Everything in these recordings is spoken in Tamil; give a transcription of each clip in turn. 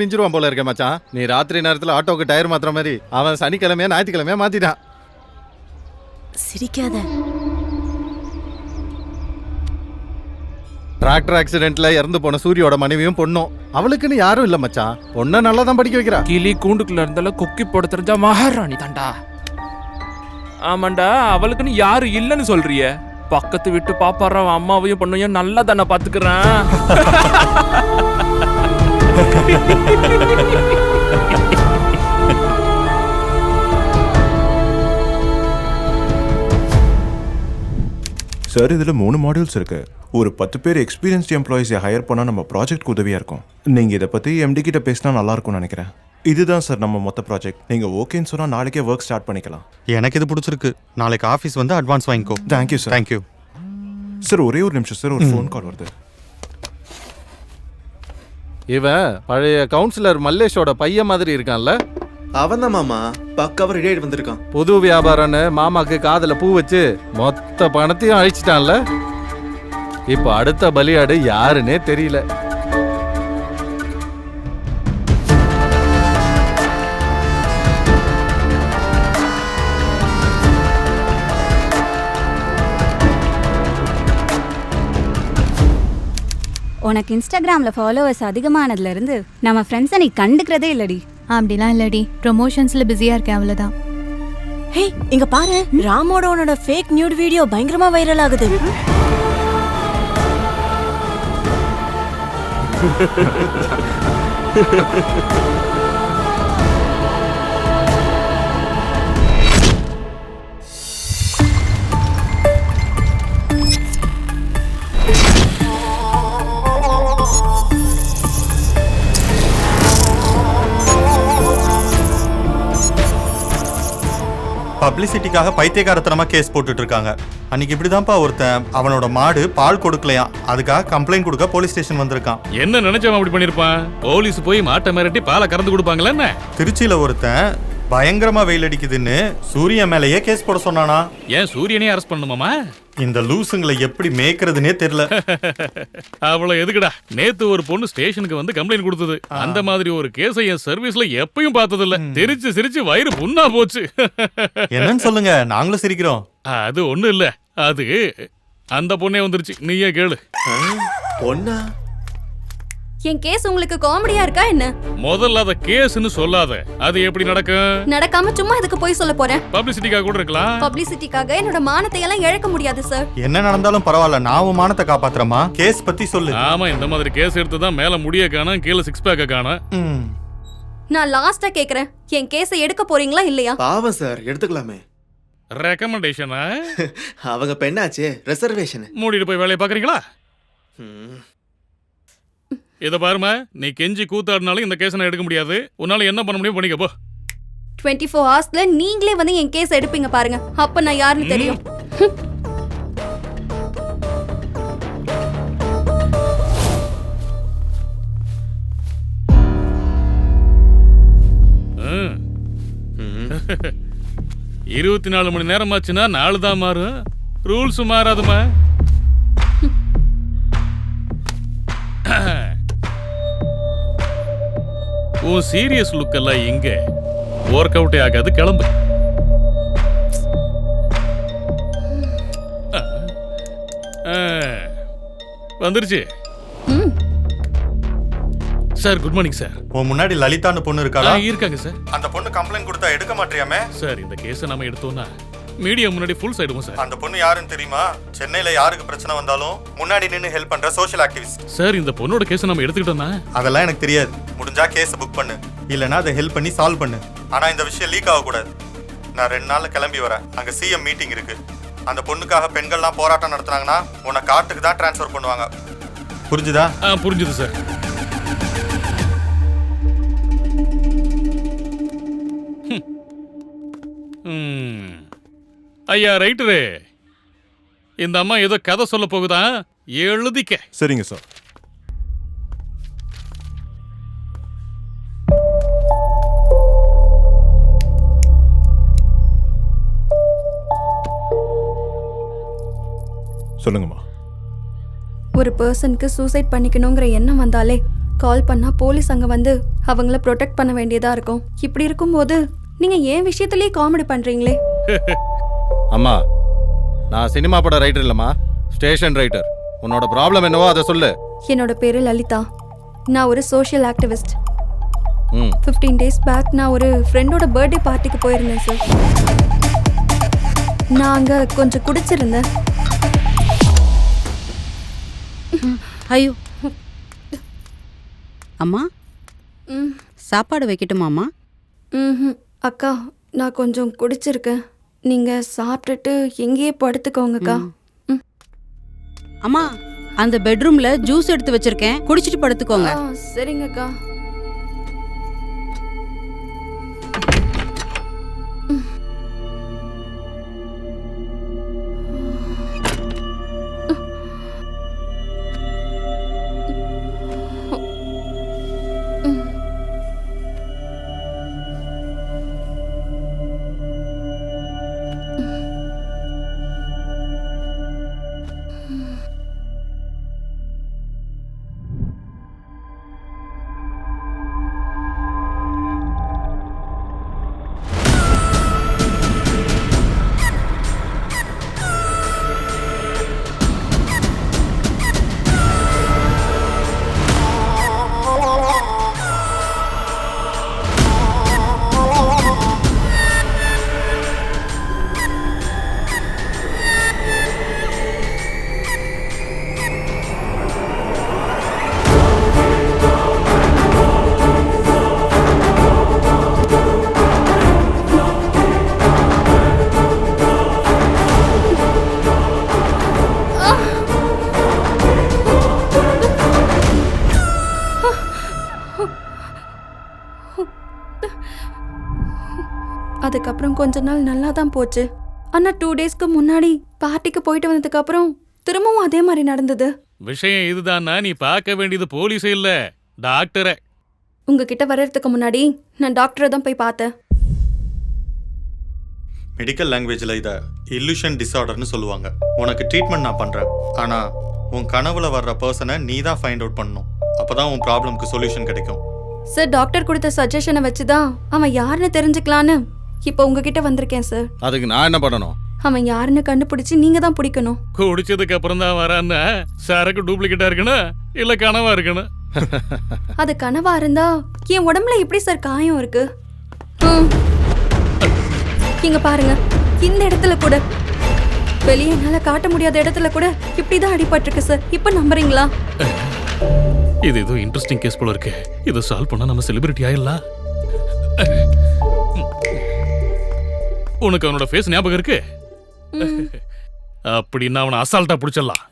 பிஞ்சிருவான் போல இருக்க மச்சான். நீ ராத்திரி நேரத்துல ஆட்டோக்கு டயர் மாத்துற மாதிரி அவன் சனிக்கிழமையா ஞாயிற்றுக்கிழமையா மாத்திட்டான். சிரிக்காத. டிராக்டர் ஆக்சிடென்ட்ல இறந்து போன சூரியோட மனைவியும் பொண்ணும். அவளுக்குன்னு யாரும் இல்ல மச்சான். பொண்ணை நல்லா தான் படிக்க வைக்கிறா. கிளி கூண்டுக்குள்ள இருந்தாலும் கொக்கி போட தெரிஞ்சா மகாராணி தாண்டா. ஆமாண்டா, அவளுக்குன்னு யாரும் இல்லைன்னு சொல்றிய. பக்கத்து விட்டு பாப்பார அம்மாவையும் பொண்ணையும் நல்லா தானே பாத்துக்கிறேன். சார் இதில் 3 மாடியூல்ஸ் இருக்கு. ஒரு 10 பேர் எக்ஸ்பீரியன்ஸ்ட் எம்ப்ளாயிஸை ஹையர் பண்ணால் நம்ம ப்ராஜெக்ட்க்கு உதவியாக இருக்கும். நீங்கள் இதை பற்றி எம்டி கிட்ட பேசினா நல்லா இருக்கும்னு நினைக்கிறேன். இதுதான் சார் நம்ம மொத்த ப்ராஜெக்ட். நீங்கள் ஓகேன்னு சொன்னால் நாளைக்கே ஒர்க் ஸ்டார்ட் பண்ணிக்கலாம். எனக்கு இது பிடிச்சிருக்கு. நாளைக்கு ஆஃபீஸ் வந்து அட்வான்ஸ் வாங்கிக்கோ. Thank you sir. Thank you sir. ஒரே ஒரு நிமிஷம் சார், ஒரு ஃபோன் கால் வருது. இவன் பழைய கவுன்சிலர் மல்லேஷோட பையன் மாதிரி இருக்கான்ல. அவன் தான் மாமா பக்காவா ரெடி ஆயிட்டு வந்திருக்கான். புது வியாபாரம்னு மாமாக்கு காதுல பூ வச்சு மொத்த பணத்தையும் அழிச்சிட்டான்ல. இப்ப அடுத்த பலியாடு யாருன்னே தெரியல. உனக்கு இன்ஸ்டாகிராம்ல ஃபாலோவர்ஸ் அதிகமானதுல இருந்து நம்ம ஃப்ரெண்ட்ஸை நீ கண்டுக்கிறதே இல்லடி. அப்படிலாம் இல்லடி, ப்ரொமோஷன்ஸ்ல பிஸியா இருக்கேன், அவ்வளவுதான். ஹே, இங்க பாரு, ராமோட உன்னோட ஃபேக் நியூட் வீடியோ பயங்கரமா வைரல் ஆகுது. பப்ளிசிட்டிக்காக பைத்தியக்காரத்தனமா கேஸ் போட்டுட்டு இருக்காங்க. அன்னைக்கு இப்படிதான்ப்பா ஒருத்தன் அவனோட மாடு பால் கொடுக்கலையாம், அதுக்காக கம்ப்ளைண்ட் கொடுக்க போலீஸ் ஸ்டேஷன் வந்திருக்கான். என்ன நினைச்சவன் அப்படி பண்ணிருப்பான்? போலீஸ் போய் மாட்டை மிரட்டி பாலை கறந்து கொடுப்பாங்களா என்ன? திருச்சியில ஒருத்தன் பயங்கரமா வெயில் அடிக்குதுன்னு சூரியன் மேலேயே கேஸ் போட சொன்னானா. ஏன் சூரியனே அரெஸ்ட் பண்ணுமாமா? இந்த லூசுங்களை எப்படி மேய்க்கிறதுனே தெரியல. அவ்வளவு எதுக்குடா? நேத்து ஒரு பொண்ணு ஸ்டேஷனுக்கு வந்து கம்ப்ளைண்ட் கொடுத்தது. அந்த மாதிரி ஒரு கேஸை என் சர்வீஸ்ல எப்பயும் பார்த்தது இல்ல. சிரிச்சு சிரிச்சு வயிறு புண்ணா போச்சு. என்னன்னு சொல்லுங்க, நாங்களும் சிரிக்கிறோம். அது ஒண்ணு இல்ல, அது அந்த பொண்ணே வந்துருச்சு. நீயே கேளு. பொண்ணா? என் கேஸ் உங்களுக்கு காமெடியா இருக்கா என்ன? முதல்ல அத கேஸ்னு சொல்லாத. அது எப்படி நடக்கும்? நடக்காம சும்மா இதுக்கு போய் சொல்ல போறேன். பப்ளிசிட்டிக்காக கூட இருக்கலாம். பப்ளிசிட்டிக்காக என்னோட மானத்தை எல்லாம் இழக்க முடியாது சார். என்ன நடந்தாலும் பரவாயில்ல, நான் உன் மானத்தை காப்பாத்துறமா. கேஸ் பத்தி சொல்லு. ஆமா, இந்த மாதிரி கேஸ் எடுத்துதான் மேல முடிய காணோம், கீழே 6 பேக்க காணோம். நான் லாஸ்டா கேக்குறேன், என் கேஸை எடுக்க போறீங்களா இல்லையா? பாவம் சார், எடுத்துக்கலாமே. ரெக்கமெண்டேஷனா? அவங்க பெண்ணாச்சே, ரிசர்வேஷன். மூடிட்டு போய் வேலையை பாக்குறீங்களா? இத பாருமா, நீ கெஞ்சி கூத்தாடினாலும் இந்த கேஸை நான் எடுக்க முடியாது. உன்னால என்ன பண்ண முடியும் பண்ணிக்க போ. 24 ஹவர்ஸ்ல நீங்களே வந்து என் கேஸ் எடுப்பீங்க பாருங்க, அப்ப நான் யாருன்னு தெரியும். ம். 24 மணி நேரம் ஆச்சுன்னா நாள் தான் மாறும், ரூல்ஸ் மாறாதுமா. உன் சீரியஸ் லுக் எல்லாம் எங்க? ஒர்க் அவுட்டே ஆகாது, கிளம்பு. வந்துருச்சு சார். Good morning sir. உன் முன்னாடி லலிதான்னு பொண்ணு இருக்காளா? இருக்காங்க சார். அந்த பொண்ணு கம்ப்ளைண்ட் கொடுத்தா எடுக்க மாட்டியாமே சார்? இந்த கேஸை நம்ம எடுத்தோம்னா மீடியா முன்னாடி ஃபுல் சைடுவோம் சார். அந்த பொண்ணு யாருன்னு தெரியுமா? சென்னையில யாருக்கு பிரச்சனை வந்தாலும் முன்னாடி நின்னு ஹெல்ப் பண்ற சோஷியல் ஆக்டிவிஸ்ட். சார், இந்த பொண்ணோட கேஸை நம்ம எடுத்துக்கிட்டோம்னா? அதெல்லாம் எனக்கு தெரியாது. முடிஞ்சா கேஸை புக் பண்ணு, இல்லனா அதை ஹெல்ப் பண்ணி சால்வ் பண்ணு. ஆனா இந்த விஷயம் லீக் ஆக கூடாது. நான் 2 நாள்ல கிளம்பி வரேன். அங்க சிஎம் மீட்டிங் இருக்கு. அந்த பொண்ணுக்காக பெண்கள்லாம் போராட்டம் நடத்துனாங்கன்னா உன்னை காட்டுக்கு தான் டிரான்ஸ்ஃபர் பண்ணுவாங்க. புரிஞ்சுதா? புரிஞ்சுது சார். ஐயா ரைட்டரு, இந்த அம்மா ஏதோ கதை சொல்ல போகுதா, எழுதிக்க. சரிங்க சார். சொல்லுங்கம்மா. ஒரு பர்சனுக்கு சூசைட் பண்ணிக்கணுங்கிற எண்ணம் வந்தாலே கால் பண்ணா போலீஸ் அங்க வந்து அவங்கள ப்ரொடெக்ட் பண்ண வேண்டியதா இருக்கும். இப்படி இருக்கும்போது நீங்க ஏன் விஷயத்திலேயே காமெடி பண்றீங்களே? அம்மா, நான் சினிமா பட ரைட்டர் இல்லம்மா, ஸ்டேஷன் ரைட்டர். உன்னோட ப்ராப்ளம் என்னவோ அதை சொல்லு. என்னோட பேரு லலிதா. நான் ஒரு சோஷியல் ஆக்டிவிஸ்ட். ம் 15 days பேக் நான் ஒரு ஃப்ரெண்டோட பர்த்டே பார்ட்டிக்கு போயிருந்தேன் சார். நான் அங்க கொஞ்சம் குடிச்சிருந்தேன். ஐயோ அம்மா, சாப்பாடு வைக்கட்டுமாம்மா? ம் அக்கா, நான் கொஞ்சம் குடிச்சிருக்கேன். நீங்க சாப்பிட்டுட்டு எங்கேயே படுத்துக்கோங்கக்கா. அம்மா, அந்த பெட்ரூம்ல ஜூஸ் எடுத்து வச்சிருக்கேன், குடிச்சிட்டு படுத்துக்கோங்க. சரிங்கக்கா. அதுக்கப்புறம் கொஞ்ச நாள் நல்லா தான் போச்சு. ஆனா 2 daysக்கு முன்னாடி பார்ட்டிக்கு போயிட்டு வந்ததுக்கு அப்புறம் திரும்பவும் அதே மாதிரி நடந்தது. விஷயம் இதுதான்னா நீ பார்க்க வேண்டியது போலீஸ் இல்ல, டாக்டரை. உங்ககிட்ட வர்றதுக்கு முன்னாடி நான் டாக்டரை தான் போய் பார்த்தேன். மெடிக்கல் லாங்குவேஜில் இதை இல்லூஷன் டிஸார்டர்னு சொல்லுவாங்க. உனக்கு ட்ரீட்மெண்ட் நான் பண்ணுறேன், ஆனால் உன் கனவுல வர்ற பர்சனை நீ தான் ஃபைண்ட் அவுட் பண்ணணும். அப்போ தான் உன் ப்ராப்ளம்க்கு சொல்யூஷன் கிடைக்கும். சார், டாக்டர் கொடுத்த சஜஷனை வச்சு தான் அவன் யாருன்னு தெரிஞ்சுக்கலான்னு இப்போ உங்ககிட்ட வந்திருக்கேன் சார். அதுக்கு நான் என்ன பண்ணணும்? அவன் யாருன்னு கண்டுபிடிச்சு நீங்க தான் பிடிக்கணும். குடிச்சதுக்கு அப்புறம் தான் வரான்னா சரக்கு டூப்ளிகேட்டா இருக்கணும் இல்ல கனவா இருக்கணும். அது கனவா இருந்தா என் உடம்புல எப்படி சார் காயம் இருக்கு? இங்க பாருங்க, இந்த இடத்துல கூட, வெளியே என்னால காட்ட முடியாத இடத்துல கூட இப்படிதான் அடிபட்டிருக்கு சார். இப்ப நம்புறீங்களா? இது ஏதோ இன்ட்ரெஸ்டிங் கேஸ் போல இருக்கு. இதை சால்வ் பண்ணா நம்ம செலிபிரிட்டி ஆயிடலாம். உனக்கு அவனோட ஃபேஸ் ஞாபகம் இருக்கு? அப்படின்னா அவனை அசால்ட்டா பிடிச்சிடலாம்.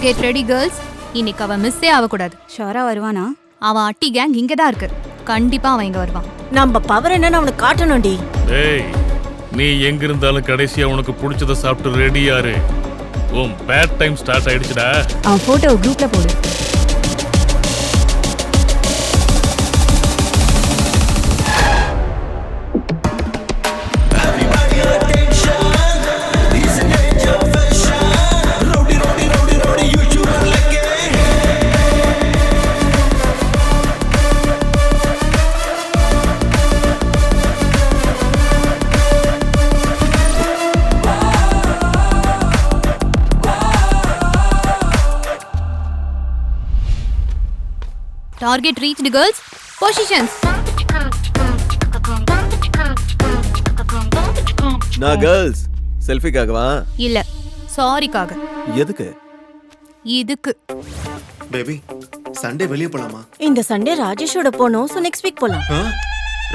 கெட் ரெடி கேர்ள்ஸ், இன்னைக்கு அவன் மிஸ்ஸே ஆகக்கூடாது. ஷோரா வருவானா? அவன் அட்டி கேங் இங்க தான் இருக்கு. கண்டிப்பா அவன் இங்க வருவான். நம்ம பவர் என்னன்னு அவனுக்கு காட்டணும்டி. ஏய், நீ எங்க இருந்தாலும் கடைசியா உனக்கு பிடிச்சத சாப்பிட்டு ரெடியாரு. உன் பேட் டைம் ஸ்டார்ட் ஆயிடுச்சுடா. அவன் போட்டோ குரூப்ல போடு. Target reached girls. Positions. நான் கேர்ள்ஸ் செல்ஃபிக்காகவா? இல்ல, சாரிக்காக. எதுக்கு? இதுக்கு. பேபி சண்டே வெளியே போலாமா? இந்த சண்டே ராஜேஷோட போனோம். சோ நெக்ஸ்ட் வீக் போலாம்.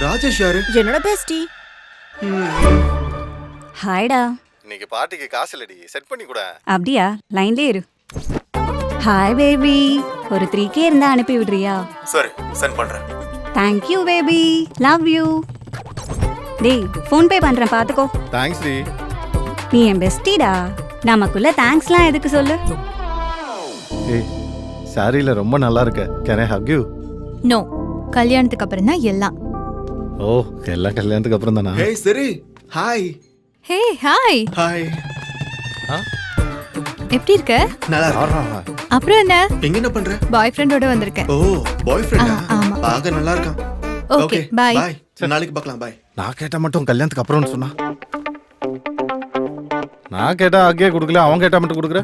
ராஜேஷ் யாரு? என்னோட பெஸ்டி. ஹாய்டா. இன்னைக்கு பார்ட்டிக்கு காசு இல்லடி, செட் பண்ணி கூட. அப்படியா? லைன்லயே இரு. Hi baby. ஒரு 3K இருந்தா அனுப்பி விடுறியா? சரி, சென்ட் பண்றேன். Thank you baby. Love you. டேய் ஃபோன் பே பண்றேன் பாத்துக்கோ. தேங்க்ஸ் டி. நீ என் பெஸ்டிடா. நமக்குள்ள தேங்க்ஸ்லாம் எதுக்கு சொல்லு? ஏய் சாரியில ரொம்ப நல்லா இருக்க. Can I hug you? No, கல்யாணத்துக்கு அப்புறம் தான் எல்லாம். ஓ எல்லாம் கல்யாணத்துக்கு அப்புறம் தானா? ஹே சரி. ஹாய். Hey hi. ஹாய். எப்படி இருக்க? நல்லா இருக்கு. அப்புறம் என்ன? எங்க என்ன பண்ற? பாய் ஃப்ரெண்டோட வந்திருக்கேன். ஓ பாய் ஃப்ரெண்டா? ஆமா. பாக்க நல்லா இருக்கான். Okay bye. பை. நாளைக்கு பார்க்கலாம். பை. நான் கேட்டா மட்டும் கல்யாணத்துக்கு அப்புறம்னு சொன்னா. நான் கேட்டா அங்கேயே கொடுக்கல, அவன் கேட்டா மட்டும் கொடுக்குற.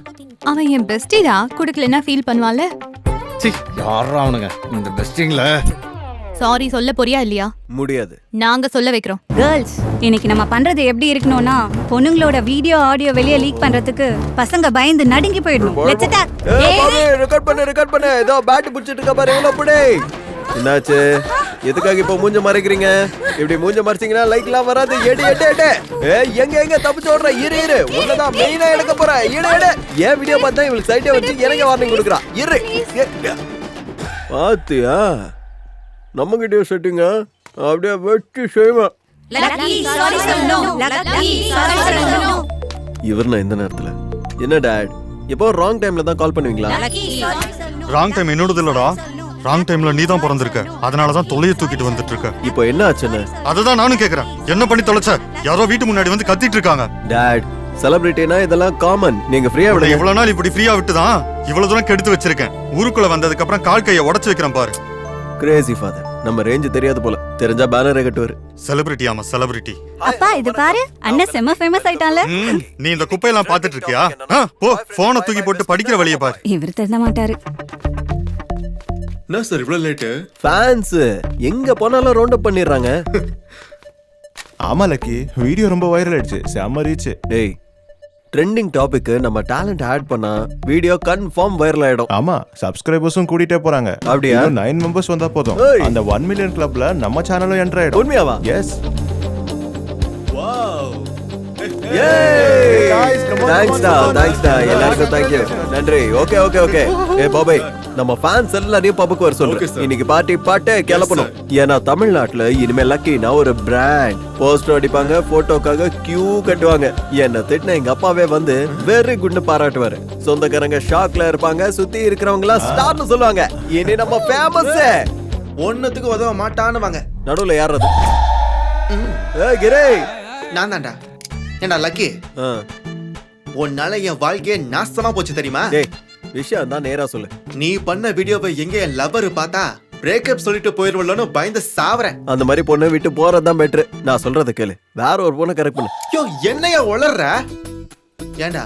அவன் என் பெஸ்டிடா, குடுக்கலன்னா ஃபீல் பண்ணுவான்ல. சி யாரா அவனுங்க இந்த பெஸ்டிங்ல. சாரி சொல்ல போறியா இல்லையா? முடியாது. நாங்க சொல்ல வைக்கிறோம். கேர்ள்ஸ் இன்னைக்கு நம்ம பண்றது எப்படி இருக்கணும்னா, பொண்ணுங்களோட வீடியோ ஆடியோ வெளியே லீக் பண்றதுக்கு பசங்க பயந்து நடுங்கி போயிடணும். Let's attack. ரெக்கார்ட் பண்ணு. ஏதோ பேட் புடிச்சிட்டு இருக்க பாரு. எவ்வளவு புடி. என்னாச்சு? எதுக்காக இப்ப மூஞ்ச மறைக்கிறீங்க? இப்படி மூஞ்ச மறைச்சீங்கன்னா லைக்லாம் வராது. எடு. எங்க தப்பிச்சு ஓடுற? இரு. உன்னதான் மெயினா எடுக்க போற. எடு. ஏன் வீடியோ பார்த்தா இவளுக்கு சைட்டே வச்சு எனக்கு வார்னிங் கொடுக்குறா. இரு. பாத்தியா? நம்ம கிட்டே செட்டிங்க அப்படியே வெட்டி செய்வேன். இவர்னா இந்த நேரத்துல என்ன டாட்? எப்போ ராங் டைம்ல தான் கால் பண்ணுவீங்களா? ராங் டைம் என்னோடது இல்லடா. ராங் டைம்ல நீ தான் பிறந்திருக்க. அதனால தான் தொலைய தூக்கிட்டு வந்துட்டு இருக்க. இப்போ என்ன ஆச்சுன்னு அதுதான் நானும் கேக்குறேன். என்ன பண்ணி தொலைச்ச? யாரோ வீட்டு முன்னாடி வந்து கத்திட்டு இருக்காங்க. டாட் செலிபிரிட்டினா இதெல்லாம் காமன். நீங்க ஃப்ரீயா விடுங்க. இவ்வளவு நாள் இப்படி ஃப்ரீயா விட்டுதான் இவ்வளவு தூரம் கெடுத்து வச்சிருக்கேன். ஊருக்குள்ள வந்ததுக்கு அப்புறம் கால் கையை உடைச்சு வைக்கிறேன் பாரு. Crazy father. நம்ம ரேஞ்ச் தெரியாது போல. தெரிஞ்சா பேனர் கட்டுவாரு. செலிபிரிட்டி. ஆமா செலிபிரிட்டி. அப்பா இது பாரு, அண்ணன் செம்ம ஃபேமஸ் ஆயிட்டான்ல. நீ இந்த குப்பையெல்லாம் பாத்துட்டு இருக்கியா? போ போனை தூக்கி போட்டு படிக்கிற வழியை பாரு. இவர் தெரிஞ்ச மாட்டாரு. என்ன சார் இவ்வளவு லேட்? ஃபேன்ஸ் எங்க போனாலும் ரவுண்ட் அப் பண்ணிடுறாங்க. ஆமா லக்கி, வீடியோ ரொம்ப வைரல் ஆயிடுச்சு. செம்ம ரீச். டேய் ட்ரெண்டிங் டாபிக் நம்ம டேலண்ட் ஆட் பண்ணா வீடியோ கன்ஃபார்ம் வைரல் ஆயிடும். ஆமா, சப்ஸ்கிரைபர்ஸும் கூட்டிட்டே போறாங்க. அப்படியா? 9 மெம்பர்ஸ் வந்தா போதும். அந்த 1 மில்லியன் கிளப்ல நம்ம சேனலும் என்டர் ஆயிடும். உண்மையாவா? எஸ். வாவ். தேங்க்ஸ் டா. எல்லாருக்கும் தேங்க் யூ. நன்றி. ஓகே. ஏ பாபாய், நம்ம ஃபேன்ஸ் எல்லாரையும் பப்புக்கு வர சொல்றேன். இன்னைக்கு பாட்டு கிளப்பணும். ஏன்னா தமிழ்நாட்டுல இனிமே லக்கினா ஒரு பிராண்ட். போஸ்டர் அடிப்பாங்க, போட்டோக்காக கியூ கட்டுவாங்க. என்ன திட்டின எங்க அப்பாவே வந்து வெரி குட்னு பாராட்டுவாரு. சொந்தக்காரங்க ஷாக்ல இருப்பாங்க, சுத்தி இருக்கிறவங்க எல்லாம் ஸ்டார்னு சொல்லுவாங்க. இனி நம்ம ஃபேமஸ். ஒன்னத்துக்கு உதவ மாட்டான்னு வாங்க. நடுவுல யார் அது? கிரே நான் தான்டா. ஏண்டா லக்கி, உன்னால என் வாழ்க்கையே நாசமா போச்சு தெரியுமா? விஷயம் தான் நேரா சொல்லு. நீ பண்ண வீடியோவை எங்க என் லவர் பார்த்தா பிரேக்கப் சொல்லிட்டு போயிருவலன்னு பயந்து சாவறேன். அந்த மாதிரி பொண்ணை விட்டு போறதுதான் பெட்டர். நான் சொல்றத கேளு. வேற ஒரு பொண்ணை கரெக்ட் பண்ணு. யோ என்னையா உளர்ற? ஏண்டா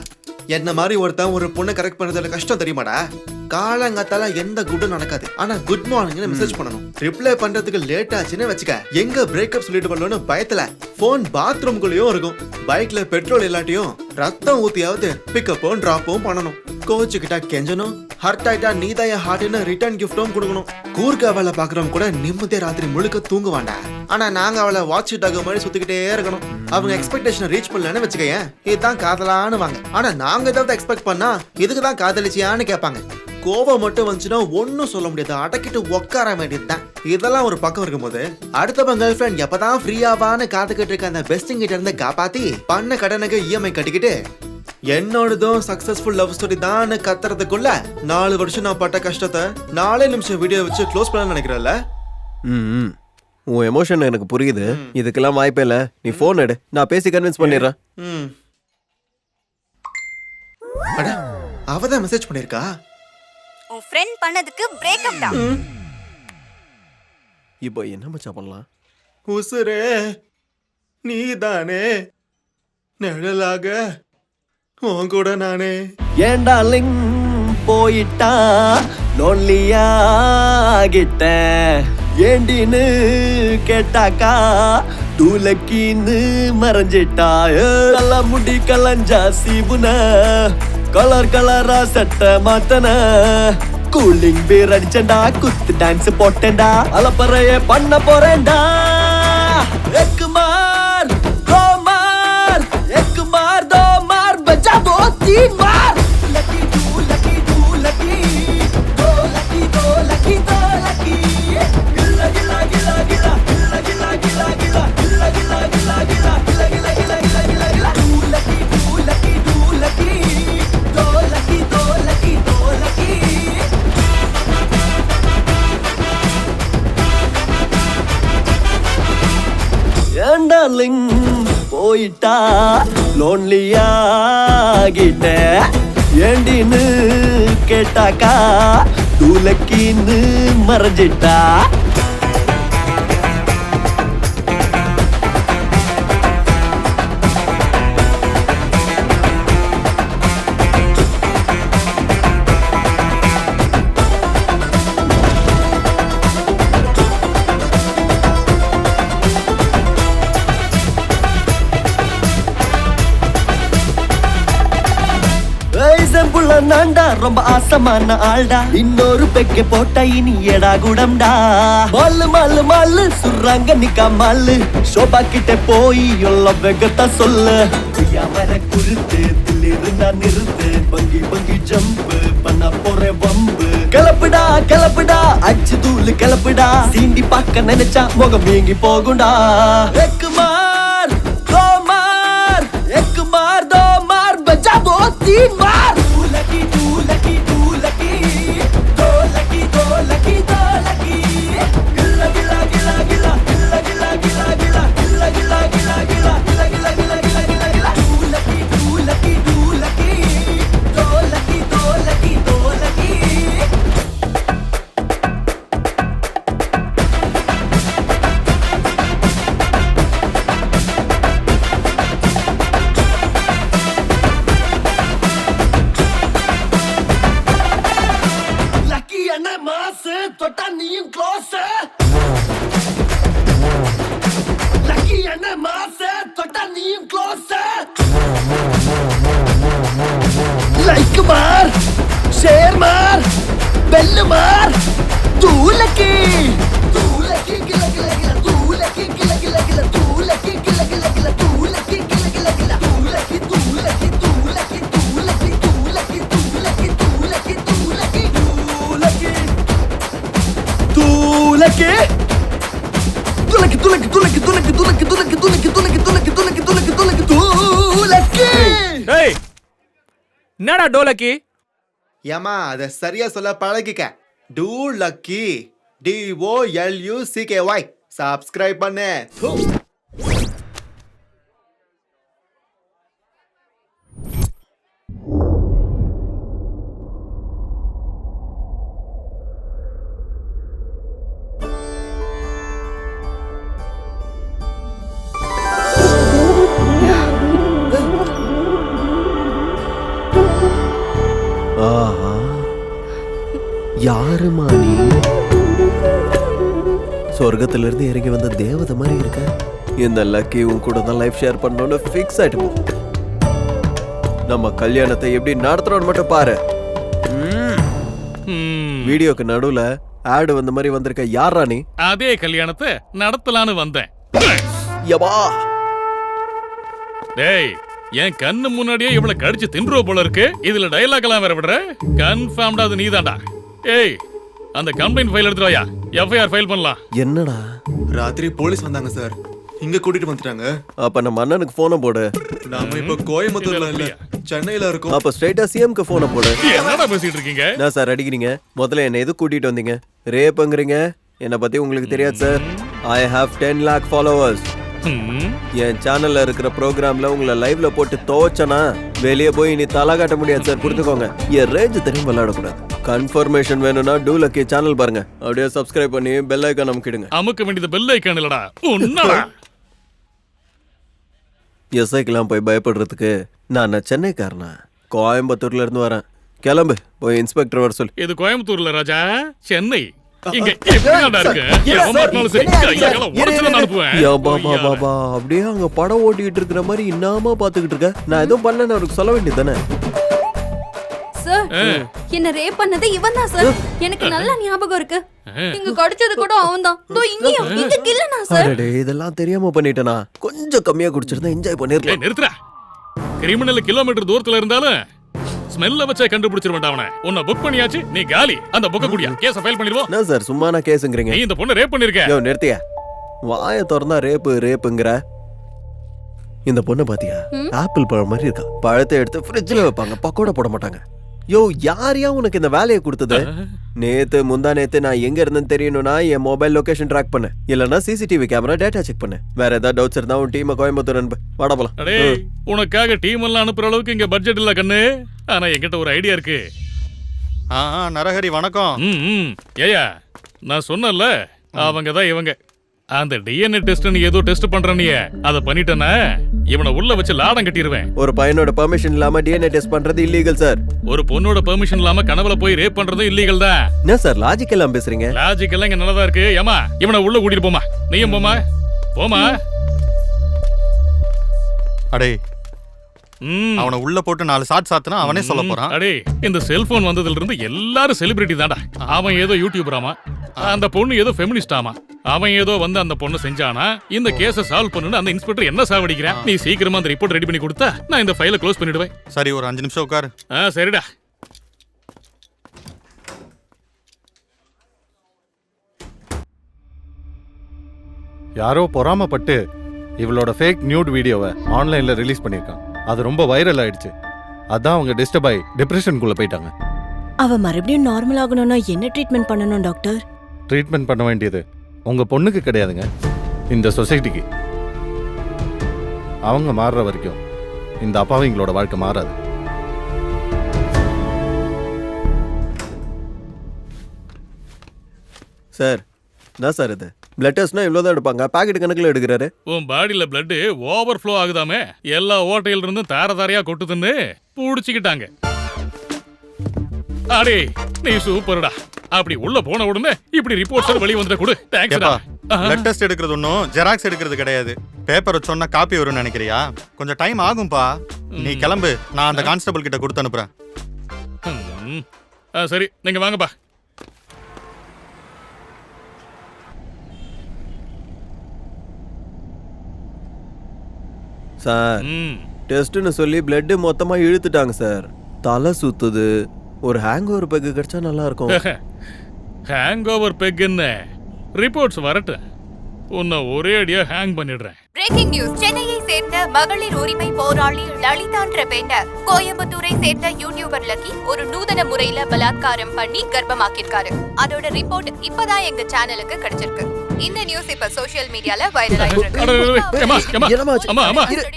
என்ன மாதிரி ஒருத்தன் ஒரு பொண்ணை கரெக்ட் பண்றதுல கஷ்டம் தெரியுமாடா? காலங்காத்தால எந்த குட்டும் நடக்காது. ஆனா குட் மார்னிங்னு மெசேஜ் பண்ணணும். ரிப்ளை பண்றதுக்கு லேட் ஆச்சுன்னு வச்சுக்க, எங்க பிரேக்கப் சொல்லிட்டு பண்ணலன்னு பயத்துல போன் பாத்ரூம்குள்ளேயும் இருக்கும். பைக்ல பெட்ரோல் இல்லாட்டியும் ரத்தம் ஊத்தியாவது பிக்கப்பும் டிராப்பும் பண்ணணும். கோச்சுக்கிட்டா கெஞ்சணும். ஹர்ட் ஆயிட்டா நீதான் என் ஹார்ட்னு ரிட்டர்ன் கிஃப்டும் கொடுக்கணும். கூர்க்கா வேலை பாக்குறவங்க கூட நிம்மதியா ராத்திரி முழுக்க தூங்குவாண்டா. ஆனா நாங்க அவளை வாட்ச் டாக் மாதிரி சுத்திக்கிட்டே இருக்கணும். அவங்க எக்ஸ்பெக்டேஷன் ரீச் பண்ணலன்னு வச்சுக்கேன், இதுதான் காதலான்னு வாங்க. ஆனா நாங்க ஏதாவது எக்ஸ்பெக்ட் பண்ணா இதுக்குதான் காதலிச்சியான்னு கேட்பாங்க. கோவம் மட்டும் வந்துச்சுன்னா ஒன்னும் சொல்ல முடியாது. அடக்கிட்டு உட்கார வேண்டியதுதான். இதெல்லாம் ஒரு பக்கம் இருக்கும்போது அடுத்தவங்க கேர்ள் ஃப்ரெண்ட் எப்பதான் ஃப்ரீயாவான்னு காத்துக்கிட்டு இருக்க அந்த பெஸ்டிங் கிட்ட இருந்து காப்பாத்தி பண்ண கடனுக்கு இஎம்ஐ கட்டிக்கிட்டு என்னோடதும் சக்சஸ்ஃபுல் லவ் ஸ்டோரி தான் கத்துறதுக்குள்ள 4 வருஷம் நான் பட்ட கஷ்டத்தை 4 நிமிஷம் வீடியோ வச்சு க்ளோஸ் பண்ண நினைக்கிறேன்ல. உன் எமோஷன் எனக்கு புரியுது. இதுக்கெல்லாம் வாய்ப்பே இல்ல. நீ போன் எடு, நான் பேசி கன்வின்ஸ் பண்ணிடுறேன். அவதான் மெசேஜ் பண்ணிருக்கா. உன் ஃப்ரெண்ட் பண்ணதுக்கு பிரேக்கப் தான். இப்போ என்ன மச்சான் பண்ணலாம்? உசுரே நீதானே நிழலாக உன் கூட நானே. ஏண்டாலிங் போயிட்டா லோன்லியாகிட்ட ஏண்டின்னு கேட்டாக்கா தூலக்கின்னு மறைஞ்சிட்டா கள்ள முடி கலஞ்சா சீபுன கலர் கலரா சட்டை மாத்தன கூலிங் பேர் அடிச்சண்டா குத்து டான்ஸ் போட்டேன்டா அலப்பறைய பண்ண போறேன்டா எக்குமார் கோமார் எக்குமார் தோமார் பஜா போத்தி மார் லக்கி தூ லக்கி தூ லக்கி தோ லக்கி தோ லக்கி தோ லக்கி கில்ல கில்ல கில்ல கில்ல கில்ல கில்ல கில்ல கில்ல கில்ல கில்ல கில்ல கில்ல கில்ல கில்ல கில்ல கில்ல கில்ல தூ லக்கி தூ லக்கி தூ லக்கி தோ லக்கி தோ லக்கி தோ லக்கி டார்லிங் போயிட்டா லோன்லியாகிட்ட ஏண்டின்னு கேட்டாக்கா தூலக்கின்னு மறைஞ்சிட்டா நான்டா ரொம்ப ஆசமான ஆள்டா இன்னொரு பெக்க போட்டா இனி எடா குடம்டா மாலு மாலு மாலு சுர்றாங்க நிக்கா மாலு ஷோபா கிட்ட போய் எல்ல வெகத்தா சொல்லு குய்யாமர குருத்து தில்லிருந்தா நிறுத்து பங்கி பங்கி ஜம்ப் பண்ண போற வம்பு கிளப்புடா கிளப்புடா அச்சு தூளு கிளப்புடா சீண்டி பார்க்க நினைச்சா முகம் வீங்கி போகுண்டா எக்குமார் தோமார் எக்குமார் தோமார் பஜா போத்தி மார் lucky do lucky do lucky do lucky do lucky do lucky gilla gilla gilla gilla gilla gilla gilla gilla gilla gilla gilla gilla gilla gilla gilla gilla gilla gilla do lucky do lucky do lucky do lucky do lucky do lucky தொட்டா நீயும் க்ளோஸ் லக்கி என்ன மாச தொட்டா நீயும் க்ளோஸ் லைக் மார் ஷேர் மார் பெல் மார் தூலக்கி தூலக்கி கில கில கில தூலக்கி கில கில கில தூலக்கி கில கில கில தூலக்கி கில கில கில தூலக்கி தூலக்கி தூலக்கி தூலக்கி தூலக்கி தூலக்கி தூலக்கி தூலக்கி தூலக்கி Tulaki Tulaki Tulaki Tulaki Tulaki Tulaki Tulaki Tulaki Tulaki Tulaki Tulaki Tulaki Tulaki Tulaki டேய் என்னடா டோலக்கி ஏமா அத சரியா சொல்ல பழகிக்க டூ லக்கி DOLUCKY சப்ஸ்கிரைப் பண்ணு யாருமா நீ சொர்க்கத்திலிருந்து இறங்கி வந்த தேவதை மாதிரி இருக்க இந்த லக்கி உன் கூட தான் லைஃப் ஷேர் பண்ணணும்னு ஃபிக்ஸ் ஆயிட்டு நம்ம கல்யாணத்தை எப்படி நடத்துறோம்னு மட்டும் பாரு வீடியோக்கு நடுவுல ஆட் வந்த மாதிரி வந்திருக்க யாரா நீ அதே கல்யாணத்தை நடத்தலான்னு வந்தேன் யபா டேய் என் கண்ணு முன்னாடியே இவ்வளவு கடிச்சு தின்றுவ போல இருக்கு இதுல டயலாக் எல்லாம் வேற விடுற கன்ஃபார்ம்டா அது நீதான்டா ஏய் அந்த கம்ப்ளைண்ட் ஃபைல் எடுத்து வாயா எஃப்ஐஆர் ஃபைல் பண்ணலாம் என்னடா ராத்திரி போலீஸ் வந்தாங்க சார் இங்க கூட்டிட்டு வந்துட்டாங்க அப்ப நம்ம அண்ணனுக்கு போனை போடு நாம இப்ப கோயம்புத்தூர்ல இல்ல சென்னையில இருக்கோம் அப்ப ஸ்ட்ரைட்டா சிஎம்க்கு போனை போடு என்னடா பேசிட்டு இருக்கீங்க என்ன சார் அடிக்கிறீங்க முதல்ல என்ன எது கூட்டிட்டு வந்தீங்க ரேப்ங்கறீங்க என்ன பத்தி உங்களுக்கு தெரியாது sir I have 10 lakh followers என் சேனல்ல இருக்கிற ப்ரோக்ராம்ல உங்களை லைவ்ல போட்டு தோச்சனா வெளியே போய் நீ தலை காட்ட முடியாது சார் புரிஞ்சுக்கோங்க என் ரேஞ்ச் தெரியும் விளையாடக்கூடாது கன்ஃபர்மேஷன் வேணும்னா டூ லக்கி சேனல் பாருங்க அப்படியே சப்ஸ்கிரைப் பண்ணி பெல் ஐக்கான் அமுக்கிடுங்க அமுக்க வேண்டியது பெல் ஐக்கான் இல்லடா உன்னடா எஸ்ஐக்கெல்லாம் போய் பயப்படுறதுக்கு நான் சென்னைக்காரனா கோயம்புத்தூர்ல இருந்து வரேன் கிளம்பு போய் இன்ஸ்பெக்டர் வர சொல்லு இது கோயம்புத்தூர்ல ராஜா சென்னை இங்க எப்படிடா இருக்கு எவன் மாட்டினாலும் சரி கையால உடைச்சு தான் அனுப்புவேன் அப்படியே அங்க படம் ஓட்டிட்டு இருக்கிற மாதிரி இன்னாம பாத்துக்கிட்டு இருக்க. நான் எதுவும் பண்ணலன்னு அவருக்கு சொல்ல வேண்டியது தானே. சார் என்ன ரேப் பண்ணது இவன் தான் சார். எனக்கு நல்ல ஞாபகம் இருக்கு. இங்க கடிச்சது கூட அவன்தான். தோ இங்கேயும் இங்க கில்லனா சார். அடடே இதெல்லாம் தெரியாம பண்ணிட்டேனா. கொஞ்சம் கம்மியா குடிச்சிருந்தா என்ஜாய் பண்ணிரலாம். நிறுத்துடா. கிரிமினல் கிலோமீட்டர் தூரத்துல இருந்தாலும் ஸ்மெல்ல வச்சே கண்டுபிடிச்சிருவேன் அவனை. உன்னை புக் பண்ணியாச்சு, நீ காலி. அந்த புக்க குடியா, கேஸ ஃபைல் பண்ணிடுவோம். என்ன சார் சும்மா நான் கேஸ்ங்கறீங்க? நீ இந்த பொண்ணை ரேப் பண்ணிருக்க. யோ நிறுத்தியா. வாயை திறந்தா ரேப்புங்கற. இந்த பொண்ணை பாத்தியா? ஆப்பிள் பழம் மாதிரி இருக்கா. பழத்தை எடுத்து ஃப்ரிட்ஜ்ல வைப்பாங்க, பக்கோடா போட மாட்டாங்க. யோ யாரையா உனக்கு இந்த வேலையை கொடுத்தது? நேத்து முந்தா நேத்து நான் எங்க இருந்தேன்னு தெரியணும்னா என் மொபைல் லொகேஷன் ட்ராக் பண்ணு, இல்லனா சிசிடிவி கேமரா டேட்டா செக் பண்ணு. வேற ஏதாவது டவுட்ஸ் இருந்தா உன் டீமை கோயம்புத்தூர் அனுப்பு. வாடா போலாம். அடே உனக்காக டீம் எல்லாம் அனுப்புற அளவுக்கு இங்க பட்ஜெட் இல்ல கண்ணு. ஆனா என்கிட்ட ஒரு ஐடியா இருக்கு. நரஹரி வணக்கம். ஏயா நான் சொன்னல அவங்க தான் இவங்க. அந்த டிஎன்ஏ டெஸ்ட் நீ ஏதோ டெஸ்ட் பண்ற நீ அத பண்ணிட்டனா இவனை உள்ள வச்சு லாடம் கட்டிடுவேன். ஒரு பையனோட பெர்மிஷன் இல்லாம டிஎன்ஏ டெஸ்ட் பண்றது இல்லீகல் சார். ஒரு பொண்ணோட பெர்மிஷன் இல்லாம கனவுல போய் ரேப் பண்றது இல்லீகல் தான். என்ன சார் லாஜிக் எல்லாம் பேசுறீங்க? லாஜிக் எல்லாம் இங்க நல்லதா இருக்கு. ஏமா இவனை உள்ள கூட்டிட்டு போமா. நீயும் போமா. போமா. அடே அவனை உள்ள போட்டு 4 ஷாட் சாத்துனா அவனே சொல்ல போறான். அடே இந்த செல்போன் வந்ததுல இருந்து எல்லாரும் செலிபிரிட்டி தான்டா. அவன் ஏதோ யூடியூபராமா, அந்த பொண்ணு ஏதோ ஃபெமினிஸ்டாமா. அவன் ஏதோ வந்து அந்த பொண்ணு செஞ்சானா இந்த கேஸை சால்வ் பண்ணனும். அந்த இன்ஸ்பெக்டர் என்ன சாவடிக்கிறான். நீ சீக்கிரமா அந்த ரிப்போர்ட் ரெடி பண்ணி கொடுத்தா நான் இந்த ஃபைலை க்ளோஸ் பண்ணிடுவேன். சரி ஒரு 5 நிமிஷம் உட்காரு. சரிடா. யாரோ பொறாமப்பட்டு இவளோட ஃபேக் நியூட் வீடியோவை ஆன்லைன்ல ரிலீஸ் பண்ணிருக்கான். அது ரொம்ப வைரல் ஆயிடுச்சு. அதான் அவங்க டிஸ்டர்ப் ஆகி டிப்ரெஷனுக்குள்ள போயிட்டாங்க. அவ மறுபடியும் நார்மல் ஆகணும்னா என்ன ட்ரீட்மெண்ட் பண்ணணும் டாக்டர்? ட்ரீட்மெண்ட் பண்ண வேண்டியது உங்க பொண்ணுக்கு கிடையாதுங்க, இந்த சொசைட்டிக்கு. அவங்க மாறுற வரைக்கும் இந்த அப்பாவிங்களோட வாழ்க்கை மாறாது. சார் என்ன சார் இது? பிளட் டெஸ்ட்னா இவ்வளவுதான் எடுப்பாங்க, பாக்கெட் கணக்குல எடுக்கிறாரு. உன் பாடியில பிளட் ஓவர் ஃப்ளோ ஆகுதாமே, எல்லா ஓட்டையில இருந்தும் தார தாரையா கொட்டுதுன்னு புடிச்சுக்கிட்டாங்க. அடே நீ சூப்பர்டா. அப்படி உள்ள போன உடனே இப்படி ரிப்போர்ட்ஸ் வெளிய வந்து கொடு. தேங்க்ஸ்டா. பிளட் டெஸ்ட் எடுக்கிறது ஒன்றும் ஜெராக்ஸ் எடுக்கிறது கிடையாது. பேப்பரை சொன்னா காப்பி வரும்னு நினைக்கிறியா? கொஞ்சம் டைம் ஆகும்பா. நீ கிளம்பு, நான் அந்த கான்ஸ்டபிள் கிட்ட கொடுத்து அனுப்புறேன். சரி நீங்க வாங்கப்பா. சார் டெஸ்ட்னு சொல்லி பிளட் மொத்தமா இழுத்துட்டாங்க சார். தலை சுத்துது. ஒரு ஹேங் ஓவர் பெக் கிடைச்சா நல்லா இருக்கும். ஹேங் ஓவர் பெக் என்ன? ரிப்போர்ட்ஸ் வரட்டும், உன்னை ஒரே அடியா ஹேங் பண்ணிடுறேன். Breaking news. சென்னையை சேர்ந்த மகளிர் உரிமை போராளி லலிதான்ற பெண்ண கோயம்புத்தூரை சேர்ந்த யூடியூபர் லக்கி ஒரு நூதன முறையில பலாத்காரம் பண்ணி கர்ப்பமாக்கிருக்காரு. அதோட ரிப்போர்ட் இப்பதான் எங்க சேனலுக்கு கிடைச்சிருக்கு. இந்த நியூஸ் இப்ப சோஷியல் மீடியால வைரல் ஆயிட்டு இருக்கு.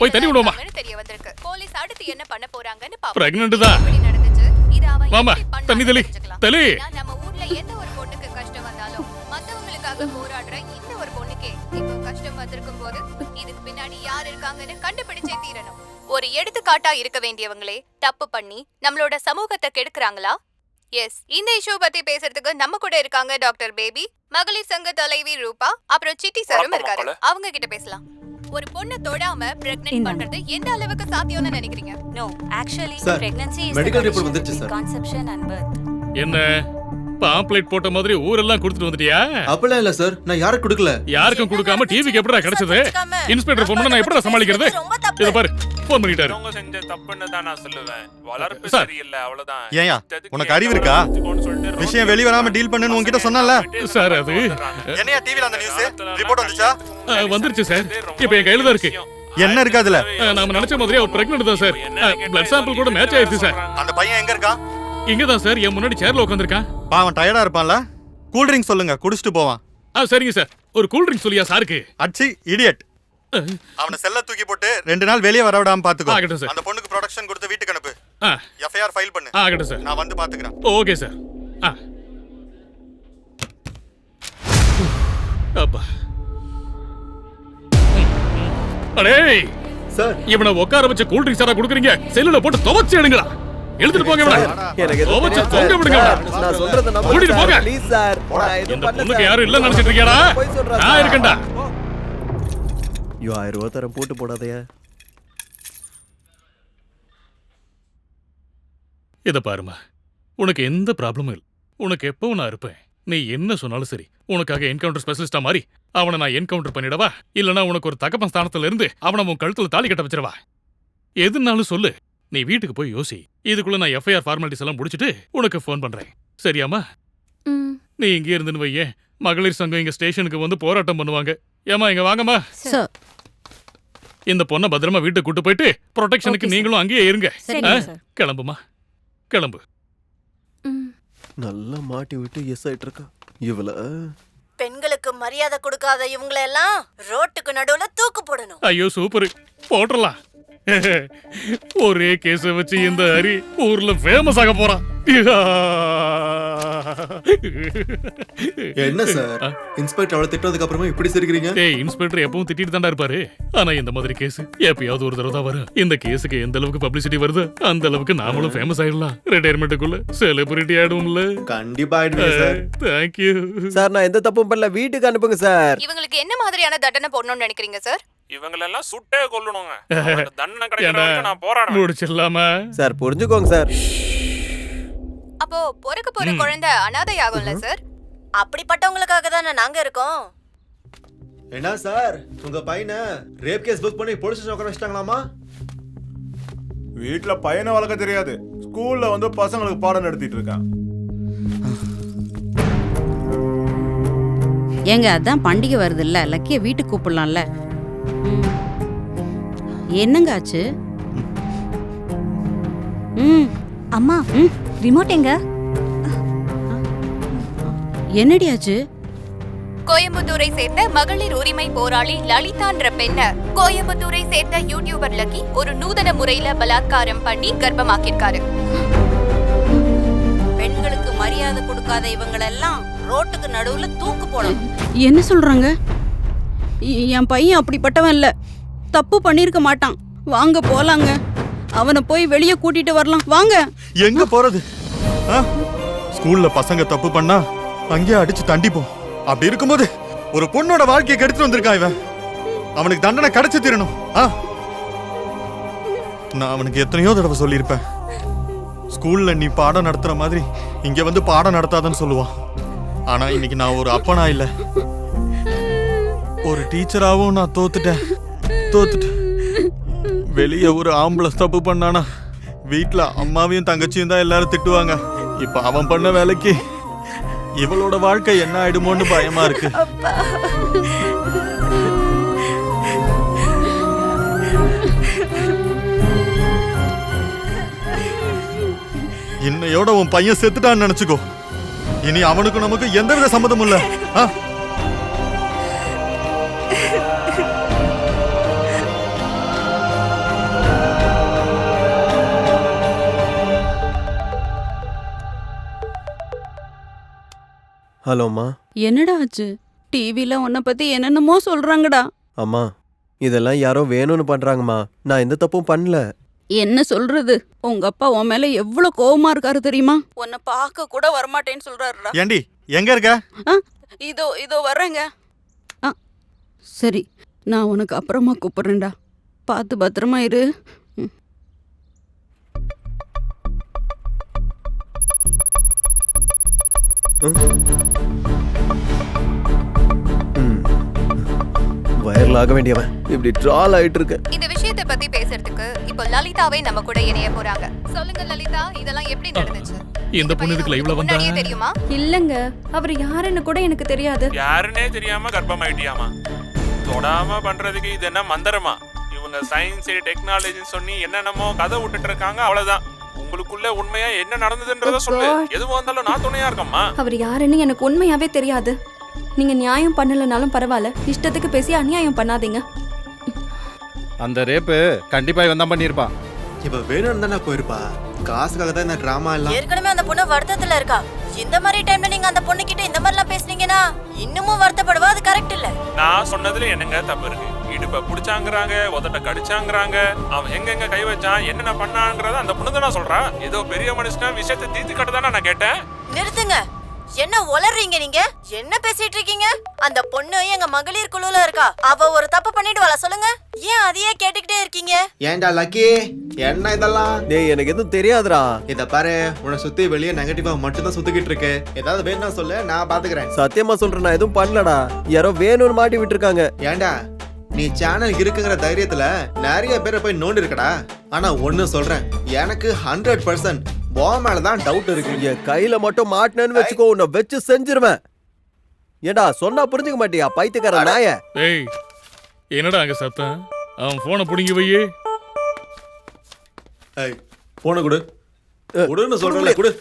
போய் தண்ணி விடுமா. தெரிய வந்திருக்கு. போலீஸ் அடுத்து என்ன பண்ண போறாங்கன்னு பாப்போம். பிரெக்னன்ட் தான். நடந்துச்சு. இது அவன் மாமா தண்ணி தெளி தெளி. நம்ம ஊர்ல எந்த ஒரு பொண்ணுக்கு கஷ்டம் வந்தாலும் மத்தவங்களுக்காக போராடுற இந்த ஒரு பொண்ணுக்கே இப்போ கஷ்டம் வந்திருக்கும் போது இதுக்கு பின்னாடி யார் இருக்காங்கன்னு கண்டுபிடிச்சே தீரணும். ஒரு எடுத்துக்காட்டா இருக்க வேண்டியவங்களே தப்பு பண்ணி நம்மளோட சமூகத்தை கெடுக்குறாங்களா? எஸ், இந்த இஷ்யூ பத்தி பேசுறதுக்கு நம்ம கூட இருக்காங்க டாக்டர் பேபி, மகளிர் சங்க தலைவி ரூபா, அப்புறம் சிட்டி சாரும் இருக்காரு. அவங்க கிட்ட பேசலாம். ஒரு பொண்ணு தொடாம பிரெக்னன்ட் பண்றது எந்த அளவுக்கு சாத்தியம்னு நினைக்கிறீங்க? No, actually pregnancy is medical report வந்துருச்சு சார். Conception and birth. என்ன பாம்ப்ளேட் போட்ட மாதிரி ஊரெல்லாம் கொடுத்துட்டு வந்துட்டியா? அப்பலாம் இல்ல சார், நான் யாருக்கு கொடுக்கல. யாருக்கும் கொடுக்காம டிவிக்கு எப்படிடா கிடைச்சது? இன்ஸ்பெக்டர் ஃபோன் பண்ணா நான் எப்படிடா சமாளிக்கிறது? இத பாரு, ஃபோன் பண்ணிட்டாரு. அவங்க செஞ்ச தப்புன்னு தான் நான் சொல்லுவேன். வளர்ப்பு சரியில்லை அவ்வளவுதான். ஏயா உனக்கு அறிவு இருக்கா? விஷயம் வெளிய வராம டீல் பண்ணனும் உன்கிட்ட சொன்னல சார். அது என்னையா டிவில அந்த நியூஸ் ரிப்போர்ட் வந்துச்சா? வந்துருச்சு சார். இப்போ என் கையில தான் இருக்கு. என்ன இருக்கு அதுல? நாம நினைச்ச மாதிரி அவர் பிரெக்னன்ட் தான் சார். பிளட் சாம்பிள் கூட மேட்ச் ஆயிருச்சு சார். அந்த பையன் எங்க இருக்கான்? இங்க தான் சார், என் முன்னாடி சேர்ல உட்கார்ந்திருக்கான். பாவம் டயர்டா இருப்பான்ல. கூல் ட்ரிங்க் சொல்லுங்க, குடிச்சிட்டு போவான். சரிங்க சார். ஒரு கூல் ட்ரிங்க் சொல்லியா சாருக்கு? அச்சி இடியட். அவனை செல்ல தூக்கி போட்டு 2 நாள் வெளியே வர விடாம பாத்துக்கோ. ஆகட்டும் சார். அந்த பொண்ணுக்கு ப்ரொடக்ஷன் கொடுத்து வீட்டுக்கு அனுப்பு. எஃப்ஐஆர் ஃபைல் பண்ணு. ஆகட்டும் சார். நான் வந்து பாத்துக்கறேன். Okay sir. அப்பா. அடே சார், இவனை உட்கார வச்சு கூல் ட்ரிங்க்ஸ் சாரா குடுக்குறீங்க. செல்லுல போட்டு துவைச்சு எடுங்கடா. எழுதிட்டு போங்க இவனை. எனக்கு எதுவும் கோவத்தை தெரியாது தொங்க விடுங்க சார். இவனை. நான் சொல்றத நம்புங்க கூட்டிட்டு போங்க. சார். Please sir. நான் எதுவும் இந்த பண்ணல பொண்ணுக்கு சார். யாரும் இல்ல நினைச்சிட்டு இருக்கியாடா? போய் சொல்றேன் நான் சார். இருக்கேன்டா. ஐயோ 1000 ரூபா தரேன் போட்டு போடாதயா. இத பாருமா, உனக்கு எந்த ப்ராப்ளமும் இல்லை. உனக்கு எப்பவும் நான் இருப்பேன். நீ என்ன சொன்னாலும் சரி. உனக்காக என்கவுண்டர் ஸ்பெஷலிஸ்டா மாதிரி அவனை நான் என்கவுண்டர் பண்ணிடவா, இல்லனா உனக்கு ஒரு தகப்பன் ஸ்தானத்துல இருந்து அவனை உன் கழுத்துல தாலி கட்ட வச்சிடவா? எதுனாலும் சொல்லு. நீ வீட்டுக்கு போய் யோசி. இதுக்குள்ள நான் எஃப்ஐஆர் ஃபார்மாலிட்டிஸ் எல்லாம் முடிச்சிட்டு உனக்கு ஃபோன் பண்றேன். சரியாமா? நீ இங்கே இருந்துன்னு வையே, மகளிர் சங்கம் இங்க ஸ்டேஷனுக்கு வந்து போராட்டம் பண்ணுவாங்க. ஏமா இங்க வாங்கம்மா. சார் இந்த பொண்ணை பத்திரமா வீட்டுக்கு கூட்டு போயிட்டு ப்ரொடெக்ஷனுக்கு நீங்களும் அங்கேயே இருங்க. சரிங்க ஆ? சார். கிளம்புமா, கிளம்பு. நல்லா மாட்டி விட்டு எஸ் ஆயிட்டு இருக்கா இவள. பெண்களுக்கு மரியாதை கொடுக்காத இவங்களை எல்லாம் ரோட்டுக்கு நடுவுல தூக்கு போடணும். ஐயோ சூப்பர், போட்டுடலாம். ஒரே கேஸ வச்சு இந்த ஹரி ஊர்ல ஃபேமஸ் ஆக போறான். என்ன சார் இன்ஸ்பெக்டர் அவளை திட்டதுக்கு அப்புறமா இப்படி சிரிக்கிறீங்க? ஏய், இன்ஸ்பெக்டர் எப்பவும் திட்டிட்டு தாண்டா இருப்பாரு. ஆனா இந்த மாதிரி கேஸ் எப்பயாவது ஒரு தடவை தான் வரும். இந்த கேஸுக்கு எந்த அளவுக்கு பப்ளிசிட்டி வருதோ அந்த அளவுக்கு நாமளும் ஃபேமஸ் ஆயிடலாம். ரிட்டையர்மெண்ட்டுக்குள்ள செலிபிரிட்டி ஆயிடுவோம்ல. கண்டிப்பா ஆயிடுவீங்க சார். தேங்க்யூ சார் நான் எந்த தப்பும் பண்ணல, வீட்டுக்கு அனுப்புங்க சார். இவங்களுக்கு என்ன மாதிரியான தண்டனை போடணும்னு நினைக்கிறீங்க சார்? இவங்களெல்லாம் சுட்டே கொல்லணுங்க. அவங்களுக்கு தண்டனை கிடைக்கிற வரைக்கும் நான் போராடுறேன். முடிச்சிடலாமா? சார் புரிஞ்சுக்கோங்க சார். அப்போ பிறக்க போற குழந்தை அனாதை ஆகும்ல சார்? அப்படிப்பட்டவங்களுக்காக தானே நாங்க இருக்கோம். என்ன சார் உங்க பையனை ரேப் கேஸ் புக் பண்ணி போலீஸ் ஸ்டேஷன் உட்கார வச்சிட்டாங்களாமா? வீட்டுல பையனை வளர்க்க தெரியாது, ஸ்கூல்ல வந்து பசங்களுக்கு பாடம் நடத்திட்டு இருக்கான். ஏங்க அதான் பண்டிகை வருது இல்ல, லக்கிய வீட்டுக்கு கூப்பிடலாம்ல. என்னங்க ஆச்சு? அம்மா ரிமோட் எங்க? என்னடி ஆச்சு? கோயம்புத்தூரை சேர்ந்த மகளிர் உரிமை போராளி லலிதான்ற பெண்ண கோயம்புத்தூரை சேர்ந்த யூடியூபர் லக்கி ஒரு நூதன முறையில பலாத்காரம் பண்ணி கர்ப்பமாக்கிருக்காரு. பெண்களுக்கு மரியாதை கொடுக்காத இவங்களெல்லாம் ரோட்டுக்கு நடுவுல தூக்கு போடணும். என்ன சொல்றாங்க? என் பையன் அப்படிப்பட்டவன் இல்ல, தப்பு பண்ணிருக்க மாட்டான். வாங்க போலாங்க, அவனை போய் வெளியே கூட்டிட்டு வரலாம். வாங்க. எங்க போறது? ஸ்கூல்ல பசங்க தப்பு பண்ணா அங்கேயே அடிச்சு தண்டிப்போம். அப்படி இருக்கும்போது ஒரு பொண்ணோட வாழ்க்கையை கெடுத்து வந்திருக்கான் இவன். அவனுக்கு தண்டனை கிடைச்சு தீரணும். நான் அவனுக்கு எத்தனையோ தடவை சொல்லியிருப்பேன், ஸ்கூல்ல நீ பாடம் நடத்துற மாதிரி இங்க வந்து பாடம் நடத்தாதன்னு சொல்லுவான். ஆனா இன்னைக்கு நான் ஒரு அப்பனா இல்ல, ஒரு டீச்சராவும் நான் தோத்துட்டேன். வெளியே ஒரு ஆம்பளை தப்பு பண்ணானா வீட்டுல அம்மாவையும் தங்கச்சியும் தான் எல்லாரும் திட்டுவாங்க. இப்ப அவன் பண்ண வேலைக்கு இவளோட வாழ்க்கை என்ன ஆயிடுமோன்னு பயமா இருக்கு. இன்னையோட உன் பையன் செத்துட்டான்னு நினைச்சுக்கோ. இனி அவனுக்கு நமக்கு எந்தவித சம்மதமும் இல்ல. ஹலோ அம்மா. என்னடா ஆச்சு? டிவில உன்னை பத்தி என்னென்னமோ சொல்றாங்கடா. அம்மா இதெல்லாம் யாரோ வேணும்னு பண்றாங்கம்மா, நான் எந்த தப்பும் பண்ணல. என்ன சொல்றது? உங்க அப்பா உன் மேல எவ்வளவு கோவமா இருக்காரு தெரியுமா? உன்னை பார்க்க கூட வரமாட்டேன்னு சொல்றாருடா. ஏண்டி எங்க இருக்க? இதோ வர்றேங்க. சரி, நான் உனக்கு அப்புறமா கூப்பிடுறேன்டா. பார்த்து பத்திரமா இரு. வைரல் ஆக வேண்டியவன் இப்படி ட்ரால் ஆயிட்டு இருக்க. இந்த விஷயத்தை பத்தி பேசுறதுக்கு இப்போ லலிதாவே நம்ம கூட இணைய போறாங்க. சொல்லுங்க லலிதா, இதெல்லாம் எப்படி நடந்துச்சு? இந்த பொண்ணு இதுக்கு லைவ்ல வந்தா? முன்னாடியே தெரியுமா? இல்லங்க, அவர் யாருன்னு கூட எனக்கு தெரியாது. யாருன்னே தெரியாம கர்ப்பமாயிட்டியாமா? தொடாம பண்றதுக்கு இது என்ன மந்திரமா? இவங்க சயின்ஸ் டெக்னாலஜின்னு சொல்லி என்னென்னமோ கதை விட்டுட்டு இருக்காங்க. அவ்வளவுதான். உங்களுக்குள்ள உண்மையா என்ன நடந்ததுன்றத சொல்லு. எதுவா இருந்தாலும் நான் துணையா இருக்கம்மா. அவர் யாருன்னு எனக்கு உண்மையாவே தெரியாது. நீங்க நியாயம் பண்ணலனாலும் பரவாயில்ல, இஷ்டத்துக்கு பேசி அநியாயம் பண்ணாதீங்க. அந்த ரேப்பு கண்டிப்பா இவன் தான் பண்ணிருப்பான். இவ வேணும்னு தானே போயிருப்பா, காசுக்காக தான் இந்த டிராமா எல்லாம். ஏற்கனவே அந்த பொண்ணு வருத்தத்துல இருக்கா. இந்த மாதிரி டைம்ல நீங்க அந்த பொண்ணு கிட்ட இந்த மாதிரி எல்லாம் பேசுனீங்கன்னா இன்னமும் வருத்தப்படுவா. அது கரெக்ட் இல்ல. நான் சொன்னதுல என்னங்க தப்பு இருக்கு? இடுப்ப புடிச்சாங்கறாங்க, உதட்ட கடிச்சாங்கறாங்க, அவன் எங்க கை வச்சான், என்னென்ன பண்ணாங்கறத அந்த பொண்ணு தான சொல்றா. ஏதோ பெரிய மனுஷனா விஷயத்தை தீர்த்து கட்டதானே நான் கேட்டேன். நிறுத்துங்க. என்ன உளறீங்க நீங்க? என்ன பேசிட்டு இருக்கீங்க? அந்த பொண்ணு எங்க மகளிர் குழுல இருக்கா. அவ ஒரு தப்பு பண்ணிடுவாளா சொல்லுங்க? ஏன் அதையே கேட்டுக்கிட்டே இருக்கீங்க? ஏன்டா லக்கி, என்ன இதெல்லாம்? டேய் எனக்கு எதுவும் தெரியாதுடா. இத பாரு, உன்னை சுத்தி வெளியே நெகட்டிவா மட்டும் தான் சுத்திக்கிட்டு இருக்கு. ஏதாவது வேணும்னா சொல்லு, நான் பாத்துக்கிறேன். சத்தியமா சொல்றேன், நான் எதுவும் பண்ணலடா. யாரோ வேணும்னு மாட்டி விட்டுருக்காங்க. ஏன்டா நீ சேனல் இருக்குங்கிற தைரியத்துல நிறைய பேரை போய் நோண்டி இருக்கடா. ஆனா ஒண்ணு சொல்றேன், எனக்கு 100% உன் மேலதான் டவுட் இருக்கு. என் கையில மட்டும் மாட்டினேன்னு வச்சுக்கோ, உன்னை வச்சு செஞ்சிருவேன். ஏண்டா சொன்னா புரிஞ்சுக்க மாட்டியா பைத்தியக்கார நாய? ஏய் என்னடா அங்க சத்தம்? அவன் போனை புடிங்கி வையே. ஏய் போன குடு. குடுன்னு சொல்றல, குடு.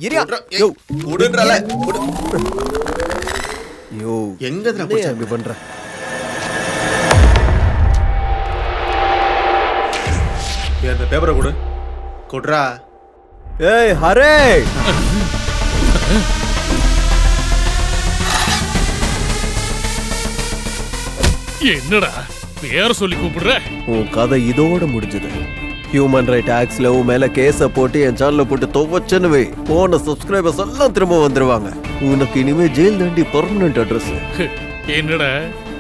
இரியா. யோ குடுன்றல, குடு. யோ எங்கடா போச்சு அப்படி பண்ற? இந்த பேப்பரை குடு. குடுறா. ஏய் ஹரே, என்னடா பேர சொல்லி கூப்பிடுற? உன் கதை இதோட முடிஞ்சது. ஹியூமன் ரைட் ஆக்ட்ஸ்ல உன் மேல கேஸ போட்டு என் சேனல்ல போட்டு துவச்சன்னு வை. போன சப்ஸ்கிரைபர்ஸ் எல்லாம் திரும்ப வந்துருவாங்க. உனக்கு இனிமே ஜெயில் தாண்டி பெர்மனன்ட் அட்ரஸ். என்னடா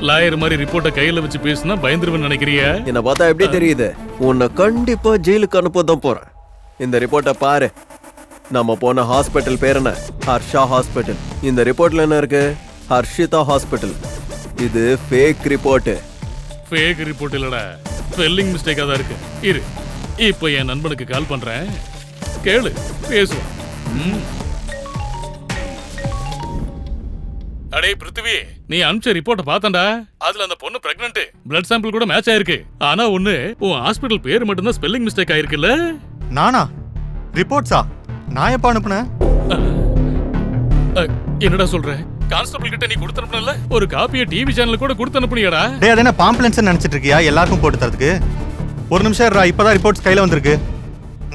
லாயர் மாதிரி ரிப்போர்ட்டை கையில வச்சு பேசினா பயந்துருவேன்னு நினைக்கிறியா? என்ன பார்த்தா எப்படி தெரியுது? உன்னை கண்டிப்பா ஜெயிலுக்கு அனுப்ப தான் போறேன். இந்த ரிப்போர்ட்டை பாரு. நம்ம போன ஹாஸ்பிட்டல் பேர் என்ன? ஹர்ஷா ஹாஸ்பிட்டல். இந்த ரிப்போர்ட்ல என்ன இருக்கு? ஹர்ஷிதா ஹாஸ்பிட்டல். இது ஃபேக் ரிப்போர்ட். ஃபேக் ரிப்போர்ட் இல்லடா, ஸ்பெல்லிங் மிஸ்டேக்கா தான் இருக்கு. இரு, இப்போ என் நண்பனுக்கு கால் பண்றேன், கேளு, பேசுவோம். அடே பிருத்திவி, நீ அனுப்பிச்ச ரிப்போர்ட்டை பார்த்தேன்டா. அதுல அந்த பொண்ணு பிரெக்னன்ட். பிளட் சாம்பிள் கூட மேட்ச் ஆயிருக்கு. ஆனா ஒண்ணு, உன் ஹாஸ்பிடல் பேர் மட்டும் தான் ஸ்பெல்லிங் மிஸ்டேக் ஆயிருக்குல்ல? நானா? ரிப்போர்ட்ஸா? நான் எப்ப அனுப்புனேன்? என்னடா சொல்ற? கான்ஸ்டபிள் கிட்ட நீ கொடுத்து அனுப்புனல? ஒரு காப்பியை டிவி சேனல்ல கூட கொடுத்து அனுப்புனியாடா? டேய் அது என்ன பாம்ப்ளெட்ஸ் நினைச்சிட்டு இருக்கியா? எல்லாருக்கும் போட்டு தரதுக்கு? ஒரு நிமிஷம் இருடா, இப்பதான் ரிப்போர்ட்ஸ் கையில வந்திருக்கு.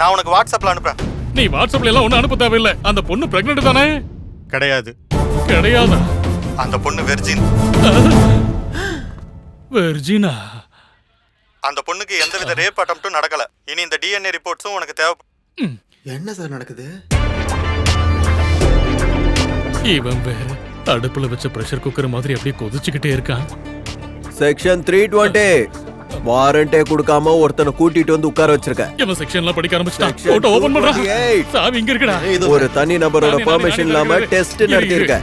நான் உனக்கு வாட்ஸ்அப்ல அனுப்புறேன். நீ வாட்ஸ்அப்ல எல்லாம் ஒண்ணு அனுப்ப தேவையில்லை. அந்த பொண்ணு பிரெக்னன்ட் தானே? கிடையாது. கிடையாதா? அந்த பொண்ணு வெர்ஜின். வெர்ஜினா? அந்த பொண்ணுக்கு எந்தவித ரேப் அட்டம்ப்டும் நடக்கல. இனி இந்த டிஎன்ஏ ரிப்போர்ட்ஸும் உனக்கு தேவை. என்ன சார் நடக்குது? இவன் வேற அடுப்புல வச்ச பிரஷர் குக்கர் மாதிரி அப்படியே கொதிச்சுக்கிட்டே இருக்கான். செக்ஷன் 320 வாரண்டே கொடுக்காம ஒருத்தனை கூட்டிட்டு வந்து உட்கார வச்சிருக்க. இவன் செக்ஷன்ல படிக்க ஆரம்பிச்சிட்டான். போட்டோ ஓபன் பண்றா. சாவி இங்க இருக்குடா. ஒரு தனி நபரோட பெர்மிஷன் இல்லாம டெஸ்ட் நடத்தி இருக்க.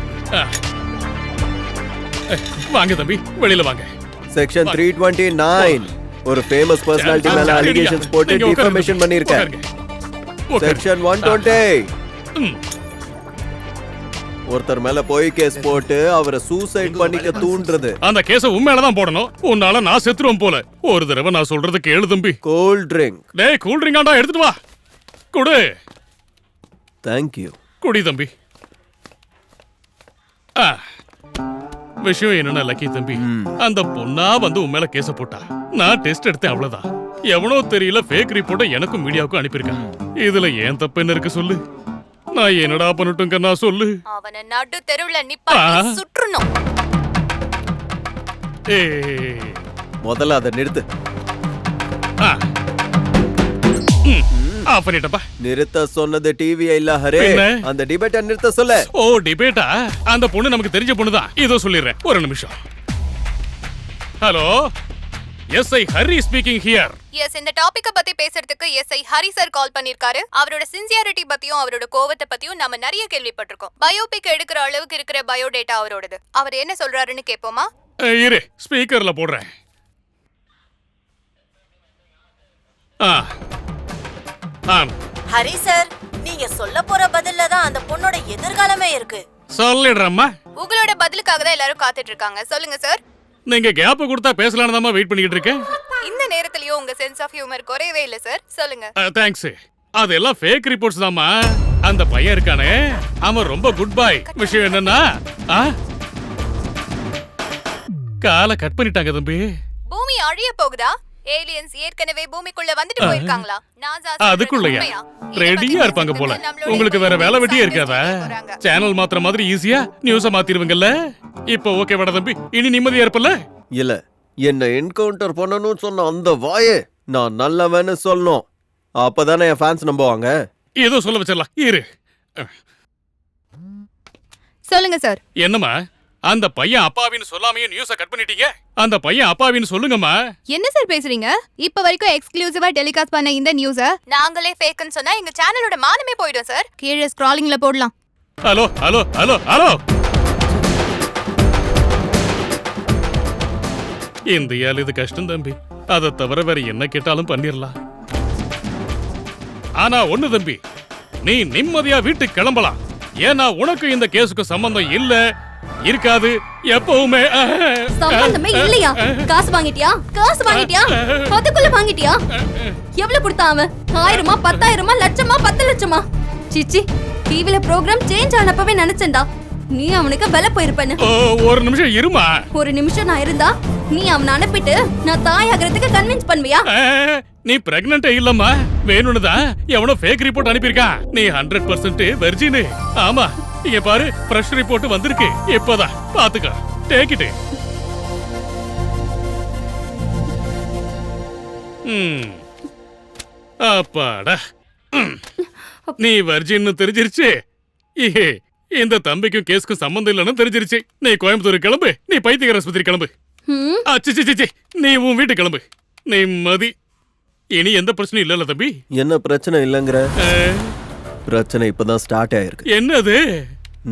வாங்க தம்பி, வெளியில வாங்க. செக்ஷன் 329 ஒரு ஃபேமஸ் பர்சனாலிட்டி மேல அலிகேஷன்ஸ் போட்டு டிஃபமேஷன் பண்ணிருக்க. செக்ஷன் 120 ஒருத்தர் மேல போய் கேஸ் போட்டு அவரை சூசைட் பண்ணிக்க தூண்டுறது. அந்த கேஸ உண்மையில தான் போடணும். உன்னால நான் செத்துருவேன் போல. ஒரு தடவை நான் சொல்றது கேளு தம்பி. Cool drink. டேய் கூல் ட்ரிங்க் ஆண்டா, எடுத்துட்டு வா. குடு. Thank you. குடி தம்பி. விஷயம் என்னன்னா லக்கி தம்பி, அந்த பொண்ணா வந்து உன் மேல கேஸ போட்டா. நான் டெஸ்ட் எடுத்தேன், அவ்வளவுதான். எவனோ தெரியல ஃபேக் ரிப்போர்ட்டை எனக்கும் மீடியாவுக்கும் அனுப்பியிருக்கான். இதுல ஏன் தப்பு என்ன இருக்கு சொல்லு? நான் என்னடா பண்ணட்டுங்க நான் சொல்லு? அவனை நடு தெருவுல நிப்பாட்டி சுற்றணும். முதல்ல அதை நிறுத்து. ஆஃப் பண்ணிட்டப்பா. நிறுத்த சொன்னது டிவியா இல்ல ஹரே. அந்த டிபேட்டை நிறுத்த சொல்ல. ஓ டிபேட்டா? அந்த பொண்ணு நமக்கு தெரிஞ்ச பொண்ணு தான். இதோ சொல்லிடுறேன், ஒரு நிமிஷம். Hello, SI Hari speaking here. Yes, இந்த டாபிக்க பத்தி பேசுறதுக்கு எஸ்ஐ ஹரி சார் கால் பண்ணிருக்காரு. அவரோட சின்சியாரிட்டி பத்தியும் அவரோட கோவத்தை பத்தியும் நம்ம நிறைய கேள்விப்பட்டிருக்கோம். பயோபிக் எடுக்கிற அளவுக்கு இருக்கிற பயோடேட்டா அவரோடது. அவர் என்ன சொல்றாருன்னு கேட்போமா? இரு, ஸ்பீக்கர்ல போடுறேன். ஹரி சார், நீங்க சொல்ல போற பதில்ல தான் அந்த பொண்ணோட எதிர்காலமே இருக்கு. சொல்லிடுறேம்மா. உங்களோட பதிலுக்காக தான் எல்லாரும் காத்துட்டு இருக்காங்க. சொல்லுங்க சார். நீங்க கேப் கொடுத்தா பேசலாம்னு தான் வெயிட் பண்ணிட்டு இருக்கேன். இந்த நேரத்துலயும் உங்க சென்ஸ் ஆஃப் ஹியூமர் குறையவே இல்ல சார். சொல்லுங்க. தேங்க்ஸ். அதெல்லாம் ஃபேக் ரிப்போர்ட்ஸ் தான்மா. அந்த பையன் இருக்கானே, அவன் ரொம்ப குட் பாய். விஷயம் என்னன்னா, காலை கட் பண்ணிட்டாங்க தம்பி. பூமி அழிய போகுதா? ஏலியன்ஸ் ஏற்கனவே பூமிக்குள்ள வந்துட்டு போயிருக்காங்களா? நாசா அதுக்குள்ளயா ரெடியா இருப்பாங்க போல. உங்களுக்கு வேற வேலை வெட்டியே இருக்காதா? சேனல் மாத்திர மாதிரி ஈஸியா நியூஸ மாத்திருவீங்கல்ல. இப்போ ஓகே வட தம்பி, இனி நிம்மதியா இருப்பல? இல்ல, என்ன என்கவுண்டர் பண்ணணும்னு சொன்ன அந்த வாயே நான் நல்லவன்னு சொல்லணும். அப்பதானே என் ஃபேன்ஸ் நம்புவாங்க. ஏதோ சொல்ல வச்சிடலாம் இரு. சொல்லுங்க சார். என்னம்மா அந்த பையன் அப்பாவின்னு சொல்லாமையே நியூஸ கட் பண்ணிட்டீங்க? அந்த பையன் அப்பாவின்னு சொல்லுங்கம்மா. என்ன சார் பேசுறீங்க? இப்ப வரைக்கும் எக்ஸ்க்ளூசிவா டெலிகாஸ்ட் பண்ண இந்த நியூஸ நாங்களே ஃபேக்னு சொன்னா எங்க சேனலோட மானமே போயிடும் சார். கீழே ஸ்க்ராலிங்ல போடலாம். ஹலோ ஹலோ ஹலோ ஹலோ, இந்தியால இது கஷ்டம் தம்பி. அதை தவிர வேற என்ன கேட்டாலும் பண்ணிடலாம். ஆனா ஒண்ணு தம்பி, நீ நிம்மதியா வீட்டுக்கு கிளம்பலாம். ஏன்னா உனக்கு இந்த கேஸுக்கு சம்பந்தம் இல்ல, இருக்காது எப்பவுமே. சம்பந்தமே இல்லையா? காசு வாங்கிட்டியா? காசு வாங்கிட்டியா? அதுக்குள்ள வாங்கிட்டியா? எவ்வளவு கொடுத்தா அவன்? 1000மா 10,000மா லட்சமா 10 லட்சமா? சிச்சி, டிவில ப்ரோக்ராம் சேஞ்ச் ஆனப்பவே நினைச்சேன்டா நீ அவனுக்கு விலை போயிருப்பேன்னு. ஒரு நிமிஷம் இருமா. ஒரு நிமிஷம் நான் இருந்தா நீ அவனை அனுப்பிட்டு நான் தாயாகிறதுக்கு கன்வின்ஸ் பண்ணுவியா? நீ பிரெக்னன்ட் இல்லம்மா, வேணும்னுதான் எவனோ ஃபேக் ரிப்போர்ட் அனுப்பியிருக்கான். நீ 100% வெர்ஜின். ஆமா, இங்க பாரு, ஃப்ரெஷ் ரிப்போர்ட் வந்திருக்கு. இப்பதான் பாத்துக்க, டேக் இட். அப்பாடா, நீ வெர்ஜின்னு தெரிஞ்சிருச்சு. இந்த தம்பிக்கும் கேஸ்க்கும் சம்பந்தம் இல்லைன்னு தெரிஞ்சிருச்சு. நீ கோயம்புத்தூர் கிளம்பு, நீ பைத்தியக்கார ஆஸ்பத்திரி கிளம்பு. நீ உன் வீட்டு கிளம்பு. நிம்மதி. இனி எந்த பிரச்சனையும் இல்லல்ல தம்பி? என்ன பிரச்சனை இல்லைங்கிற? பிரச்சனை இப்பதான் ஸ்டார்ட் ஆயிருக்கு. என்னது?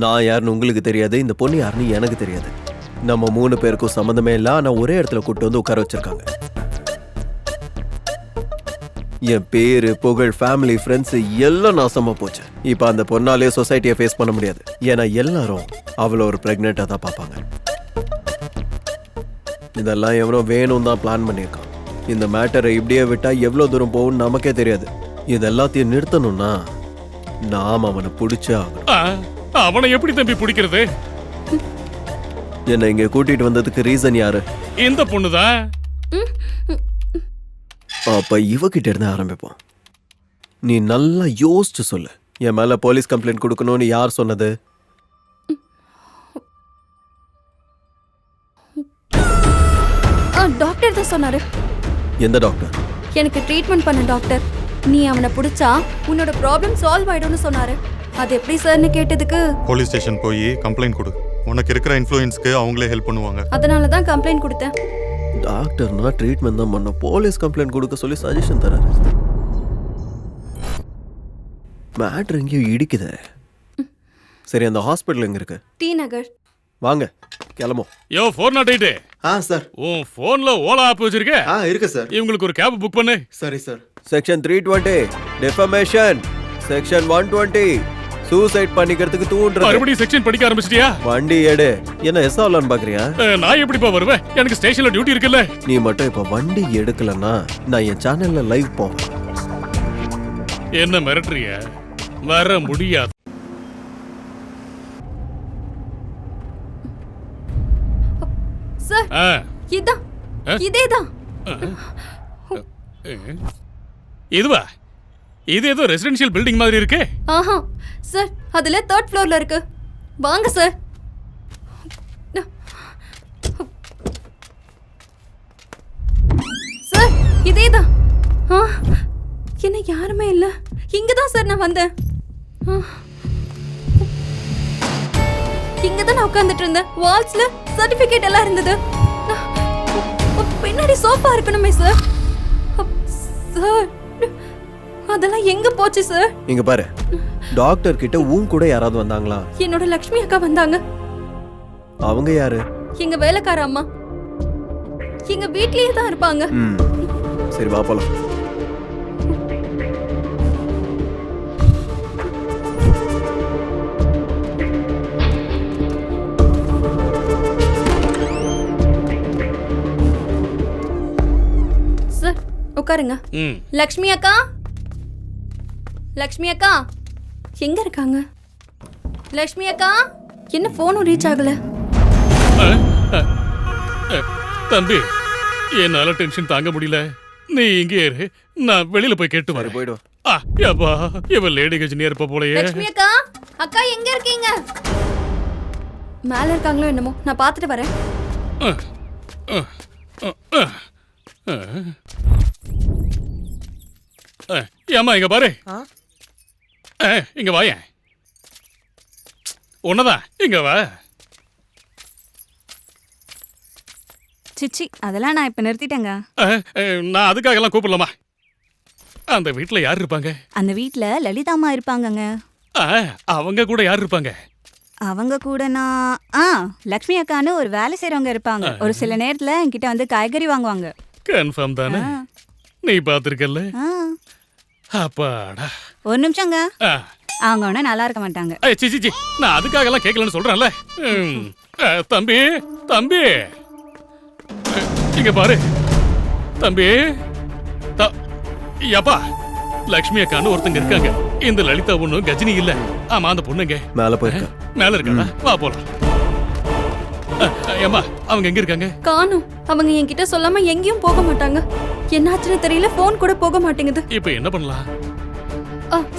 நான் யாருன்னு உங்களுக்கு தெரியாது, இந்த பொண்ணு யாருன்னு எனக்கு தெரியாது. நம்ம 3 பேருக்கும் சம்மந்தமே இல்ல, ஆனா ஒரே இடத்துல கூட்டு வந்து உட்கார வச்சிருக்காங்க. என் பேரு, புகழ், ஃபேமிலி, ஃப்ரெண்ட்ஸ் எல்லாம் நாசமா போச்சு. இப்ப அந்த பொண்ணாலே சொசைட்டியை ஃபேஸ் பண்ண முடியாது. ஏன்னா எல்லாரும் அவளை ஒரு பிரெக்னெண்டா தான் பார்ப்பாங்க. இதெல்லாம் எவனோ வேணும் தான் பிளான் பண்ணியிருக்கான். இந்த மேட்டரை இப்படியே விட்டா எவ்வளவு தூரம் போகும்னு நமக்கே தெரியாது. இதெல்லாத்தையும் நிறுத்தணும்னா நாம அவனை பிடிச்சே ஆகணும். அவனை எப்படி தம்பி பிடிக்கிறது? என்ன இங்க கூட்டிட்டு வந்ததுக்கு ரீசன் யாரு? இந்த பொண்ணுதான். அப்ப இவகிட்ட இருந்து ஆரம்பிப்போம். நீ நல்லா யோசிச்சு சொல்லு. என் மேல போலீஸ் கம்ப்ளைண்ட் கொடுக்கணும்னு யார் சொன்னது? டாக்டர் தான் சொன்னாரு. எந்த டாக்டர்? எனக்கு ட்ரீட்மெண்ட் பண்ண டாக்டர். நீ அவனை பிடிச்சா உன்னோட ப்ராப்ளம் சால்வ் ஆயிடும்னு சொன்னாரு. அது எப்படி சார்னு கேட்டதுக்கு போலீஸ் ஸ்டேஷன் போய் கம்ப்ளைண்ட் கொடு. உனக்கு இருக்கிற இன்ஃப்ளூயன்ஸ்க்கு அவங்களே ஹெல்ப் பண்ணுவாங்க. அதனால தான் கம்ப்ளைண்ட் கொடுத்தேன். டாக்டர்னா ட்ரீட்மெண்ட் தான் பண்ண, போலீஸ் கம்ப்ளைண்ட் கொடுக்க சொல்லி சஜஷன் தராரு. மேட்ரு எங்கேயோ இடிக்குதே. சரி, அந்த ஹாஸ்பிட்டல் எங்க இருக்கு? டி நகர். வாங்க கிளம்பும். யோ 408. சார், உன் போன்ல ஓலா ஆப் வச்சிருக்க? இருக்கு சார். இவங்களுக்கு ஒரு கேப் புக் பண்ணு. சரி sir. Section 320 defamation, section 120 suicide பண்ணிக்கிறதுக்கு தூண்டுறது. மறுபடியும் செக்ஷன் படிக்க ஆரம்பிச்சிட்டியா? வண்டி எடு. என்ன எஸ்ஆர்லான்னு பாக்குறியா? நான் எப்படிப்பா வருவேன்? எனக்கு ஸ்டேஷன்ல டியூட்டி இருக்குல்ல. நீ மட்டும் இப்ப வண்டி எடுக்கலன்னா நான் என் சேனல்ல லைவ் போவேன். என்ன மிரட்டுறிய? வர முடியாது. சார், இதான் இதேதான். இதுவா? இது ஏதோ ரெசிடென்ஷியல் பில்டிங் மாதிரி இருக்கு. ஆஹா சார், அதுல 3rd ஃப்ளோர்ல இருக்கு. வாங்க சார். சார், இதேதான். என்ன யாருமே இல்ல. இங்கதான் சார் நான் வந்தேன். இங்கதான் நான் உட்கார்ந்துட்டு இருந்தேன். வால்ஸ்ல சர்டிபிகேட் எல்லாம் இருந்தது. பின்னாடி சோஃபா இருக்கணுமே சார். சார், அதெல்லாம் எங்க போச்சு சார்? இங்க பாரு, டாக்டர் கிட்ட உன் கூட யாராவது வந்தாங்களா? என்னோட லக்ஷ்மி அக்கா வந்தாங்க. அவங்க யாரு? எங்க வேலைக்கார அம்மா. எங்க வீட்லயே தான் இருப்பாங்க. சரி, வா போலாம். சார், உட்காருங்க. லக்ஷ்மி அக்கா, லக்ஷ்மி அக்கா எங்க இருக்காங்க? லக்ஷ்மி அக்கா, என்ன போனும் ரீச் ஆகல? தம்பி, என்னால டென்ஷன் தாங்க முடியல. நீ இங்கே இரு, நான் வெளியில போய் கேட்டு வரேன். போயிடுவோம். யப்பா, இவன் லேடி கஜினியா இருப்ப போலயே. லட்சுமி அக்கா, அக்கா எங்க இருக்கீங்க? மேல இருக்காங்களோ என்னமோ, நான் பாத்துட்டு வரேன். ஏம்மா இங்க பாரு. இங்க வாயேன். உன்னதான் இங்க வா. சிச்சி, அதெல்லாம் நான் இப்ப நிறுத்திட்டேங்க. நான் அதுக்காக எல்லாம் கூப்பிடலாமா? அந்த வீட்ல யார் இருப்பாங்க? அந்த வீட்ல லலிதாம்மா இருப்பாங்கங்க. அவங்க கூட யார் இருப்பாங்க? அவங்க கூட நான் லக்ஷ்மி அக்கான்னு ஒரு வேலை செய்றவங்க இருப்பாங்க. ஒரு சில நேரத்துல என்கிட்ட வந்து காய்கறி வாங்குவாங்க. கன்ஃபார்ம் தானே? நீ பாத்திருக்கல? அப்பாடா. ஒரு நிமிஷங்க. அவங்க ஒன்னும் நல்லா இருக்க மாட்டாங்க. சி நான் அதுக்காக எல்லாம் கேட்கலன்னு சொல்றேன்ல. தம்பி தம்பி இங்க பாரு தம்பி. யப்பா, லக்ஷ்மி அக்கான்னு ஒருத்தங்க இருக்காங்க. இந்த லலிதா ஒண்ணும் கஜினி இல்ல. ஆமா, அந்த பொண்ணுங்க மேல போயிருக்கா. மேல இருக்காடா, வா போலாம். ஏம்மா, அவங்க எங்க இருக்காங்க? காணோம். அவங்க என்கிட்ட சொல்லாம எங்கேயும் போக மாட்டாங்க. என்னாச்சுன்னு தெரியல, போன் கூட போக மாட்டேங்குது. இப்போ என்ன பண்ணலாம்?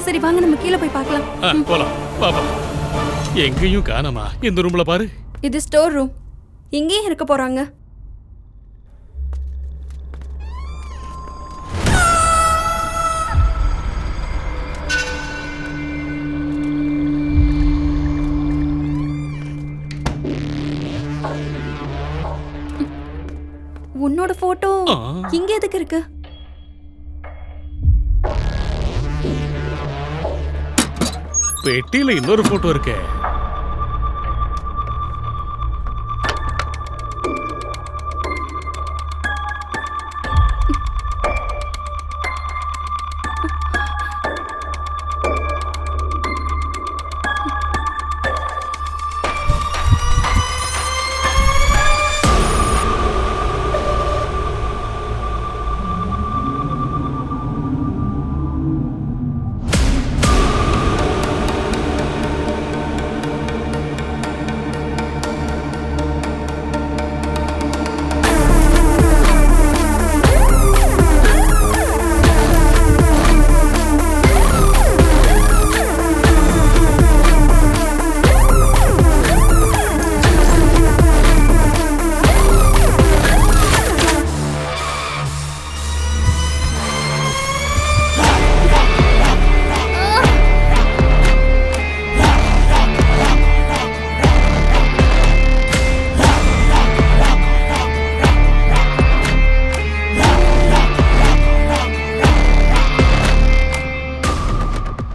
சரி வாங்க, நம்ம கீழே போய் பார்க்கலாம். போலாம், பாப்பா. எங்கேயும் காணோமா? இந்த ரூம்ல பாரு. இது ஸ்டோர் ரூம். இங்கேயும் இருக்க போறாங்க. உன்னோட போட்டோ இங்க எதுக்கு இருக்கு? பெட்டியில இன்னொரு போட்டோ இருக்கு.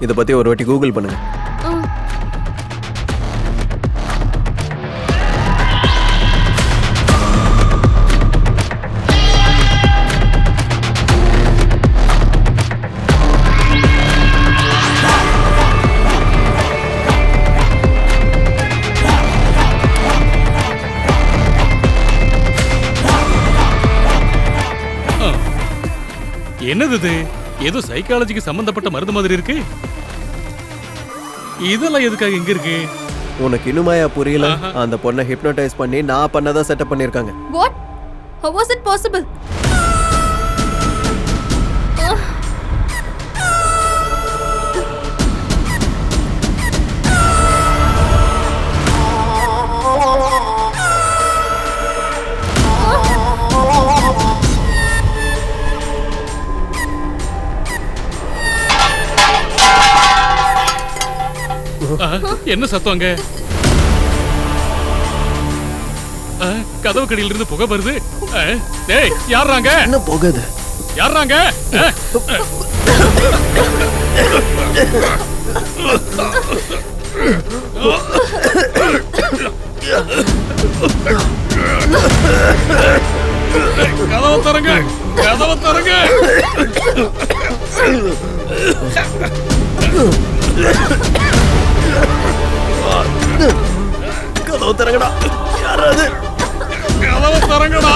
இதை பத்தி ஒரு வாட்டி கூகுள் பண்ணுங்க. என்னது இது? ஏதோ சைக்காலஜிக்கு சம்பந்தப்பட்ட மருந்து மாதிரி இருக்கு. இதெல்லாம் எதுக்காக இங்க இருக்கு? உனக்கு இன்னுமாயா புரியல? அந்த பொண்ணை ஹிப்னோடைஸ் பண்ணி நான் பண்ணதா செட்டப் பண்ணிருக்காங்க. What? How was it possible? என்ன சத்தம்? கதவு கடியில இருந்து புகை வருது. டேய், யாராங்க? என்ன புகைது? யாராங்க? கதவை தரங்க, கதவை தரங்க. கதவு தரங்கடா. யாராவது கதவு தரங்கடா.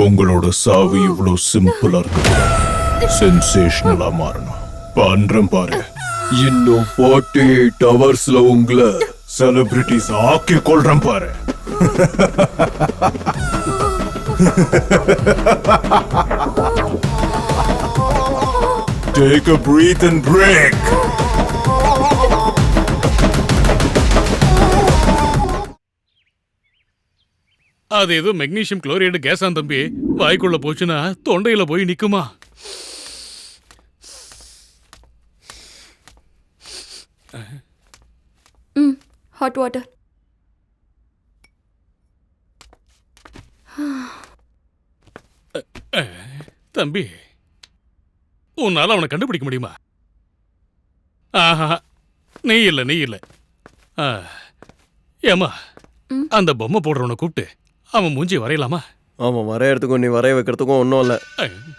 உங்களோட சாவு இவ்வளவு சிம்பிளா இருக்கு, சென்சேஷனலா மாறணும். பண்றேன் பாரு. இன்னும் 48 ஹவர்ஸ்ல உங்களை செலிபிரிட்டிஸ் ஆக்கி கொள்றேன் பாரு. Take a breath and break. அது ஏதோ மெக்னீசியம் குளோரைடு கேஸான் தம்பி. வாய்க்குள்ள போச்சுன்னா தொண்டையில போய் நிக்குமா. Hot water. தம்பி, உன்னால அவனை கண்டுபிடிக்க முடியுமா? ஆஹா, நீ இல்ல. ஏமா, அந்த பொம்மை போடுறவனை கூப்பிட்டு அவன் மூஞ்சி வரையலாமா? அவன் வரையறதுக்கும் நீ வரைய வைக்கிறதுக்கும் ஒன்றும் இல்லை.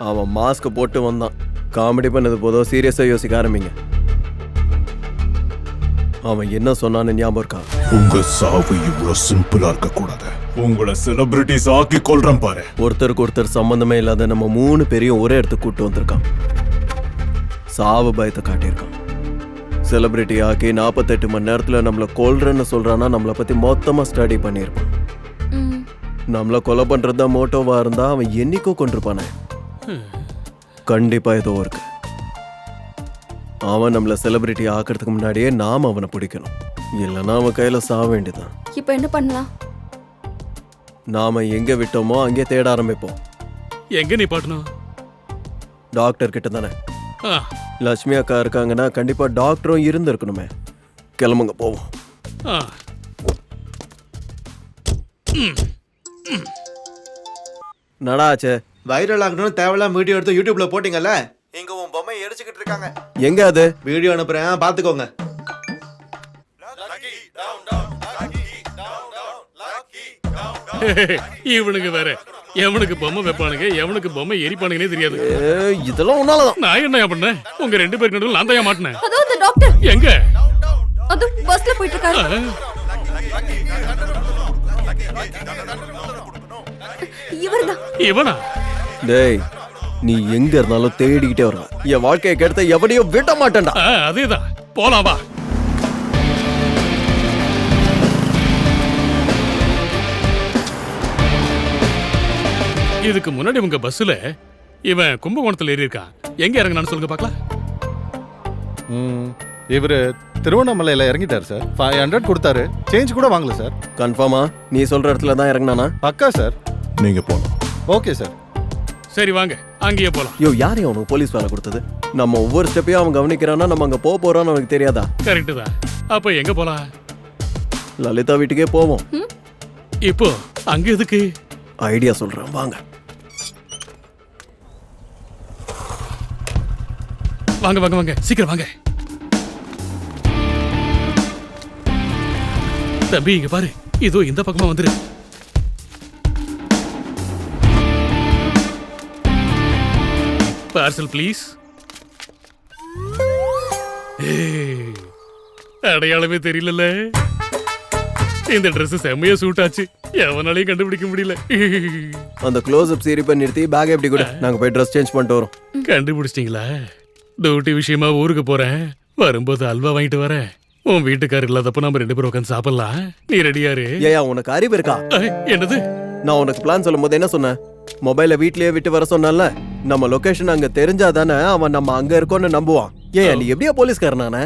அவன் மாஸ்க் போட்டு வந்தான். காமெடி பண்ணது போதும், சீரியஸாக யோசிக்க ஆரம்பிங்க. அவன் என்ன சொன்னான்னு ஞாபகம் இருக்கா? உங்க சாவு இவ்வளவு சிம்பிளா இருக்க கூடாது. உங்களை செலிபிரிட்டிஸ் ஆக்கி கொள்றேன் பாரு. ஒருத்தருக்கு ஒருத்தர் சம்பந்தமே இல்லாத நம்ம 3 பேரையும் ஒரே இடத்துக்கு கூட்டு வந்திருக்கான். சாவு பயத்தை காட்டியிருக்கான். செலிபிரிட்டி ஆக்கி 48 மணி நேரத்தில் நம்மளை கொல்றேன்னு சொல்றான்னா நம்மளை பத்தி மொத்தமா ஸ்டடி பண்ணியிருப்பான். நம்மளை கொலை பண்றது தான் மோட்டோவா இருந்தா அவன் என்னைக்கோ கொண்டிருப்பானே. கண்டிப்பா ஏதோ இருக்கு. அவன் நம்மளை செலிபிரிட்டி ஆக்கிறதுக்கு முன்னாடியே நாம அவனை பிடிக்கணும். இல்லைன்னா அவன் கையில சாக வேண்டியதான். இப்போ என்ன பண்ணலாம்? நாம எங்க விட்டோமோ அங்கே தேட ஆரம்பிப்போம். எங்க நீ பாட்டணும்? டாக்டர் கிட்ட தானே. லட்சுமி அக்கா இருக்காங்கன்னா கண்டிப்பா டாக்டரும் இருந்திருக்கணுமே. கிளம்புங்க போவோம். நடாச்சே, வைரல் ஆகணும்னு தேவையில்லாம வீடியோ எடுத்து யூடியூப்ல போட்டீங்கல்ல, இங்க உன் பொம்மை எரிச்சுக்கிட்டு இருக்காங்க. எங்க அது? வீடியோ அனுப்புறேன், பாத்துக்கோங்க. இவனுக்கு வேற எவனுக்கு பொம்மை வைப்பானுங்க, எவனுக்கு பொம்மை எரிப்பானுங்கன்னே தெரியாது. இதெல்லாம் உன்னாலதான். நான் என்ன பண்ணேன்? உங்க 2 பேருக்கு நடுவில் நான் தான் மாட்டினேன். அதோ அந்த டாக்டர் எங்க? அது பஸ்ல போயிட்டு இருக்காரு. இவர்தான். இவனா? டேய், நீ எங்க இருந்தாலும் தேடிக்கிட்டே வர. என் வாழ்க்கையை கெடுத்த எவனையும் விட மாட்டேன்டா. அதேதான், போலாம் வா. இதுக்கு முன்னாடி உங்க பஸ்ல இவன் கும்பகோணத்துல ஏறி இருக்கான். எங்க இறங்கினான்னு சொல்லுங்க பாக்கலாம். இவரு திருவண்ணாமலையில இறங்கிட்டாரு சார். 500 கொடுத்தாரு. சேஞ்ச் கூட வாங்கல சார். கன்ஃபார்மா? நீ சொல்ற இடத்துல தான் இறங்கினானா? பக்கா சார். நீங்க போலாம். Okay sir. சரி வாங்க, அங்கேயே போலாம். யோ, யாரையும் அவனுக்கு போலீஸ் வேலை கொடுத்தது? நம்ம ஒவ்வொரு ஸ்டெப்பையும் அவன் கவனிக்கிறான்னா நம்ம அங்க போக போறோம்னு அவனுக்கு தெரியாதா? கரெக்ட் தான். அப்ப எங்க போலாம்? லலிதா வீட்டுக்கே போவோம். இப்போ அங்க எதுக்கு? ஐடியா சொல்றேன், வாங்க. வாங்க வாங்க வாங்க, சீக்கிரம் வாங்க. தம்பி இங்க பாரு, இதோ இந்த பக்கமா வந்துரு. Parcel please. அடையாளமே தெரியல. இந்த ட்ரெஸ் செம்மையா சூட் ஆச்சு. எவனாலையும் கண்டுபிடிக்க முடியல. அந்த க்ளோஸ் அப் சீரிப்பை நிறுத்தி பேக் எப்படி கூட நாங்க போய் ட்ரெஸ் சேஞ்ச் பண்ணிட்டு வரோம். கண்டுபிடிச்சிட்டீங்களா? டியூட்டி விஷயமா ஊருக்கு போறேன். வரும்போது அல்வா வாங்கிட்டு வரேன். உன் வீட்டுக்காரர் இல்லாதப்ப நம்ம 2 பேரும் உட்காந்து சாப்பிடலாம். நீ ரெடியாரு? ஏயா உனக்கு அறிவு இருக்கா? என்னது? நான் உனக்கு பிளான் சொல்லும் போது என்ன சொன்னேன்? மொபைலை வீட்லயே விட்டு வர சொன்னால நம்ம லொகேஷன் அங்க தெரிஞ்சாதானே அவன் நம்ம அங்க இருக்கோன்னு நம்புவான். ஏன் நீ எப்படியா போலீஸ்காரனானே?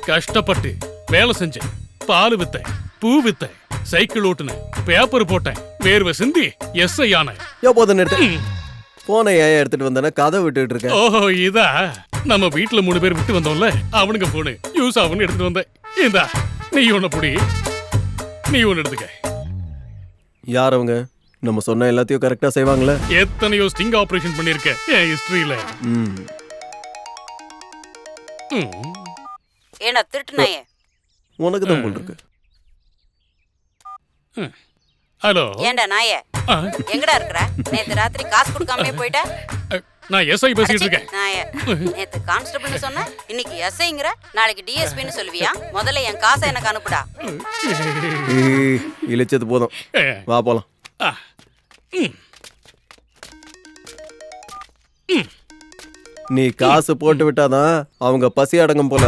கஷ்டப்பட்டு வேலை செஞ்சேன், பால் வித்தேன், பூ வித்தேன், சைக்கிள் ஓட்டுனேன், பேப்பர் போட்டேன், வேர்வை சிந்தி எஸ்ஐ ஆனேன். எப்போது நிறுத்த போனை ஏன் எடுத்துட்டு வந்தானே கதை விட்டுட்டு இருக்க? ஓஹோ இதா நம்ம வீட்டுல 3 பேர் விட்டு வந்தோம்ல, அவனுக்கு போனு யூஸ் ஆகும்னு எடுத்துட்டு வந்தேன். இந்தா நீ ஒண்ணு புடி, நீ ஒண்ணு எடுத்துக்க. யார் அவங்க? நம்ம சொன்ன எல்லாத்தையும் கரெக்டா செய்வாங்களே? எத்தனையோ ஸ்டிங் ஆபரேஷன் பண்ணிருக்க என் ஹிஸ்டரியில. ஏன்னா திருட்டுனாயே உனக்கு தான் போல் இருக்கு. ஹலோ ஏண்டா நாயே, எங்கடா இருக்கற? நேத்து ராத்திரி காசு கொடுக்காம போயிட்ட. நான் எஸ்ஐ பேசிட்டு இருக்கேன். நாயே, நேத்து கான்ஸ்டபிள்னு சொன்ன, இன்னைக்கு எஸ்ஐங்கற, நாளைக்கு டிஎஸ்பின்னு சொல்லுவியா? முதல்ல என் காசை எனக்கு அனுப்புடா. இழிச்சது போதும், வா போலாம். நீ காசு போட்டு விட்டாதான் அவங்க பசி அடங்கும் போல.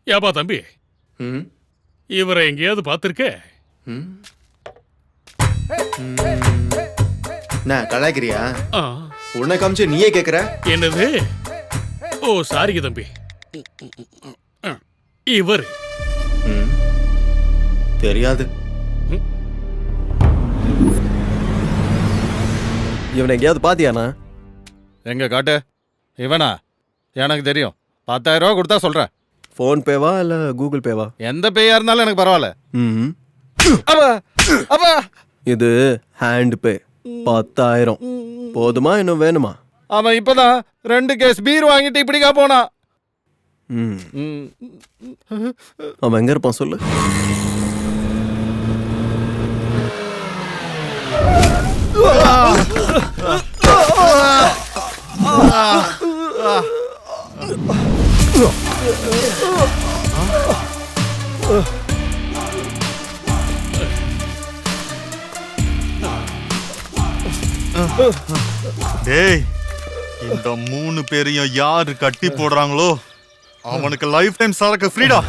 யாபா தம்பி, இவரை எங்கேயாவது பார்த்திருக்க? நான் கலாய்க்கிறியா? உன்னை காமிச்சு நீயே கேக்குற? என்னது? ஓ சாரிங்க தம்பி, இவர் தெரியாது. இவனை எங்கேயாவது பாத்தியானா? எங்க காட்டு. இவனா? எனக்கு தெரியும். 10,000 ரூபா கொடுத்தா சொல்றேன். ஃபோன் பேவா இல்ல கூகுள் பேவா? எந்த பேயா இருந்தாலும் எனக்கு பரவாயில்ல. இது ஹேண்ட் பே. 10,000 போதுமா? இன்னும் வேணுமா? அவன் இப்பதான் 2 கேஸ் பீர் வாங்கிட்டு இப்படிக்கா போனா. அவன் எங்க இருப்பான் சொல்லு. டேய், இந்த 3 பேரையும் யாரு கட்டி போடுறாங்களோ அவனுக்கு லைஃப் டைம் சரக்கு ஃப்ரீடா.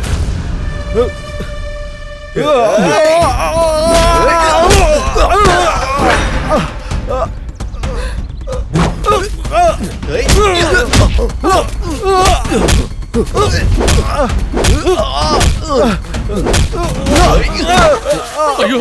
ஐயோ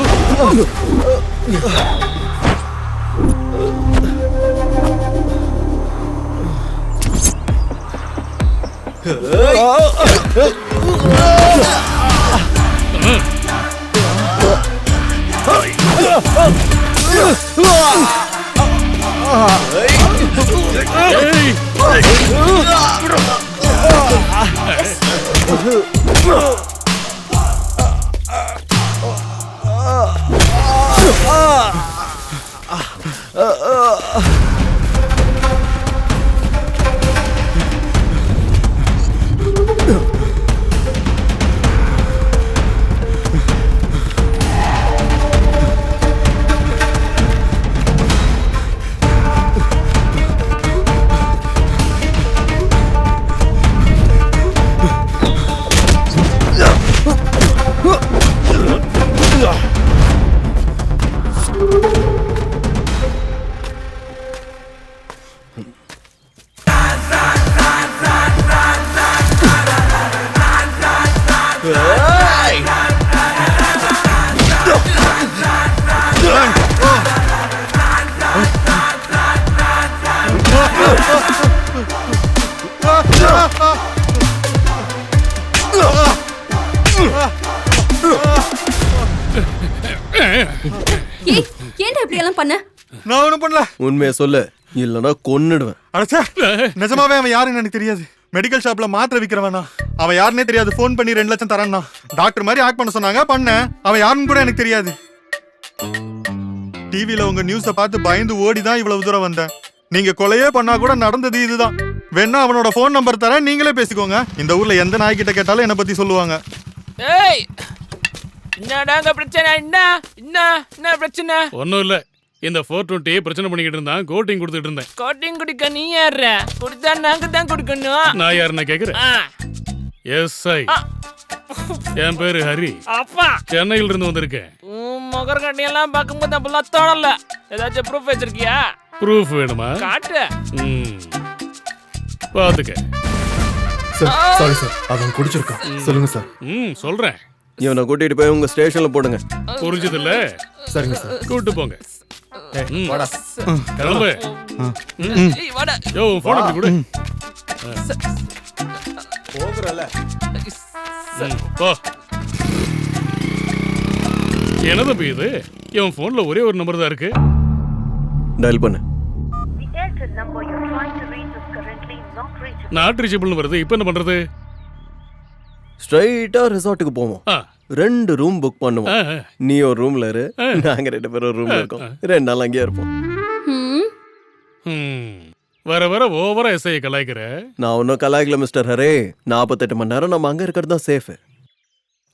ஏன்டா இப்படி எல்லாம் பண்ண? நான் ஒண்ணும் பண்ணல. உண்மையை சொல்லு, இல்லனா கொன்னுடுவேன். அடச்சே, நிஜமாவே அவன் யாருன்னு எனக்கு தெரியாது. மெடிக்கல் ஷாப்ல மாத்திரை விக்கிறவனா? அவன் யாருன்னே தெரியாது. ஃபோன் பண்ணி 2 லட்சம் தரேன்னா டாக்டர் மாதிரி ஆக்ட் பண்ண சொன்னாங்க, பண்ணேன். அவன் யாருன்னு கூட எனக்கு தெரியாது. டிவில உங்க நியூஸ பார்த்து பயந்து ஓடி தான் இவ்வளவு தூரம் வந்தேன். நீங்க கொலையே பண்ணா கூட நடந்தது இதுதான். வேணா அவனோட ஃபோன் நம்பர் தரேன், நீங்களே பேசிக்கோங்க. இந்த ஊர்ல எந்த நாய்கிட்ட கேட்டாலும் என்ன பத்தி சொல்லுவாங்க. ஏய் என்னடாங்க பிரச்சனை? என்ன என்ன என்ன பிரச்சனை? ஒன்றும் இல்லை, இந்த 420 பிரச்சனை பண்ணிக்கிட்டு இருந்தான், கோட்டிங் கொடுத்துட்டு இருந்தேன். கோட்டிங் குடிக்க நீ யார? குடித்தா நாங்க தான் குடிக்கணும். நான் யாருன்னு கேட்குறேன்? எஸ்ஐ, என் பேரு ஹரி. அப்பா, சென்னையில இருந்து வந்திருக்கேன். முகர் கட்டியெல்லாம் பார்க்கும்போது அப்பெல்லாம் தோணல. ஏதாச்சும் ப்ரூஃப் வச்சிருக்கியா? ப்ரூஃப் வேணுமா? காட்டு. பாத்துக்க. சாரி சார், அவன் குடிச்சிருக்கான். சொல்லுங்க சார். சொல்றேன். இவனை கூட்டிட்டு போய் உங்க ஸ்டேஷன்ல போடுங்க. புரிஞ்சது இல்ல? சரிங்க சார். கூட்டு போங்க. வாடா. கிளம்பு. வாடா. யோ, போன் இப்படி கொடு. போகுறல. போ. என்னது இது? இவன் போன்ல ஒரே ஒரு நம்பர் தான் இருக்கு. டயல் பண்ணு. நாட் ரீச்சபிள்னு வருது. இப்போ என்ன பண்றது? ஸ்ட்ரைட்டா ரிசார்ட்டுக்கு போவோம். 2 ரூம் புக் பண்ணுவோம். நீ ஒரு ரூம்ல இரு, நாங்க 2 பேரும் ஒரு ரூம்ல இருக்கோம். 2 நாள் அங்கேயே இருப்போம். வர வர ஓவரா எஸ்ஐ கலாய்க்கிற. நான் ஒன்னும் கலாய்க்கல மிஸ்டர் ஹரே. 48 மணி நேரம் நம்ம அங்க இருக்கிறது தான் சேஃப்.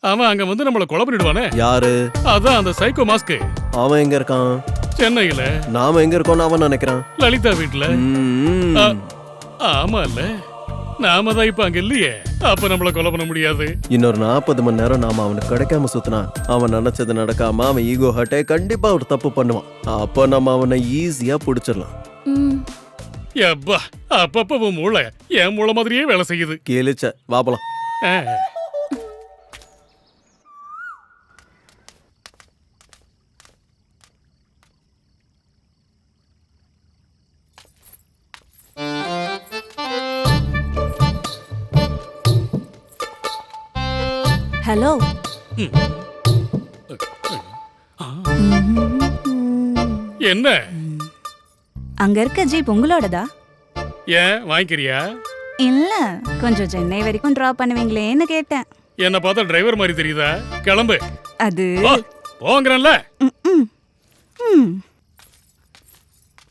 அவன் அங்க வந்து நம்மள கொலை பண்ணிடுவானே. யாரு? அதான் அந்த சைக்கோ மாஸ்க். அவன் எங்க இருக்கான்? சென்னையில. நாம எங்க இருக்கோம்னு அவன் நினைக்கிறான். லலிதா வீட்டுல. ஆமா இல்ல, நாம தான் இப்ப அங்க இல்லையே. அப்ப நம்மள கொலை பண்ண முடியாது. இன்னொரு 40 மணி நேரம் நாம அவனுக்கு கிடைக்காம சுத்தினா அவன் நினைச்சது நடக்காம அவன் ஈகோ ஹர்ட்டே கண்டிப்பா ஒரு தப்பு பண்ணுவான். அப்ப நம்ம அவனை ஈஸியா புடிச்சிடலாம். எப்பா, அப்பப்ப உன் மூளை என் மூளை மாதிரியே வேலை செய்யுது. கேளுச்ச வாப்பலாம். ஹலோ. என்ன? அங்க இருக்க ஜீப் உங்களோடதா? ஏன் வாங்கிக்கிறியா? இல்ல, கொஞ்சம் சென்னை வரைக்கும் டிராப் பண்ணுவீங்களேன்னு கேட்டேன். என்ன பார்த்தா டிரைவர் மாதிரி தெரியுதா? கிளம்பு. அது போங்கறல்ல.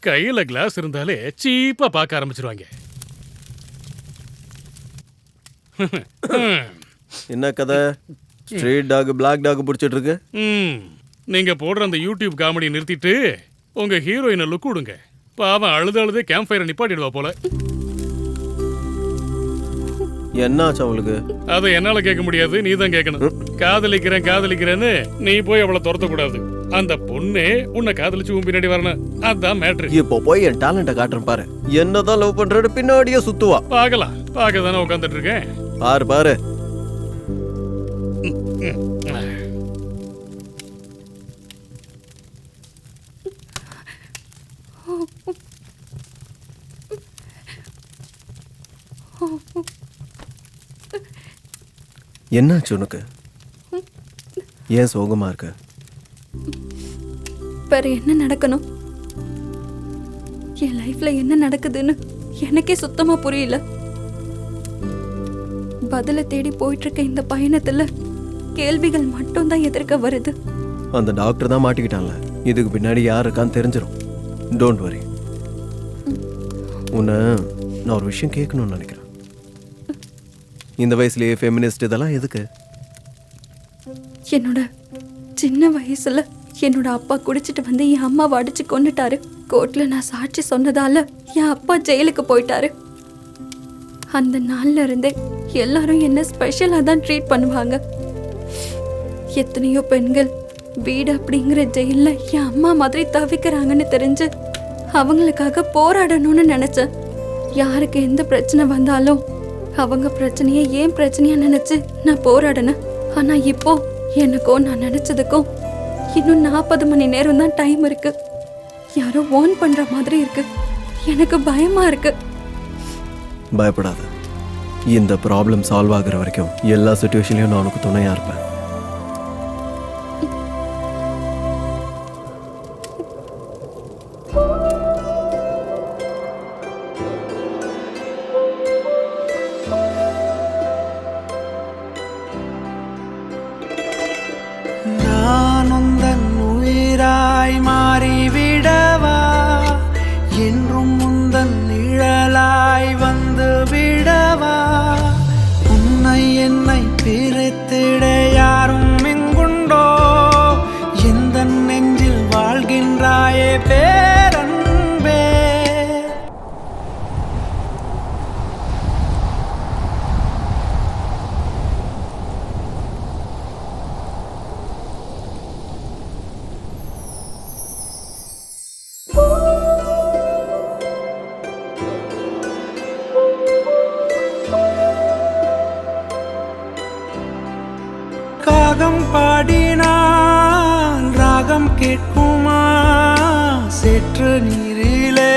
கையில கிளாஸ் இருந்தாலே சீப்பா பார்க்க ஆரம்பிச்சிருவாங்க. என்ன கதை? ஸ்ட்ரீட் டாக் பிளாக் டாக் பிடிச்சிட்டு இருக்கு. நீங்க போடுற அந்த யூடியூப் காமெடி நிறுத்திட்டு உங்க ஹீரோயினை லுக் விடுங்க. பாவம் அழுது கேம்ப் ஃபயரை நிப்பாட்டிடுவா போல. என்னாச்சு அவளுக்கு? அதை என்னால கேட்க முடியாது, நீ தான் கேட்கணும். காதலிக்கிறேன் காதலிக்கிறேன்னு நீ போய் அவளை துரத்த கூடாது. அந்த பொண்ணே உன்னை காதலிச்சு உன் பின்னாடி வரணும். அதான் மேட்ரு. இப்போ போய் என் டேலண்ட காட்டுறேன் பாரு. என்னதான் லவ் பண்றது பின்னாடியே சுத்துவா. பார்க்கலாம். பார்க்க தானே உட்காந்துட்டு இருக்கேன். பாரு பாரு. என்னாச்சு உனக்கு? ஏன் சோகமா இருக்க? வேற என்ன நடக்கணும்? என் லைஃப்ல என்ன நடக்குதுன்னு எனக்கே சுத்தமா புரியல. பதில தேடி போயிட்டு இருக்க இந்த பயணத்துல கேள்விகள் மட்டும் தான் எதிர்க்க வருது. அந்த டாக்டர் தான் மாட்டிக்கிட்டான்ல. இதுக்கு பின்னாடி யார் இருக்கான்னு தெரிஞ்சிடும். Don't worry. உன்னை நான் ஒரு விஷயம் கேட்கணும்னு நினைக்கிறேன். இந்த வயசுலயே ஃபெமினிஸ்ட் இதெல்லாம் எதுக்கு? என்னோட சின்ன வயசுல என்னோட அப்பா குடிச்சிட்டு வந்து என் அம்மாவை அடிச்சு கொன்னுட்டாரு. கோர்ட்ல நான் சாட்சி சொன்னதால என் அப்பா ஜெயிலுக்கு போயிட்டாரு. அந்த நாள்ல இருந்தே எல்லாரும் என்ன ஸ்பெஷலா தான் ட்ரீட் பண்ணுவாங்க. எத்தனையோ பெண்கள் வீடு அப்படிங்கிற ஜெயில என் அம்மா மாதிரி தவிக்கிறாங்கன்னு தெரிஞ்சு அவங்களுக்காக போராடணும்னு நினைச்சேன். யாருக்கு எந்த பிரச்சனை வந்தாலும் அவங்க பிரச்சனையை ஏன் பிரச்சனையா நினைச்சு நான் போராடினேன். ஆனா இப்போ எனக்கும் நான் நினைச்சதுக்கும் இன்னும் 40 மணி நேரம் தான் டைம் இருக்கு. யாரோ வார்ன் பண்ற மாதிரி இருக்கு. எனக்கு பயமா இருக்கு. பயப்படாத. இந்த ப்ராப்ளம் சால்வ் ஆகுற வரைக்கும் எல்லா சிச்சுவேஷன்லயும் நான் உனக்கு துணையா இருப்பேன். நான் உந்தன் உயிராய் மாறிவிடவா, என்றும் உந்தன் நிழலாய் வந்து விடவா, உன்னை என்னை பிரித்திட சேற்று நீரிலே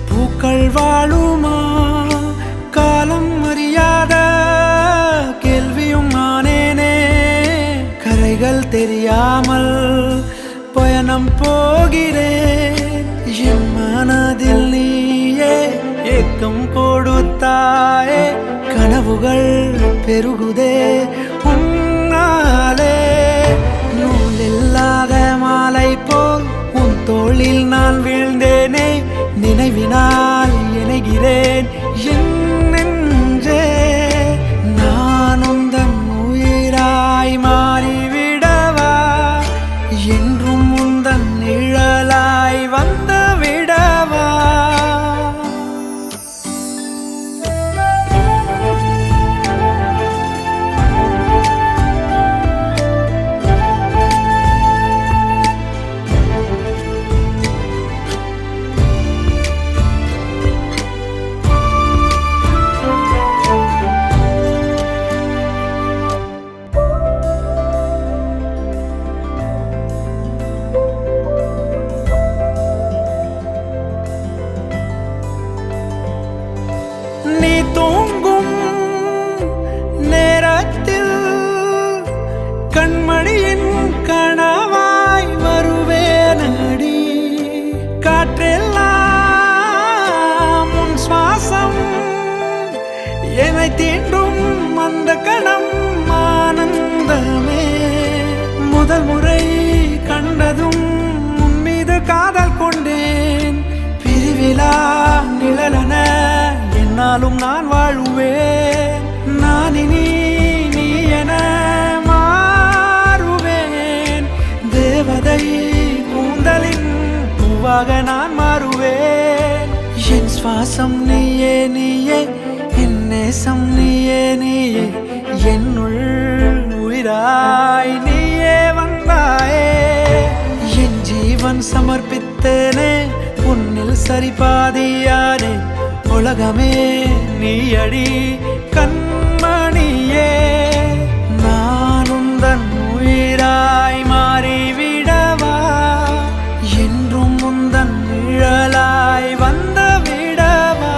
பூக்கள் வாழுமா காலம் அறியாத கேள்வியும் நானேனே கரைகள் தெரியாமல் பயணம் போகிறேன் என் மனதில் நீயே ஏக்கம் கொடுத்தாயே கனவுகள் பெருகுதே உன்னாலே நூல் இல்லாத மாலை போல் உன் தோளில் நான் வீழ்ந்தேனே நினைவினால் இணைகிறேன் என் நெஞ்சே நான் உந்தன் உயிராய் மாறிவிடவா என்றும் உந்தன் நிழலாய் வந்து விடவா நீ தூங்கும் நேரத்தில் கண்மணியின் கனவாய் வருவேனடி காற்றெல்லாம் உன் சுவாசம் என்னை தீண்டும் அந்த கணம் ஆனந்தமே முதல் முறை கண்டதும் உன் மீது காதல் கொண்டேன் பிரிவிழா நிழலன என்னாலும் நான் வாழுவேன் நான் இனி நீ என மாறுவேன் தேவதை கூந்தலின் பூவாக நான் மாறுவேன் என் சுவாசம் நீயே நீயே என் நேசம் நீயே நீயே என்னுள் உயிராய் நீயே வந்தாயே என் ஜீவன் சமர்ப்பித்தேனே உன்னில் சரிபாதியானே உலகமே நீ அடி கண்மணியே நான் உந்தன் உயிராய் மாறிவிடவா என்றும் உந்தன் நிழலாய் வந்து விடவா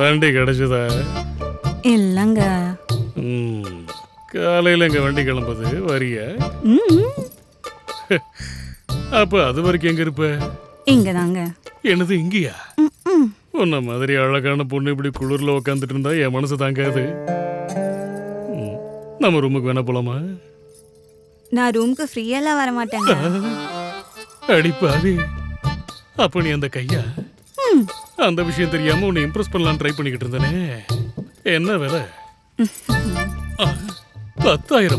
வண்டி கிடைச்சதா? இல்லங்க. காலையில எங்க வண்டி கிளம்புது வரிய? அப்ப அது வரைக்கும் எங்க இருப்ப? இங்கதாங்க. என்னது இங்கயா? உன்ன மாதிரி அழகான பொண்ணு இப்படி குளிர்ல உட்காந்துட்டு இருந்தா என் மனசு தாங்காது. நம்ம ரூமுக்கு வேணா போலாமா? நான் ரூமுக்கு ஃப்ரீயெல்லாம் வர மாட்டேங்க. அடிப்பாவி, அப்ப நீ அந்த கையா? அந்த விஷயம் தெரியாம உன்னை இம்ப்ரெஸ் பண்ணலாம் ட்ரை பண்ணிக்கிட்டு இருந்தனே. என்ன வேலை? 10,000?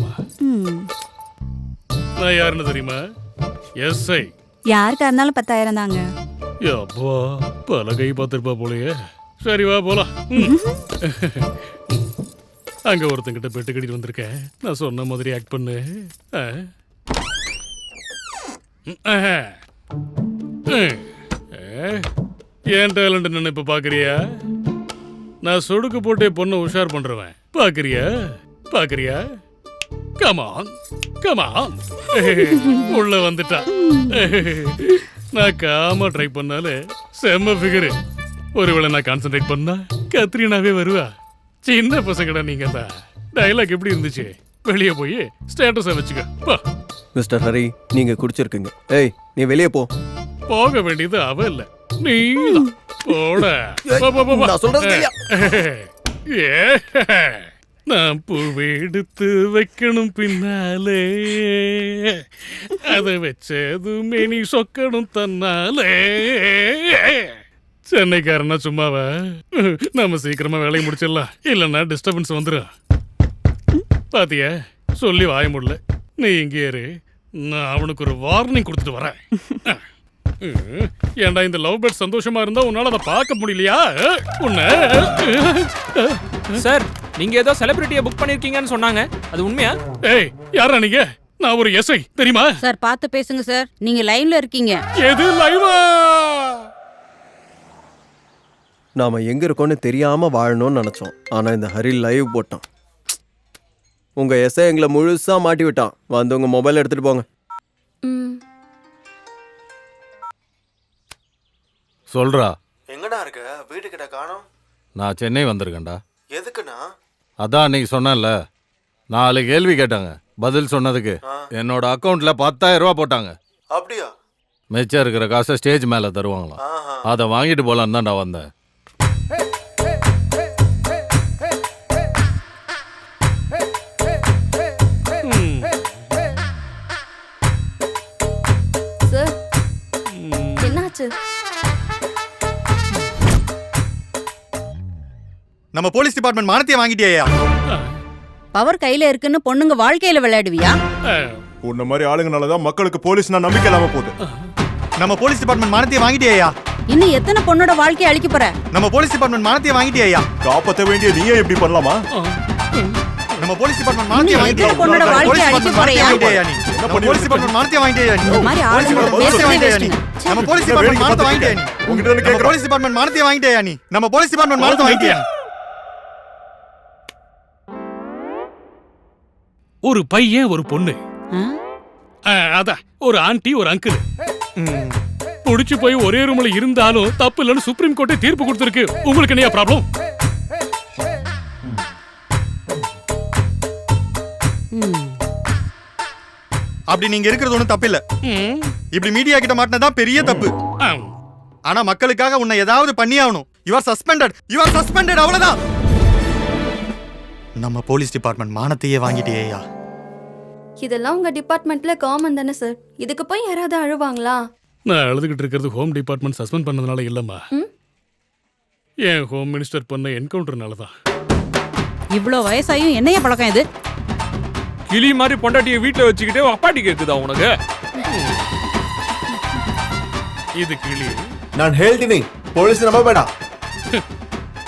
நான் யாருன்னு தெரியுமா? எஸ்ஐ. யாருக்கா இருந்தாலும் 10,000 தாங்க. அப்பா பல கை பார்த்திருப்பா போலயே. சரி வா போலாம். அங்க ஒருத்தங்கிட்ட பெட்டு கட்டிட்டு வந்திருக்கேன். நான் சொன்ன மாதிரி ஆக்ட் பண்ணு. ஏன் டேலண்ட் என்ன இப்ப பாக்குறியா? நான் சொடுக்கு போட்டே பொண்ணை உஷார் பண்றவன். பாக்குறியா? பாக்குறியா? Come on come on. உள்ள வந்துட்டா. நான் காமா ட்ரை பண்ணாலே செம்ம ஃபிகரு. ஒருவேளை நான் கான்சென்ட்ரேட் பண்ணா கத்ரீனாவே வருவா. சின்ன பசங்கடா நீங்க தான். டயலாக் எப்படி இருந்துச்சு? வெளியே போய் ஸ்டேட்டஸை வச்சுக்க. மிஸ்டர் ஹரி, நீங்க குடிச்சிருக்கீங்க. ஏய், நீ வெளியே போ. போக வேண்டியது அவ இல்ல, நீ போட. நான் பூவை எடுத்து வைக்கணும் பின்னாலே, அதை வச்சதுமே நீ சொக்கணும் தன்னாலே. சென்னைக்காரனா சும்மாவா? நம்ம சீக்கிரமா வேலையை முடிச்சிடலாம், இல்லைன்னா டிஸ்டர்பன்ஸ் வந்துடும். பாத்தியா, சொல்லி வாய முடியல. நீ இங்கே இரு, நான் அவனுக்கு ஒரு வார்னிங் கொடுத்துட்டு வரேன். ஏன்டா இந்த லவ் பேர்ட் சந்தோஷமா இருந்தா உன்னால அதை பார்க்க முடியலையா? உன்ன சார் நீங்க ஏதோ செலிபிரிட்டியை புக் பண்ணிருக்கீங்கன்னு சொன்னாங்க, அது உண்மையா? ஏய் யாரா நீங்க? நான் ஒரு எஸ்ஐ தெரியுமா? சார் பார்த்து பேசுங்க சார், நீங்க லைவ்ல இருக்கீங்க. எது லைவா? நாம எங்க இருக்கோம்னு தெரியாம வாழணும்னு நினைச்சோம். ஆனா இந்த ஹரி லைவ் போட்டான். உங்க எஸ்ஐ எங்களை முழுசா மாட்டி விட்டான். வந்து உங்க மொபைல் எடுத்துட்டு போங்க. சொல்றா. எங்கடா இருக்க? வீட்டு கிட்ட காணோம். நான் சென்னை வந்திருக்கேன்டா. எதுக்குண்ணா? அதான் அன்னைக்கு சொன்னேன்ல, 4 கேள்வி கேட்டாங்க. பதில் சொன்னதுக்கு என்னோட அக்கௌண்ட்ல 10,000 ரூபா போட்டாங்க. அப்படியா? மிச்சம் இருக்கிற காசை ஸ்டேஜ் மேல தருவாங்களாம். அதை வாங்கிட்டு போலான்னு தான்டா வந்தேன். சார் என்னாச்சு? நம்ம போலீஸ் டிபார்ட்மெண்ட் மானத்தையே வாங்கிட்டியா? பவர் கையில இருக்குன்னு பொண்ணுங்க வாழ்க்கையில விளையாடுவியா? உன்ன மாதிரி ஆளுங்கனால தான் மக்களுக்கு போலீஸ்னா நம்பிக்கை இல்லாம போகுது. நம்ம போலீஸ் டிபார்ட்மெண்ட் மானத்தையே வாங்கிட்டியா? இன்னும் எத்தனை பொண்ணோட வாழ்க்கையை அழிக்க போற? நம்ம போலீஸ் டிபார்ட்மெண்ட் மானத்தையே வாங்கிட்டியா? காப்பாத்த வேண்டிய நீயே எப்படி பண்ணலாமா? நம்ம போலீஸ் டிபார்ட்மெண்ட் மானத்தையே வாங்கிட்டியா? பொண்ணோட வாழ்க்கையை அழிக்க போறியா? நம்ம போலீஸ் டிபார்ட்மெண்ட் மானத்தையே வாங்கிட்டியா? இந்த மாதிரி ஆளுங்களோட பேசவே வேஸ்ட். நம்ம போலீஸ் டிபார்ட்மெண்ட் மானத்தை வாங்கிட்டியா? நம்ம போலீஸ் டிபார்ட்மெண்ட் மானத்தையே வாங்கிட்டியா? நம்ம போலீஸ் டிபார்ட்மெண்ட் மானத்தை வாங்கிட்டியா? ஒரு பையன் ஒரு பொண்ணு, அதான் ஒரு ஆண்டி ஒரு அங்கிள் புடிச்சு போய் ஒரே ரூம்ல இருந்தாலும் தப்பு இல்லைன்னு சுப்ரீம் கோர்ட்டே தீர்ப்பு கொடுத்திருக்கு. உங்களுக்கு என்ன ப்ராப்ளம்? அப்படி நீங்க இருக்கிறது ஒண்ணும் தப்பு இல்ல. இப்படி மீடியா கிட்ட மாட்டினதான் பெரிய தப்பு. ஆனா மக்களுக்காக உன்னை ஏதாவது பண்ணி ஆகணும். You are suspended. அவ்வளவுதான். நம்ம போலீஸ் டிபார்ட்மெண்ட் மானத்தையே வாங்கிட்டேயா? இதெல்லாம் உங்க டிபார்ட்மெண்ட்ல காமன் தானே சார்? இதுக்கு போய் யாராவது அழுவாங்களா? நான் எழுதுகிட்டு இருக்கிறது ஹோம் டிபார்ட்மெண்ட் சஸ்பெண்ட் பண்ணதுனால இல்லம்மா, என் ஹோம் மினிஸ்டர் பண்ண என்கவுண்டர்னால தான். இவ்ளோ வயசாயும் என்னைய பழக்கம் இது? கிளி மாதிரி பொண்டாட்டியை வீட்டுல வச்சுக்கிட்டே அப்பாட்டி கேக்குதா உனக்கு? இது கிளி. நான் ஹெல்தினி போலீஸ் நம்ப வேடா.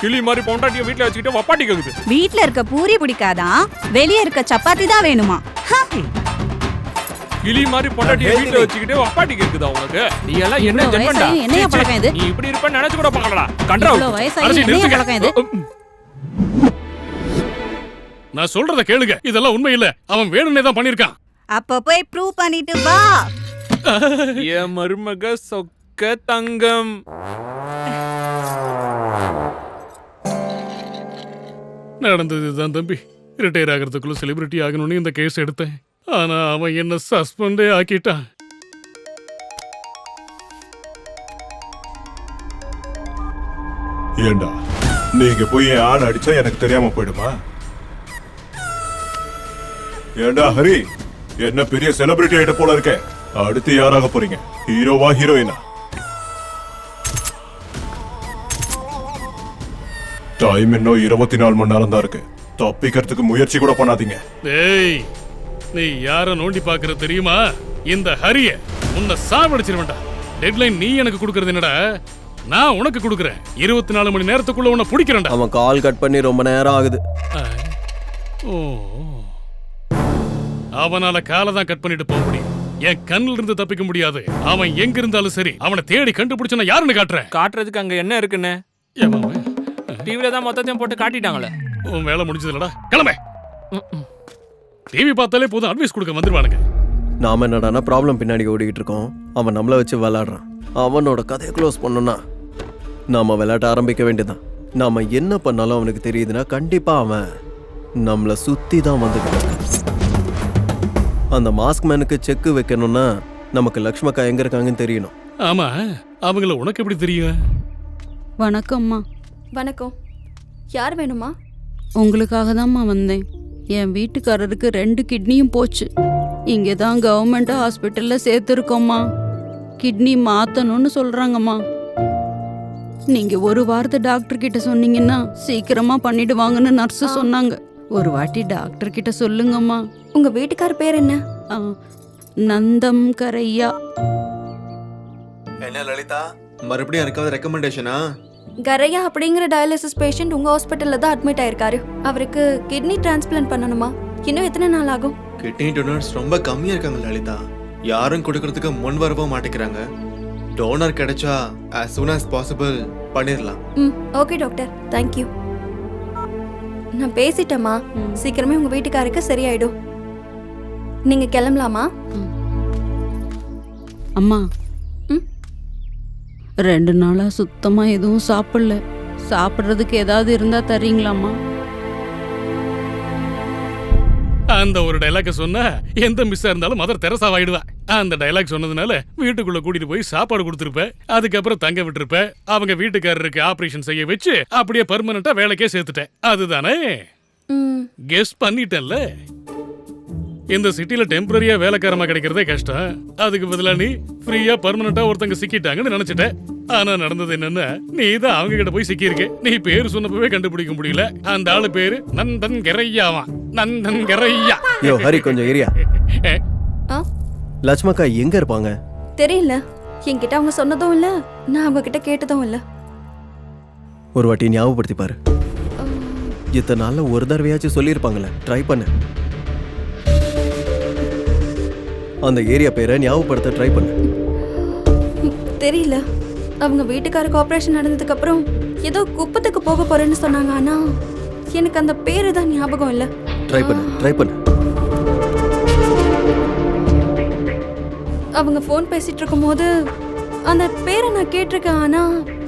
கிளி மாதிரி பொண்டாட்டியை வீட்டுல வச்சுக்கிட்டே அப்பாட்டி கேக்குது. வீட்ல இருக்க பூரி பிடிக்காதான், வெளியே இருக்க சப்பாத்தி தான் வேணுமா? கிளி மாதிரி பொண்டாட்டியை வீட்டுல வச்சுக்கிட்டே அப்பாட்டி கேக்குதா உனக்கு? நீ எல்லாம் என்ன ஜென்மண்டா? என்னைய பழக்கம் இது? நீ இப்படி இருப்பேன்னு நினைச்சு கூட பார்க்கலடா. கண்டா இவ்ளோ வயசாயும் என்னைய பழக்கம் இது? நான் சொல்றத கேளுங்க, இதெல்லாம் உண்மை இல்ல. அவன் வேணும்னே தான் பண்ணிருக்கான். அப்ப போய் ப்ரூவ் பண்ணிட்டு வா. என் மருமக சொக்க தங்கம். நடந்ததுதான் தம்பி. ரிட்டையர் ஆகிறதுக்குள்ள செலிபிரிட்டி ஆகணும்னு இந்த கேஸ் எடுத்தேன். ஆனா அவன் என்ன சஸ்பெண்டே ஆக்கிட்டான். ஏண்டா நீங்க போய் என் ஆள் அடிச்சா எனக்கு தெரியாம போயிடுமா? ஏண்டா ஹரி, என்ன பெரிய செலிபிரிட்டி ஆயிட்ட போல இருக்க. அடுத்து யாராக போறீங்க? ஹீரோவா ஹீரோயினா? டைம் இன்னும் 24 மணி நேரம் தான் இருக்கு. தப்பிக்கிறதுக்கு முயற்சி கூட பண்ணாதீங்க. ஏய், நீ யார நோண்டி பாக்குற தெரியுமா? இந்த ஹரிய உன்னை சாவடிச்சிருவேன்டா. டெட்லைன் நீ எனக்கு கொடுக்கறது என்னடா, நான் உனக்கு கொடுக்கறேன். 24 மணி நேரத்துக்குள்ள உன்னை பிடிக்கிறேன்டா. அவன் கால் கட் பண்ணி ரொம்ப நேரம் ஆகுது. ஓ, அவனால காலை தான் கட் பண்ணிட்டு போக முடியும். என் கண்ணில் இருந்து தப்பிக்க முடியாது. அவன் எங்க இருந்தாலும் சரி, அவனை தேடி கண்டுபிடிச்சு நான் யாருன்னு காட்டுறேன். காட்டுறதுக்கு அங்க என்ன இருக்குன்னு டிவில தான் மொத்தத்தையும் போட்டு காட்டிட்டாங்களே. உன் வேலை முடிஞ்சதுலடா, கிளம்பே. டிவி பார்த்தாலே போதும் அட்வைஸ் கொடுக்க வந்துருவானுங்க. நாம என்னடானா ப்ராப்ளம் பின்னாடி ஓடிக்கிட்டு இருக்கோம். அவன் நம்மளை வச்சு விளையாடுறான். அவனோட கதையை க்ளோஸ் பண்ணோம்னா நாம விளையாட்ட ஆரம்பிக்க வேண்டியதான். நாம என்ன பண்ணாலும் அவனுக்கு தெரியுதுன்னா கண்டிப்பா அவன் நம்மளை சுத்தி தான் வந்துட்டு. அந்த மாஸ்க் மேனுக்கு செக் வைக்கணும்னா நமக்கு லக்ஷ்மக்கா எங்க இருக்காங்கன்னு தெரியணும். ஆமா, அவங்கள உனக்கு எப்படி தெரியும்? வணக்கம்மா. வணக்கம். யார் வேணுமா? உங்களுக்காக தான்மா வந்தேன். என் வீட்டுக்காரருக்கு 2 கிட்னியும் போச்சு. இங்கே தான் கவர்மெண்ட் ஹாஸ்பிட்டல்ல சேர்த்துருக்கோம்மா. கிட்னி மாத்தணும்னு சொல்றாங்கம்மா. நீங்க ஒரு வாரத்தை டாக்டர் கிட்ட சொன்னீங்கன்னா சீக்கிரமா பண்ணிடுவாங்கன்னு நர்ஸ் சொன்னாங்க. ஒரு வாட்டி டாக்டர் கிட்ட சொல்லுங்கம்மா. உங்க வீட்டுக்கார பேர் என்ன? நந்தம் கரையா. என்ன லலிதா, மறுபடியும் எனக்கு ரெக்கமெண்டேஷனா? கரையா அப்படிங்கிற டயாலிசிஸ் பேஷண்ட் உங்க ஹாஸ்பிட்டல்ல தான் அட்மிட் ஆயிருக்காரு. அவருக்கு கிட்னி டிரான்ஸ்பிளான்ட் பண்ணணுமா? இன்னும் எத்தனை நாள் ஆகும்? கிட்னி டோனர்ஸ் ரொம்ப கம்மியா இருக்காங்க லலிதா. யாரும் கொடுக்கறதுக்கு முன் வரவும் மாட்டேங்கிறாங்க. டோனர் கிடைச்சா as soon as possible பண்ணிரலாம். Okay doctor, thank you. நான் பேசிட்டேம்மா. சீக்கிரமே உங்க வீட்டுக்காருக்கு சரியாயிடும். நீங்க கிளம்பலாமா? அம்மா 2 நாளா சுத்தமா எதுவும் சாப்பிடல. சாப்பிடுறதுக்கு ஏதாவது இருந்தா தரீங்களாம்மா? அந்த ஒரு டைலாக் சொன்னா எந்த மிஸ்ஸா இருந்தாலும் மதர் தெரசா ஆயிடுவா. அந்த டைலாக் சொன்னதுனால வீட்டுக்குள்ள கூட்டிட்டு போய் சாப்பாடு கொடுத்துருப்ப, அதுக்கப்புறம் தங்க விட்டுருப்ப. அவங்க வீட்டுக்காரருக்கு ஆபரேஷன் செய்ய வச்சு அப்படியே பெர்மனண்டா வேலைக்கே சேர்த்துட்டேன். அதுதானே? கெஸ் பண்ணிட்டேன்ல. இந்த சிட்டில டெம்பரரியா வேலைக்காரமா கிடைக்கிறதே கஷ்டம். அதுக்கு பதிலா நீ ஃப்ரீயா பெர்மனண்டா ஒருத்தங்க சிக்கிட்டாங்கன்னு நினைச்சிட்டேன். ஆனா நடந்தது என்னன்னா, நீ தான் அவங்க கிட்ட போய் சிக்கியிருக்க. நீ பேரு சொன்னப்பவே கண்டுபிடிக்க முடியல. அந்த ஆளு பேரு நந்தன் கரையாவா. நந்தன் கரையா. யோ ஹரி, கொஞ்சம் ஏரியா. லட்சுமக்கா எங்க இருப்பாங்க? தெரியல. என்கிட்ட அவங்க சொன்னதும் இல்ல, நான் அவங்க கிட்ட கேட்டதும் இல்ல. ஒரு வாட்டி ஞாபகப்படுத்தி பாரு. இத்தனை நாள்ல ஒரு தடவையாச்சும் சொல்லியிருப்பாங்களே. ட்ரை பண்ணு. அந்த ஏரியா பேரை ஞாபகப்படுத்த ட்ரை பண்ணு. தெரியல. அவங்க வீட்டுக்காரருக்கு ஆபரேஷன் நடந்ததுக்கு அப்புறம் ஏதோ குப்பத்துக்கு போக போறேன்னு சொன்னாங்க. ஆனா எனக்கு அந்த பேரு தான் ஞாபகம் இல்ல. ட்ரை பண்ணு. அவங்க ஃபோன் பேசிட்டு இருக்கும்போது அந்த பேரை நான் கேட்டிருக்கேன். ஆனா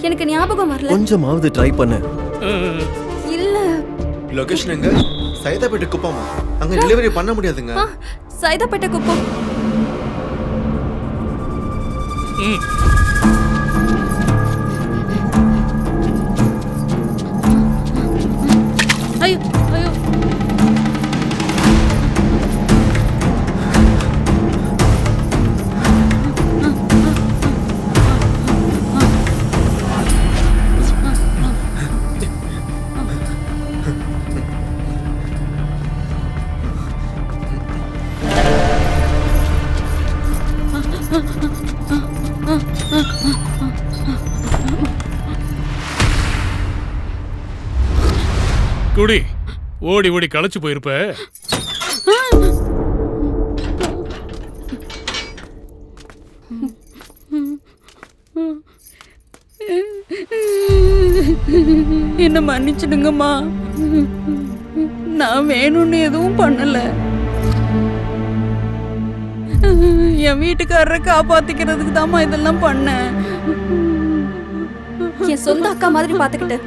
எனக்கு ஞாபகம் வரல. கொஞ்சமாவது ட்ரை பண்ணு. இல்ல. லொகேஷன் எங்க? சைதாப்பேட்டை குப்பமா? அங்க டெலிவரி பண்ண முடியாதுங்க. சைதாப்பேட்டை குப்பம். ஐயோ ஐயோ. குடி. ஓடி ஓடி களைச்சு போயிருப்ப. என்ன மன்னிச்சிடுங்கம்மா. நான் வேணும்னு எதுவும் பண்ணல. என் வீட்டுக்காரரை காப்பாத்திக்கிறதுக்கு தாம்மா இதெல்லாம் பண்ணேன். என் சொந்த அக்கா மாதிரி பாத்துக்கிட்டு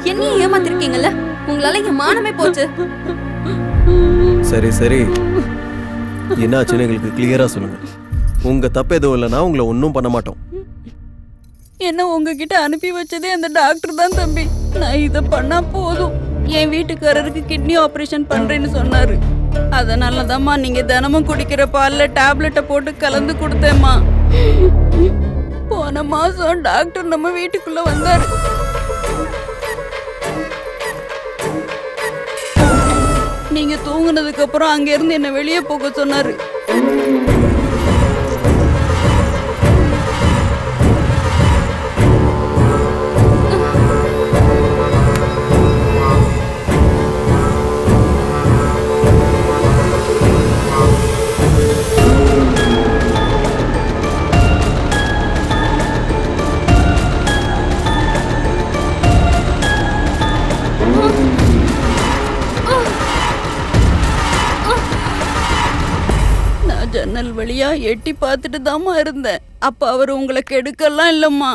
என்னையும் ஏமாத்திருக்கீங்கல்ல. உங்களால என் மானமே போச்சு. சரி என்னாச்சுன்னு எங்களுக்கு கிளியரா சொல்லுங்க. உங்க தப்பு எதுவும் இல்லைன்னா உங்களை ஒன்றும் பண்ண மாட்டோம். என்ன உங்ககிட்ட அனுப்பி வச்சதே அந்த டாக்டர் தான் தம்பி. நான் இதை பண்ணா போதும், என் வீட்டுக்காரருக்கு கிட்னி ஆபரேஷன் பண்றேன்னு சொன்னாரு. அதனாலதாம்மா நீங்க தினமும் குடிக்கிற பால்ல டேப்லெட்டை போட்டு கலந்து கொடுத்தேம்மா. போன மாசம் டாக்டர் நம்ம வீட்டுக்குள்ள வந்தாரு. நீங்க தூங்குனதுக்கு அப்புறம் அங்க இருந்து என்ன வெளியே போக சொன்னாரு. ஜன்னல் வழியா எட்டி பார்த்துட்டு தாமா இருந்தேன். அப்ப அவர் உங்களை கெடுக்கலாம் இல்லம்மா.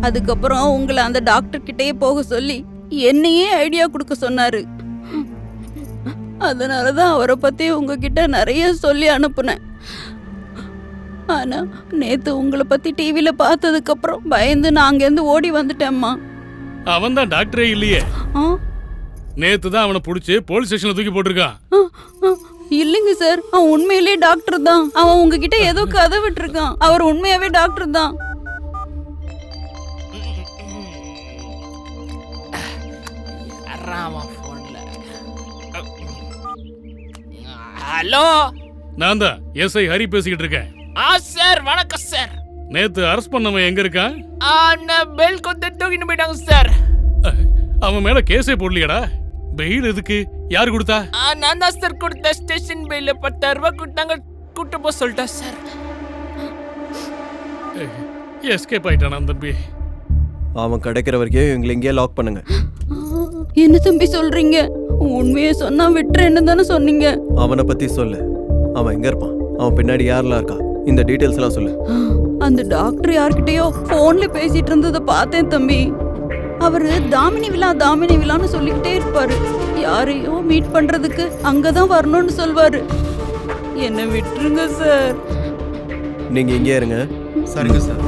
அதுக்கப்புறம் உங்களை அந்த டாக்டர் கிட்டயே போக சொல்லி என்னையே ஐடியா கொடுக்க சொன்னாரு. அதனாலதான் அவரை பத்தி உங்ககிட்ட நிறைய சொல்லி அனுப்புனேன். ஆனா நேத்து உங்களை பத்தி டிவில பார்த்ததுக்கு அப்புறம் பயந்து நான் அங்கிருந்து ஓடி வந்துட்டேம்மா. அவன் தான் டாக்டரே இல்லையே. நேத்து தான் அவனை புடிச்சு போலீஸ் ஸ்டேஷன்ல தூக்கி போட்டிருக்கான். இல்லைங்க சார், அவன் உண்மையிலேயே டாக்டர் தான். அவன் உங்ககிட்ட ஏதோ கதை விட்டுருக்கான். அவர் உண்மையாவே டாக்டர் தான். ஹலோ, நான் தான் எஸ்ஐ ஹரி பேசிக்கிட்டு இருக்கேன். சார் வணக்கம் சார். நேத்து அரெஸ்ட் பண்ணவன் எங்க இருக்கான்? நான் பெல் கொண்டு தூக்கிட்டு போயிட்டாங்க சார். அவன் மேல கேஸே போடலையாடா? பெயில் எதுக்கு? யாரு கொடுத்தா? நான் தான் சார் கொடுத்த. ஸ்டேஷன் பெயில 10,000 ரூபாய் கொடுத்தாங்க. கூட்டு போக சொல்லிட்டா சார். எஸ்கேப் ஆயிட்டானா தம்பி? அவன் கிடைக்கிற வரைக்கும் எங்களை இங்கேயே லாக் பண்ணுங்க. என்ன தம்பி சொல்றீங்க? உண்மையை சொன்னா விட்டுறேன்னு தானே சொன்னீங்க. அவனை பத்தி சொல்லு. அவன் எங்க இருப்பான்? அவன் பின்னாடி யாரெல்லாம் இருக்கா? இந்த டீடைல்ஸ் எல்லாம் சொல்லு. அந்த டாக்டர் யார்கிட்டயோ போன்ல பேசிட்டு இருந்ததை பார்த்தேன் தம்பி. அவரு தாமினி விழான்னு சொல்லிக்கிட்டே இருப்பாரு. யாரையோ மீட் பண்றதுக்கு அங்கதான் வரணும்னு சொல்வாரு. என்ன விட்டுருங்க சார். நீங்க இங்கே இருங்க. சரிங்க சார்.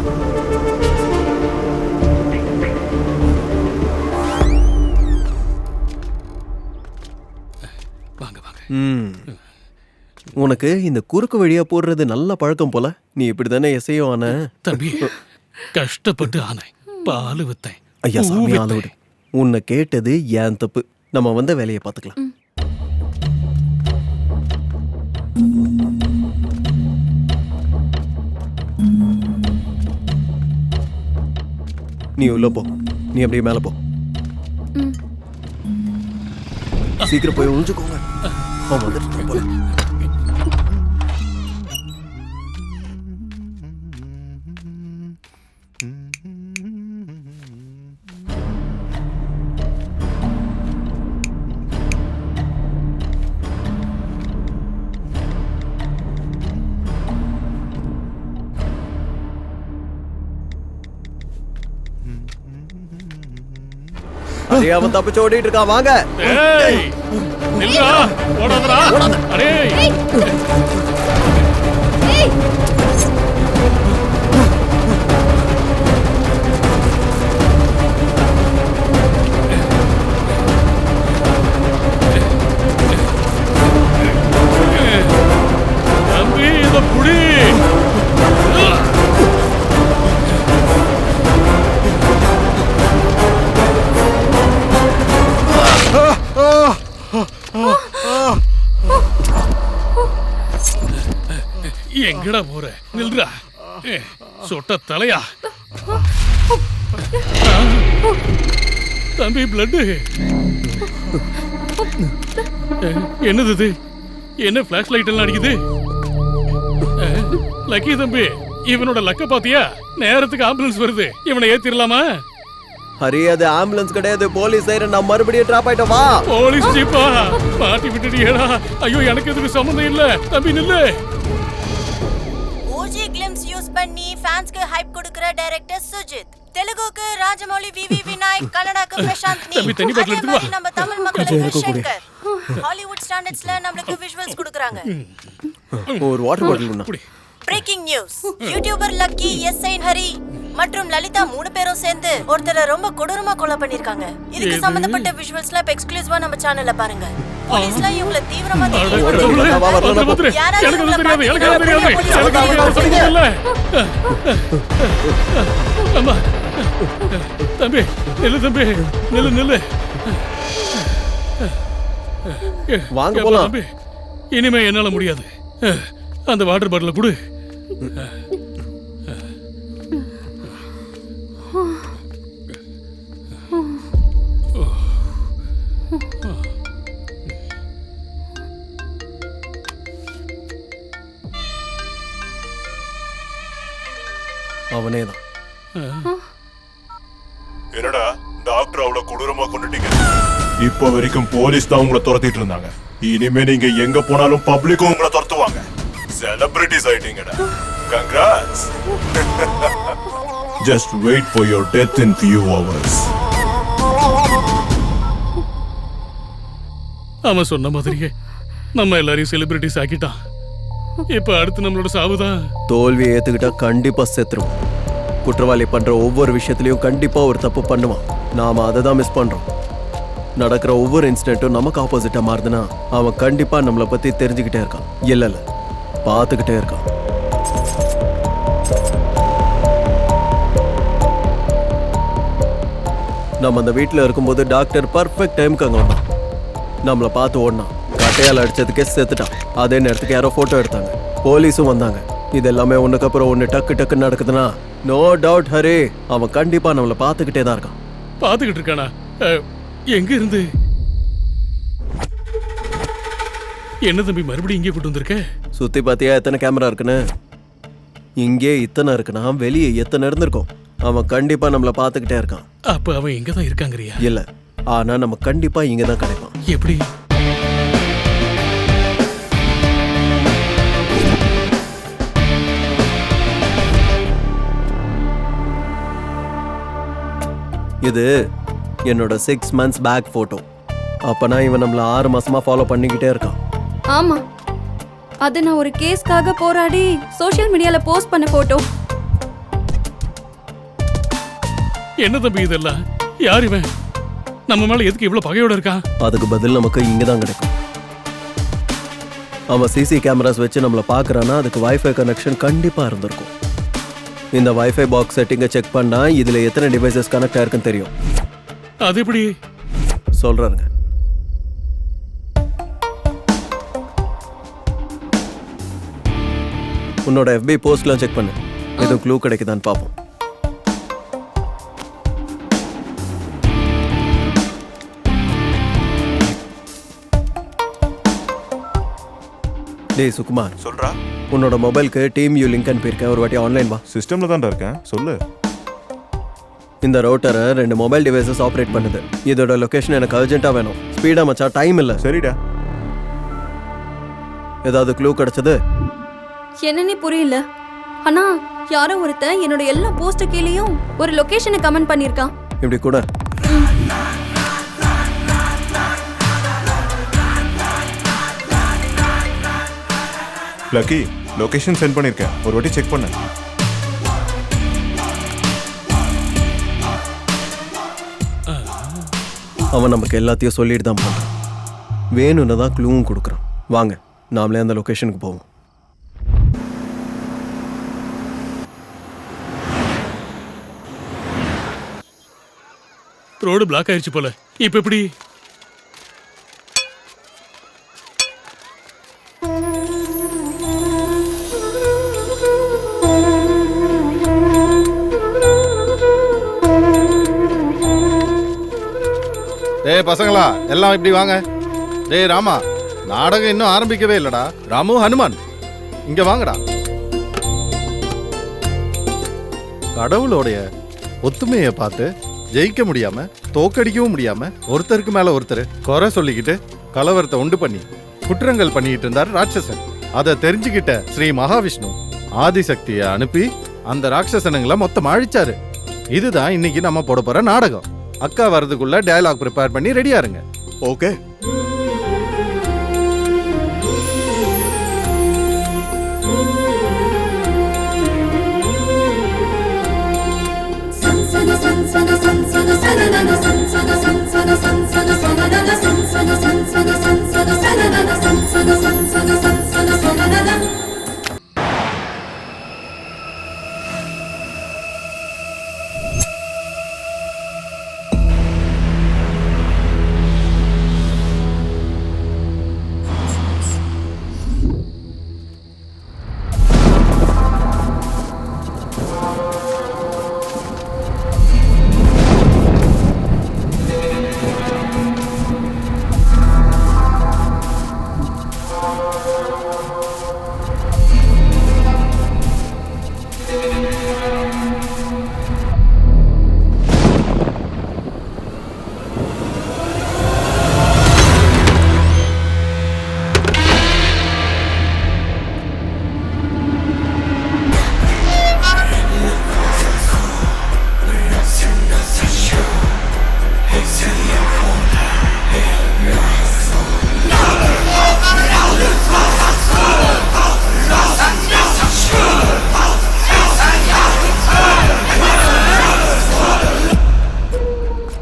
உனக்கு இந்த குறுக்கு வழியா போடுறது நல்ல பழக்கம் போல. நீ இப்படிதானே எசையோ ஆன தம்பி. கஷ்டப்பட்டு ஆன பால் வித்தேன். ஐயா சாமி ஆளோடு. உன்னை கேட்டது ஏன் தப்பு. நம்ம வந்த வேலையை பார்த்துக்கலாம். நீ உள்ள போ. நீ அப்படியே மேல போ. சீக்கிரம் போய் ஒழிஞ்சுக்கோங்க. அவன் வந்துட்டு போல. அரே அவன் தப்பிச்சு ஓடிட்டு இருக்கான். வாங்க. ஏய் நில்லுடா. ஓடாதடா. அரே தம்பி இத புடி. எங்கடா போற? நில்றா. சொட்ட தலையா. தம்பி பிளட். என்னது இது? என்ன பிளாஷ் லைட் எல்லாம் அடிக்குது? லக்கி தம்பி, இவனோட லக்க பாத்தியா? நேரத்துக்கு ஆம்புலன்ஸ் வருது. இவனை ஏத்திரலாமா? ஹரி அது ஆம்புலன்ஸ் கிடையாது, போலீஸ் சைரன். நான் மறுபடியும் டிராப் ஆயிட்டேன். வா. போலீஸ் ஜீப்பா? மாட்டி விட்டுட்டியேடா. ஐயோ எனக்கு இதுக்கு சம்மந்தம் இல்ல. தம்பி நில்லு. ஓஜி கிளிம்ஸ் யூஸ் பண்ணி ஃபேன்ஸ்க்கு ஹைப் கொடுக்கிற டைரக்டர் சுஜித், தெலுங்குக்கு ராஜமௌலி விவி விநாயக், கன்னடாக்கு பிரசாந்த் நீ, அதே மாதிரி நம்ம தமிழ் மக்களுக்கு சங்கர். ஹாலிவுட் ஸ்டாண்டர்ட்ஸ்ல நமக்கு விஷுவல்ஸ் கொடுக்கறாங்க. ஒரு water bottle. Breaking news. YouTuber lucky, SI Hari மற்றும் லலிதா 3 பேரும் சேர்ந்து ஒருத்தரை ரொம்ப கொடூரமா கொலை பண்ணிருக்காங்க. இதுக்கு சம்பந்தப்பட்ட விஷுவல்ஸ்லாம் இப்ப எக்ஸ்க்ளூசிவா நம்ம சேனல்ல பாருங்க. போலீஸ்லாம் இவங்கள தீவிரமா தம்பி நில்லு. தம்பி நில்லு நில்லு. வாங்க போலாம். தம்பி இனிமே என்னால முடியாது. அந்த வாட்டர் பாட்டில கொடு. அவனேதான். என்னடா டாக்டர் அவ்வளவு கொடூரமா கொண்டுட்டீங்க. இப்ப வரைக்கும் போலீஸ் தான் உங்களை துரத்திட்டு இருந்தாங்க. இனிமே நீங்க எங்க போனாலும் பப்ளிக்கும் உங்களை துரத்துவாங்க. செலிபிரிட்டிஸ் ஆயிட்டீங்கடா. Congrats. Just wait for your death in few hours. அவன் சொன்ன மாதிரியே நம்ம எல்லாரையும் செலிபிரிட்டிஸ் ஆக்கிட்டான். இப்ப அடுத்து நம்மளோட சாவுதான். தோல்வியை ஏத்துக்கிட்டா கண்டிப்பா செத்துரும். குற்றவாளி பண்ற ஒவ்வொரு விஷயத்திலயும் கண்டிப்பா ஒரு தப்பு பண்ணுவான். நாம அதை தான் மிஸ் பண்றோம். நடக்கிற ஒவ்வொரு இன்சிடென்ட்டும் நமக்கு ஆப்போசிட்டா மாறுதுன்னா அவன் கண்டிப்பா நம்மளை பத்தி தெரிஞ்சுக்கிட்டே இருக்கான். இல்ல பார்த்துக்கிட்டே இருக்கான். நம்ம அந்த வீட்டில் இருக்கும்போது டாக்டர் பர்ஃபெக்ட் டைமுக்கு அங்கே வந்தான். நம்மளை பார்த்து ஓடினான். கட்டையால் அடிச்சதுக்கே செத்துட்டான். அதே நேரத்துக்கு யாரோ ஃபோட்டோ எடுத்தாங்க. போலீஸும் வந்தாங்க. இது எல்லாமே ஒண்ணுக்கு அப்புறம் ஒண்ணு டக்கு டக்குன்னு நடக்குதுன்னா நோ டவுட் ஹரி அவன் கண்டிப்பா நம்மள பாத்துக்கிட்டே தான் இருக்கான். பாத்துக்கிட்டு இருக்கானா? எங்க இருந்து? என்ன தம்பி மறுபடியும் இங்கே கூட்டு வந்திருக்க? சுத்தி பாத்தியா எத்தனை கேமரா இருக்குன்னு? இங்கே இத்தனை இருக்குன்னா வெளியே எத்தனை இருந்திருக்கும். அவன் கண்டிப்பா நம்மள பாத்துக்கிட்டே இருக்கான். அப்ப அவன் எங்க தான் இருக்காங்கறியா? இல்ல, ஆனா நம்ம கண்டிப்பா இங்க தான் கிடைப்பான். எப்படி? இது என்னோட 6 months பேக் போட்டோ. அப்பனா இவன் நம்மள 6 மாசமா ஃபாலோ பண்ணிக்கிட்டே இருக்கான். ஆமா, அது நான் ஒரு கேஸ்க்காக போராடி சோஷியல் மீடியால போஸ்ட் பண்ண போட்டோ. என்ன தம்பி இதெல்லாம்? யார் இவன்? நம்ம மேல எதுக்கு இவ்வளவு பகையோட இருக்கான்? அதுக்கு பதில் நமக்கு இங்க தான் கிடைக்கும். அவன் சிசி கேமராஸ் வச்சு நம்மள பாக்குறானா அதுக்கு வைஃபை கனெக்ஷன் கண்டிப்பா இருந்திருக்கும். இந்த வைஃபை பாக்ஸ் செட்டிங்கை செக் பண்ணா இதுல எத்தனை டிவைசஸ் கனெக்ட் ஆயிருக்குன்னு தெரியும். அது எப்படி சொல்றாருங்க? உன்னோட FB போஸ்ட்லாம் செக் பண்ணு, எதுவும் க்ளூ கிடைக்குதான்னு பார்ப்போம். டேய் சுகுமார், சொல்றா. உன்னோட மொபைலுக்கு டீம் யூ லிங்க் அனுப்பியிருக்கேன், ஒரு வாட்டி ஆன்லைன் வா. சிஸ்டம்ல தான் இருக்கேன், சொல்லு. இந்த ரவுட்டரை 2 மொபைல் டிவைசஸ் ஆப்ரேட் பண்ணுது. இதோட லொகேஷன் எனக்கு அர்ஜென்ட்டா வேணும். ஸ்பீடா மச்சா, டைம் இல்ல. சரிடா. ஏதாவது க்ளூ கிடைச்சது? என்னன்னே புரியல. ஆனா யாரோ ஒருத்தன் என்னோட எல்லா போஸ்ட் கீழேயும் ஒரு லொகேஷனை கமெண்ட் பண்ணிருக்கான். இப்படி கூட லக்கி, லொகேஷன் சென்ட் பண்ணிருக்கேன், ஒரு வாட்டி செக் பண்ணு. அவன் நமக்கு எல்லாத்தையும் சொல்லிட்டு தான் போறான். வேணும்னு தான் க்ளூவும் கொடுக்குறான். வாங்க நாமளே அந்த லொகேஷனுக்கு போவோம். ரோடு பிளாக் ஆயிடுச்சு போல. இப்ப எப்படி? டேய் பசங்களா, எல்லாம் இப்படி வாங்க. டேய் ராமா, நாடகம் இன்னும் ஆரம்பிக்கவே இல்லடா. ராமு, ஹனுமான், இங்க வாங்கடா. கடவுளோடைய ஒத்துமையை பார்த்து ஜெயிக்க முடியாம, தோக்கடிக்கவும் முடியாம, ஒருத்தருக்கு மேல ஒருத்தர் குறை சொல்லிக்கிட்டு கலவரத்தை உண்டு பண்ணி குற்றங்கள் பண்ணிட்டு இருந்தார் ராட்சசன். அதை தெரிஞ்சுக்கிட்ட ஸ்ரீ மகாவிஷ்ணு ஆதிசக்தியை அனுப்பி அந்த ராட்சசனுங்களை மொத்தம் அழிச்சாரு. இதுதான் இன்னைக்கு நம்ம போட போற நாடகம். அக்கா வரதுக்குள்ள டயலாக் ப்ரிப்பேர் பண்ணி ரெடியா இருங்க. ஓகே.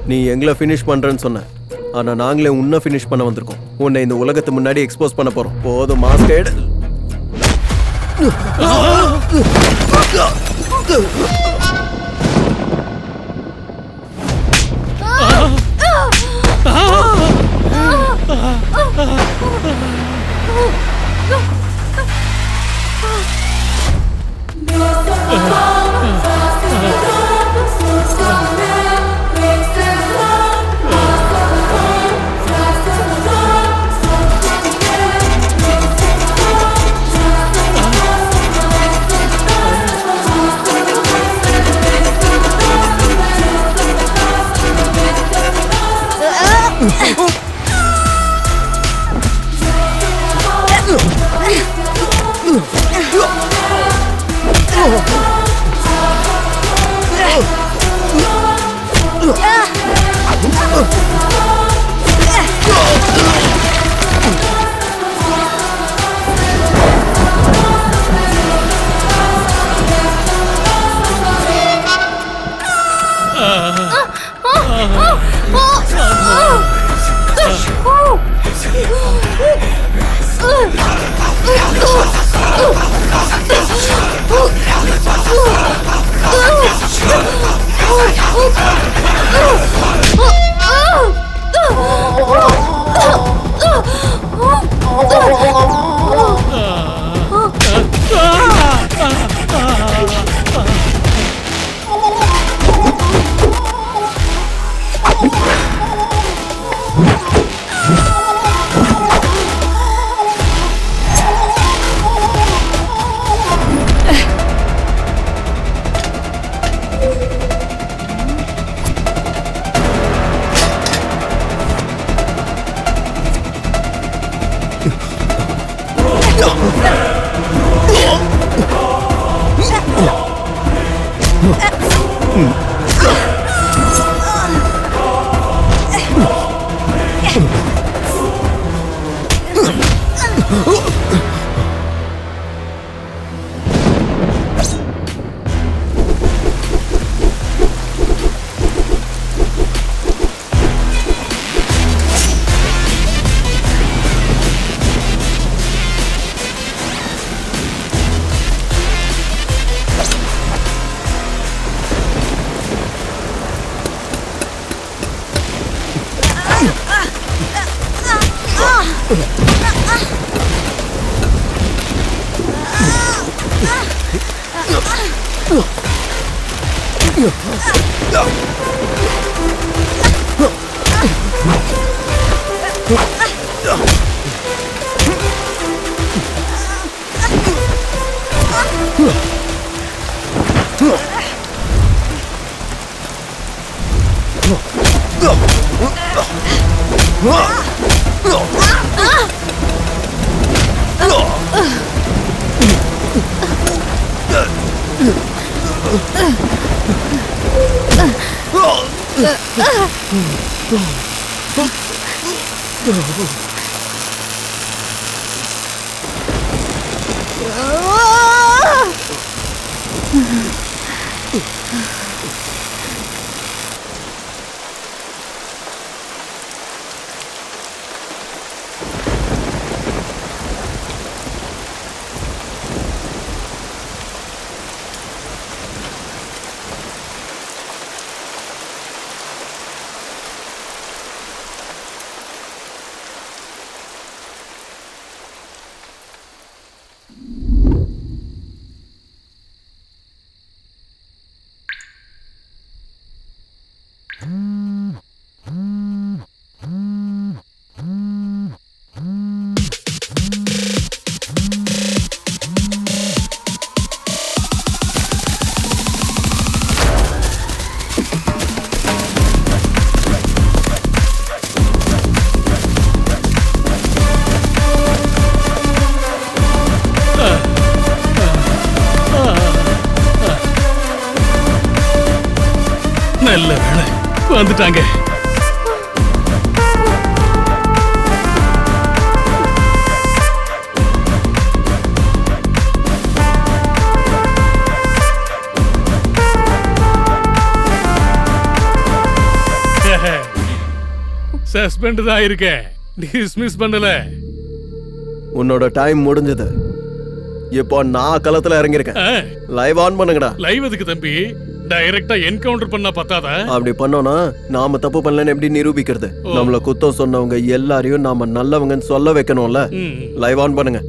நீ எங்களை ஃபினிஷ் பண்றேன்னு சொன்ன, ஆனா நாங்களே உன்னை ஃபினிஷ் பண்ண வந்திருக்கோம். உன்னை இந்த உலகத்து முன்னாடி எக்ஸ்போஸ் பண்ண போறோம். போதும் மாஸ்கேட். நல்ல வேளை வந்துட்டாங்க. சஸ்பெண்ட் தான் இருக்கேன், டிஸ்மிஸ் பண்ணல. உன்னோட டைம் முடிஞ்சது. இப்போ நான் களத்துல இறங்கிருக்கேன். லைவ் ஆன் பண்ணுங்கடா. லைவ் எதுக்கு தம்பி? டைரக்டா என்கவுண்டர் பண்ணா பத்தாதா? அப்படி பண்ணோம்னா நாம தப்பு பண்ணலன்னு எப்படி நிரூபிக்கிறது? நம்மள குத்தம் சொன்னவங்க எல்லாரையும் நாம நல்லவங்கன்னு சொல்ல வைக்கணும்ல. லைவ் ஆன் பண்ணுங்க.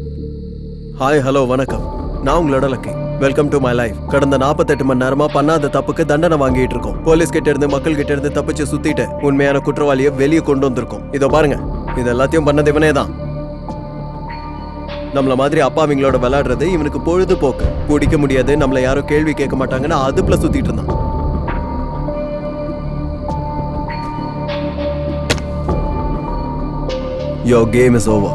ஹாய், ஹலோ, வணக்கம். நான் உங்களோட lucky. Welcome to my life. கடந்த 48 மணி நேரமா பண்ணாத தப்புக்கு தண்டனை வாங்கிட்டு இருக்கோம். போலீஸ் கிட்ட இருந்து மக்கள் கிட்ட இருந்து தப்பிச்சு சுத்திட்டு உண்மையான குற்றவாளியை வெளியே கொண்டு வந்திருக்கோம். இதோ பாருங்க, இது எல்லாத்தையும் பண்ணது இவனே தான். நம்மள மாதிரி அப்பாவிங்களோட விளையாடுறது இவனுக்கு பொழுதுபோக்கு. குடிக்க முடியாது, நம்மள யாரும் கேள்வி கேட்க மாட்டாங்கன்னு அதுல சுத்திட்டு இருந்தான். Your game is over.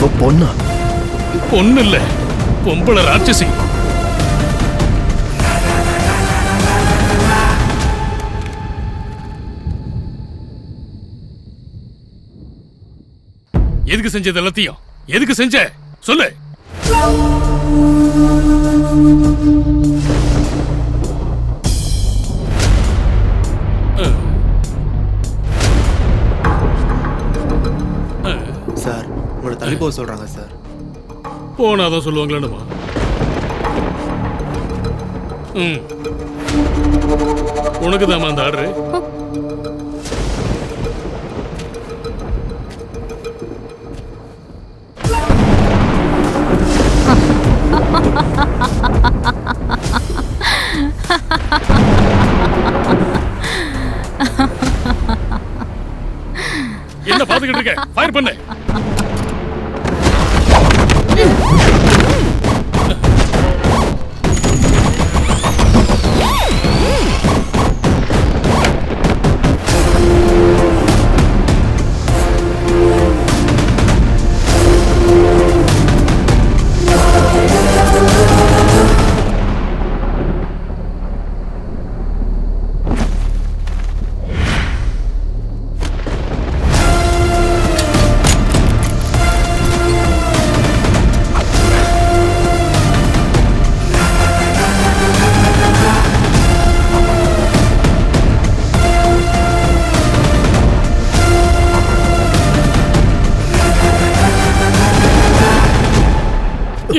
இவ பொண்ணா? பொண்ணு இல்ல, பொம்பளை ராட்சசி. எதுக்கு செஞ்சது எல்லாத்தையும்? எதுக்கு செஞ்ச சொல்லு. சார் உங்களை தள்ளி போக சொல்றாங்க சார். போனாதான் சொல்லுவாங்களேன்னுமா? உனக்கு தாமா அந்த ஆர்டரு? என்ன பாத்துக்கிட்டு இருக்க? ஃபயர் பண்ணு.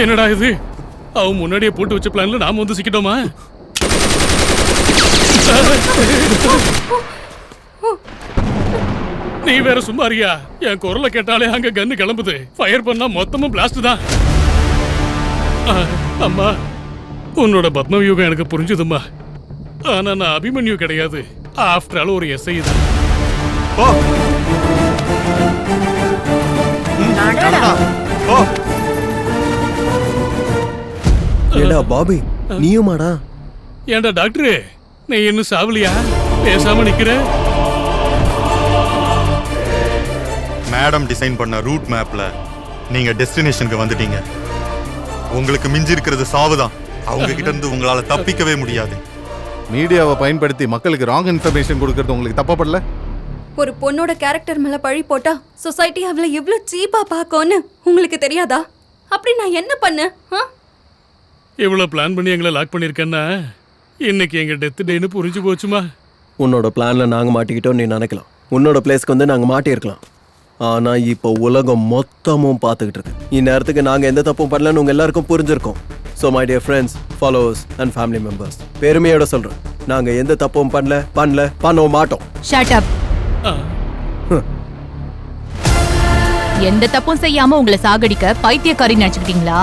என்னடா இது? அவன் முன்னாடியே போட்டு வச்ச பிளான்ல நாம வந்து சிக்கிட்டோமா? நீ வேற சும்மாரியா? என் குரலை கேட்டாலே அங்க கன்னு கிளம்புது. ஃபயர் பண்ணா மொத்தமும் பிளாஸ்ட் தான். அம்மா, உன்னோட பத்மவியூகம் எனக்கு புரிஞ்சுதும்மா. ஆனா நான் அபிமன்யு கிடையாது. ஆஃப்டர் ஆல் ஒரு எஸ்ஐ தான். ஏடா பாபி, நீயுமாடா? ஏண்டா டாக்டரு, நீ இன்னும் சாவலியா? பேசாம நிக்கிற? மேடம் டிசைன் பண்ண ரூட் மேப்ல நீங்க டெஸ்டினேஷனுக்கு வந்துட்டீங்க. உங்களுக்கு மிஞ்சி இருக்கிறது சாவுதான். அவங்க கிட்ட இருந்து உங்களால தப்பிக்கவே முடியாது. மீடியாவை பயன்படுத்தி மக்களுக்கு ராங் இன்ஃபர்மேஷன் கொடுக்கறது உங்களுக்கு தப்பப்படல? ஒரு பொண்ணோட கேரக்டர் மேல பழி போட்டா சொசைட்டி அவளை எவ்வளவு சீப்பா பாக்கும்னு உங்களுக்கு தெரியாதா? அப்படி நான் என்ன பண்ணேன்? இவ்வளவு பிளான் பண்ணி எங்களை லாக் பண்ணிருக்கேன்னா இன்னைக்கு எங்க டெத் டேன்னு புரிஞ்சு போச்சுமா. உன்னோட பிளான்ல நாங்க மாட்டிக்கிட்டோம் நீ நினைக்கலாம். உன்னோட பிளேஸ்க்கு வந்து நாங்க மாட்டியிருக்கலாம். ஆனா இப்போ உலகம் மொத்தமும் பார்த்துக்கிட்டு இருக்கு. இந்நேரத்துக்கு நாங்க எந்த தப்பும் பண்ணலன்னு உங்க எல்லாருக்கும் புரிஞ்சிருக்கோம். So my dear friends, followers and family members, பெருமையோட சொல்றேன், நாங்க எந்த தப்பும் பண்ண மாட்டோம். Shut up. எந்த தப்பும் செய்யாம உங்களை சாகடிக்க பைத்தியக்காரி நினைச்சுக்கிட்டீங்களா?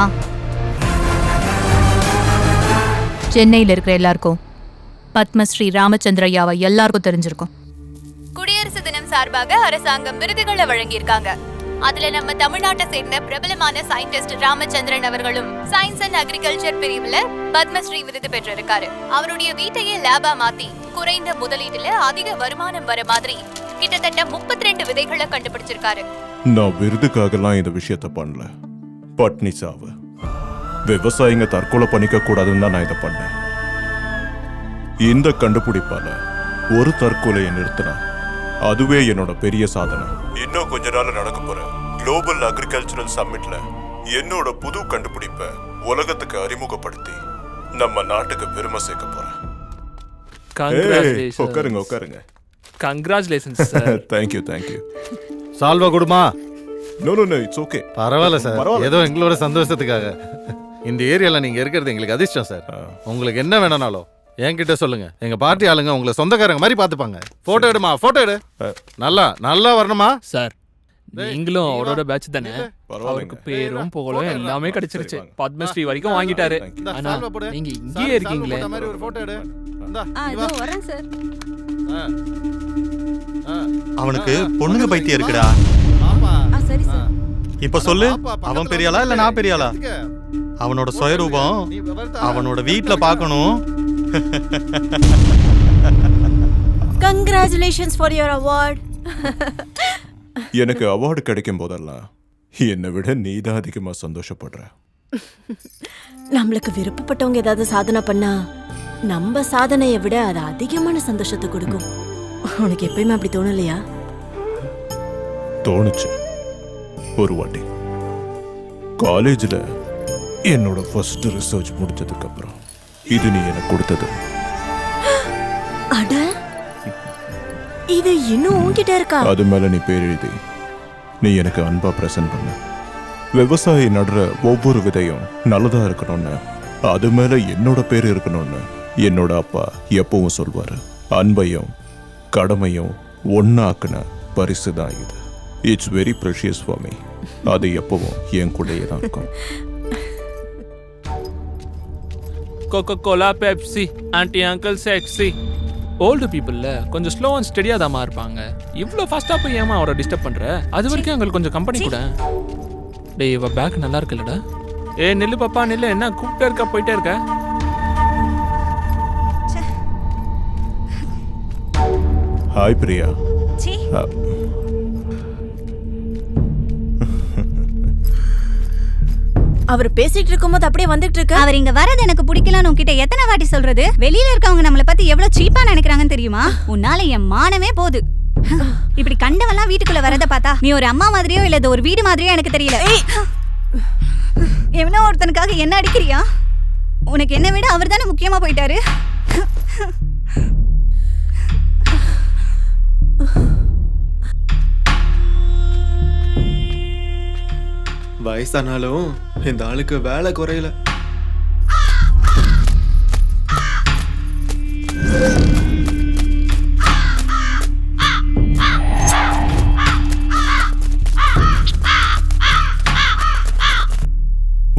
சென்னையில் இருக்கிற எல்லாருக்கும் பத்மஸ்ரீ ராமச்சந்திரையாவை எல்லாருக்கும் தெரிஞ்சிருக்கும். குடியரசு தினம் சார்பாக அரசாங்கம் விருதுகளை வழங்கியிருக்காங்க. அதுல நம்ம தமிழ்நாட்டை சேர்ந்த பிரபலமான சயின்டிஸ்ட் ராமச்சந்திரன் அவர்களும் சயின்ஸ் அண்ட் அக்ரிகல்ச்சர் பிரிவுல பத்மஸ்ரீ விருது பெற்றிருக்காரு. அவருடைய வீட்டையே லேபா மாத்தி குறைந்த முதலீட்டுல அதிக வருமானம் வர மாதிரி கிட்டத்தட்ட 32 விதைகளை கண்டுபிடிச்சிருக்காரு. நான் விருதுக்காகலாம் இந்த விஷயத்த பண்ணல. பட்னி சாவு, விவசாயிங்க தற்கொலை பண்ணிக்க கூடாதுன்னு தான் நான் இதை பண்ணேன். இந்த கண்டுபிடிப்பால ஒரு தற்கொலையை நிறுத்தினா அதுவே என்னோட பெரிய சாதனை. இன்னும் கொஞ்ச நாள் நடக்க போற குளோபல் அக்ரிகல்ச்சரல் சம்மிட்ல என்னோட புது கண்டுபிடிப்பை உலகத்துக்கு அறிமுகப்படுத்தி நம்ம நாட்டுக்கு பெருமை சேர்க்க போறேன். உட்காருங்க உட்காருங்க. Congratulations sir. Thank you thank you. சால்வா கொடுமா? No no no, it's okay. பரவாயில்ல சார், ஏதோ எங்களோட சந்தோஷத்துக்காக. இந்த ஏரியால நீங்க இருக்கிறது எங்களுக்கு அதிர்ஷ்டம் சார். உங்களுக்கு என்ன வேணும்னாலும் என்கிட்ட சொல்லுங்க. எங்க பார்ட்டி ஆளுங்க உங்களை சொந்தக்காரங்க மாதிரி பாத்துப்பாங்க. போட்டோ எடுமா, போட்டோ எடு. நல்லா வரணுமா சார்? நீங்களும் அவரோட பேட்ச் தானே? அவருக்கு பேரும் புகழும் எல்லாமே கிடைச்சிருச்சு. பத்மஸ்ரீ வரைக்கும் வாங்கிட்டாரு. ஆனா நீங்க இங்கேயே இருக்கீங்களே. ஒரு போட்டோ எடு. வரேன் சார். அவனுக்கு பொண்ணுங்க பைத்தியம் இருக்குடா. சரி சார். இப்ப சொல்லு, அவன் பெரியாளா இல்ல நான் பெரியாளா? அவனோட சுயரூபம் அவனோட வீட்ல பார்க்கணும். Congratulations for your award. எனக்கு அவார்டு கிடைக்கும் போதெல்லாம் என்னை விட நீ தான் அதிகமா சந்தோஷப்படுற. நம்மளுக்கு விருப்பப்பட்டவங்க ஏதாவது சாதனை பண்ணா நம்ம சாதனையை விட அது அதிகமான சந்தோஷத்தை கொடுக்கும். உனக்கு எப்பயுமே அப்படி தோணலையா? தோணுச்சு ஒரு வாட்டி. காலேஜில் என்னோட ஃபர்ஸ்ட் ரிசர்ச் முடிஞ்சதுக்கு அப்புறம் இது நீ எனக்கு கொடுத்தது. அட, இது இன்னும் உன்கிட்ட இருக்கா? அது மேல நீ பேர் எழுதி நீ எனக்கு அன்பா பிரசன்ட் பண்ண. விவசாயி நடுற ஒவ்வொரு விதையும் நல்லதா இருக்கணும்னு, அது மேல என்னோட பேர் இருக்கணும்னு என்னோட அப்பா எப்பவும் சொல்வாரு. அன்பையும் கடமையும் ஒன்னாக்குன பரிசு தான் இது. It's very precious for me. அது எப்பவும் என் கூடயே தான் இருக்கும். Coca Cola, Pepsi, aunty uncle sexy. Old பீப்புள்ல கொஞ்சம் ஸ்லோ அண்ட் ஸ்டெடியாக தாமா இருப்பாங்க. இவ்வளோ ஃபாஸ்ட்டாக போய் ஏமா அவரை டிஸ்டர்ப் பண்ணுற? அது வரைக்கும் எங்களுக்கு கொஞ்சம் கம்பெனி கூட. டேய், இவ பேக் நல்லா இருக்குல்லடா. ஏ நில்லு பாப்பா நில்லு. என்ன கூப்பிட்டே இருக்கா, போயிட்டே இருக்க? ஹாய் பிரியா. அவர் பேசிட்டு இருக்கும்போது அப்படியே வந்துட்டு இருக்கு. அவர் இங்க வரது எனக்கு பிடிக்கலன்னு உன்கிட்ட எத்தனை வாட்டி சொல்றது? வெளியில இருக்கவங்க நம்மள பத்தி எவ்வளவு சீப்பா நினைக்கிறாங்கன்னு தெரியுமா? உன்னால என் மானமே போகுது. இப்படி கண்டவெல்லாம் வீட்டுக்குள்ள வரத பார்த்தா நீ ஒரு அம்மா மாதிரியோ இல்ல ஒரு வீடு மாதிரியோ எனக்கு தெரியல. எவனோ ஒருத்தனுக்காக என்ன அடிக்கிறியா? உனக்கு என்ன விட அவர் தானே முக்கியமா போயிட்டாரு. வயசானாலும் இந்த ஆளுக்கு வேலை குறையல.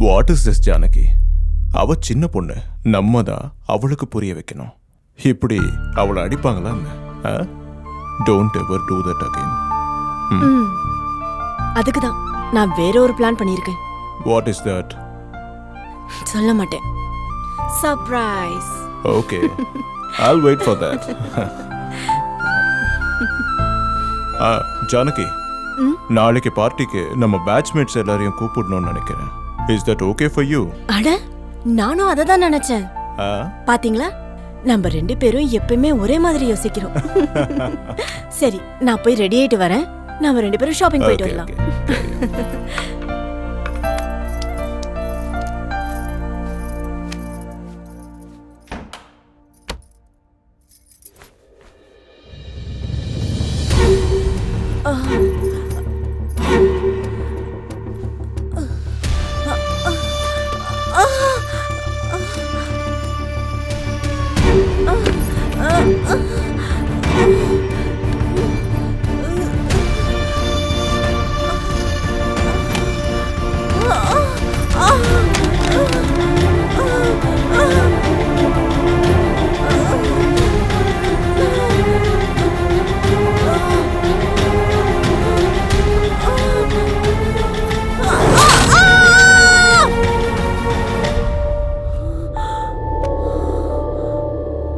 What is this Janaki? அவ சின்ன பொண்ணு, நம்ம தான் அவளுக்கு புரிய வைக்கணும். இப்படி அவளை அடிப்பாங்களா என்ன? Don't ever do that again. அதுக்கு தான் நான் வேற ஒரு பிளான் பண்ணியிருக்கேன். What is that? சொல்ல மாட்டேன். Surprise. Okay, I'll wait for that. Janaki, நாளைக்கு பார்ட்டிக்கு நம்ம பேட்ச்மேட்ஸ் எல்லாரையும் கூப்பிடணும்னு நினைக்கிறேன். Is that okay for you? அட, நானும் அதை தான் நினைச்சேன். பாத்தீங்களா, நம்ம ரெண்டு பேரும் எப்பவுமே ஒரே மாதிரி யோசிக்கிறோம். சரி, நான் போய் ரெடி ஆயிட்டு வரேன். நாம ரெண்டு பேரும் ஷாப்பிங் போயிட்டு வரலாம்.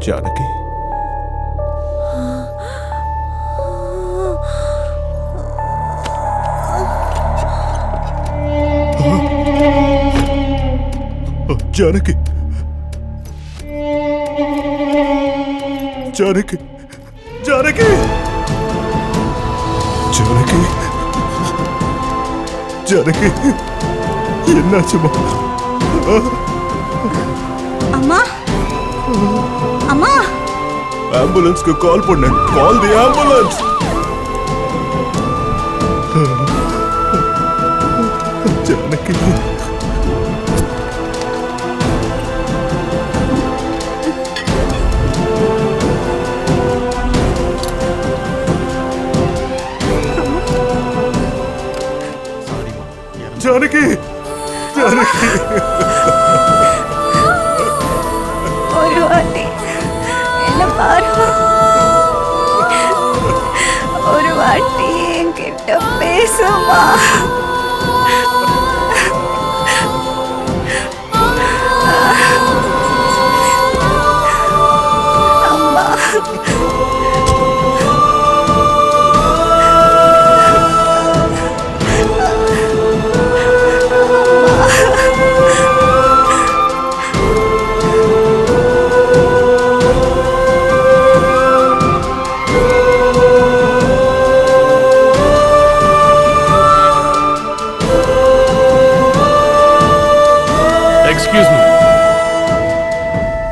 ஜானகி, ஜானகி, ஜானகி, ஜானகி, ஜானகி, ஜானகி, என்னாச்சுமா? அம்மா, அம்மா, ஆம்புலன்ஸ்க்கு கால் பண்ணு. கால் தி ஆம்புலன்ஸ். ஜானகி, ஜானகி, ஜானகி, ஒரு வாட்டி என்ன பாருமா, ஒரு வாட்டி என்கிட்ட பேசுமா. அம்மா,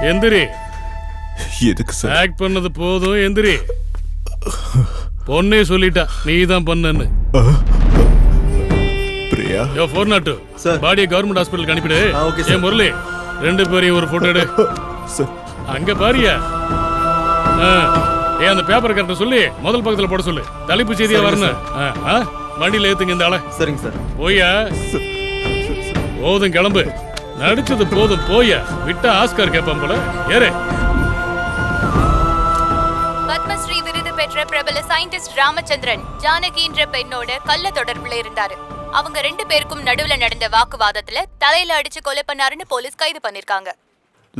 எந்திரி. எதுக்கு சார்? ஆக்ட் பண்ணது போதும், எந்திரி. பொண்ணே சொல்லிட்டா நீ தான் பண்ணன்னு. பிரியா யோ 402 பாடியை கவர்மெண்ட் ஹாஸ்பிடலுக்கு அனுப்பிடு. ஏ முரளி, 2 பேரையும் ஒரு போட்டோ எடு. அங்க பாரியா. ஏ அந்த பேப்பர் கரெக்டா சொல்லி முதல் பக்கத்துல போட சொல்லு. தலைப்பு செய்தியா வரணும். வண்டியில ஏத்துங்க இந்த ஆளை. சரிங்க சார். போயா. போதும் கிளம்பு. நடிச்சது போதும் போயா. விட்டா ஆஸ்கார் கேட்பான் போல. ஏறு. பத்மஸ்ரீ விருது பெற்ற பிரபல சயின்டிஸ்ட் ராமச்சந்திரன் ஜானகின்ற பெண்ணோட கள்ள தொடர்புல இருந்தாரு. அவங்க 2 பேருக்கும் நடுவுல நடந்த வாக்குவாதத்துல தலையில அடிச்சு கொலை பண்ணாருன்னு போலீஸ் கைது பண்ணிருக்காங்க.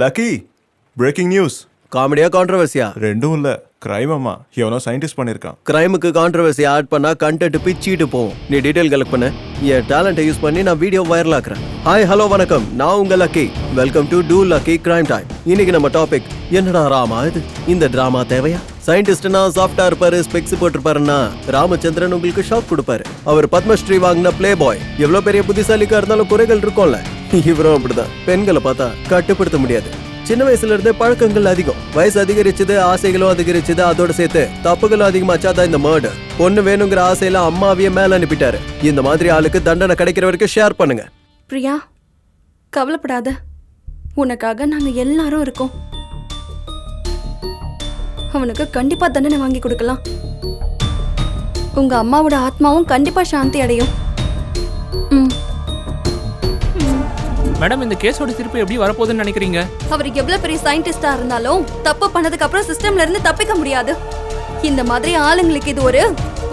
Lucky, breaking news. காமெடியா கான்ட்ரோவர்சியா? ரெண்டும் இல்ல, கிரைம் அம்மா. எவனோ சயின்டிஸ்ட் பண்ணிருக்கான். கிரைமுக்கு கான்ட்ரோவர்சி ஆட் பண்ணா கண்டென்ட் பிச்சிட்டு போவோம். நீ டீடைல் கலெக்ட் பண்ணு. என் டேலண்ட்டை யூஸ் பண்ணி நான் வீடியோ வைரல் ஆக்குறேன். ஹாய் ஹலோ வணக்கம், நான் உங்க Lucky. Welcome to to Lucky crime time. இன்னைக்கு நம்ம டாபிக் என்னடா ராமா இது? இந்த டிராமா தேவையா? சயின்டிஸ்ட்னா சாஃப்டா இருப்பாரு, ஸ்பெக்ஸ் போட்டிருப்பாருன்னா ராமச்சந்திரன் உங்களுக்கு ஷாக் கொடுப்பாரு. அவர் பத்மஸ்ரீ வாங்கின பிளே பாய். எவ்வளவு பெரிய புத்திசாலிக்கா இருந்தாலும் குறைகள் இருக்கும்ல. இவரும் அப்படிதான். பெண்களை பார்த்தா கட்டுப்படுத்த முடியாது. சின்ன வயசுல இருந்தே பழக்கங்கள் அதிகம். வயசு அதிகரிச்சது, ஆசைகளும் அதிகரிச்சது. அதோட சேர்த்து தப்புகளும் அதிகமாச்சாதான் இந்த மர்டர். பொண்ணு வேணுங்கிற ஆசையில அம்மாவையே மேல அனுப்பிட்டாரு. இந்த மாதிரி ஆளுக்கு தண்டனை கிடைக்கிற வரைக்கும் ஷேர் பண்ணுங்க. பிரியா, கவலைப்படாத. உனக்காக நாங்க எல்லாரும் இருக்கோம். அவனுக்கு கண்டிப்பா தண்டனை வாங்கி கொடுக்கலாம். உங்க அம்மாவோட ஆத்மாவும் கண்டிப்பா சாந்தி அடையும். மேடம், இந்த கேஸோட தீர்ப்பு எப்படி வரப்போகுதுன்னு நினைக்கிறீங்க? அவர் எவ்வளவு பெரிய சயின்டிஸ்டா இருந்தாலும் தப்பு பண்ணதுக்கு அப்புறம் சிஸ்டம்ல இருந்து தப்பிக்க முடியாது. இந்த மாதிரி ஆளுங்களுக்கு இது ஒரு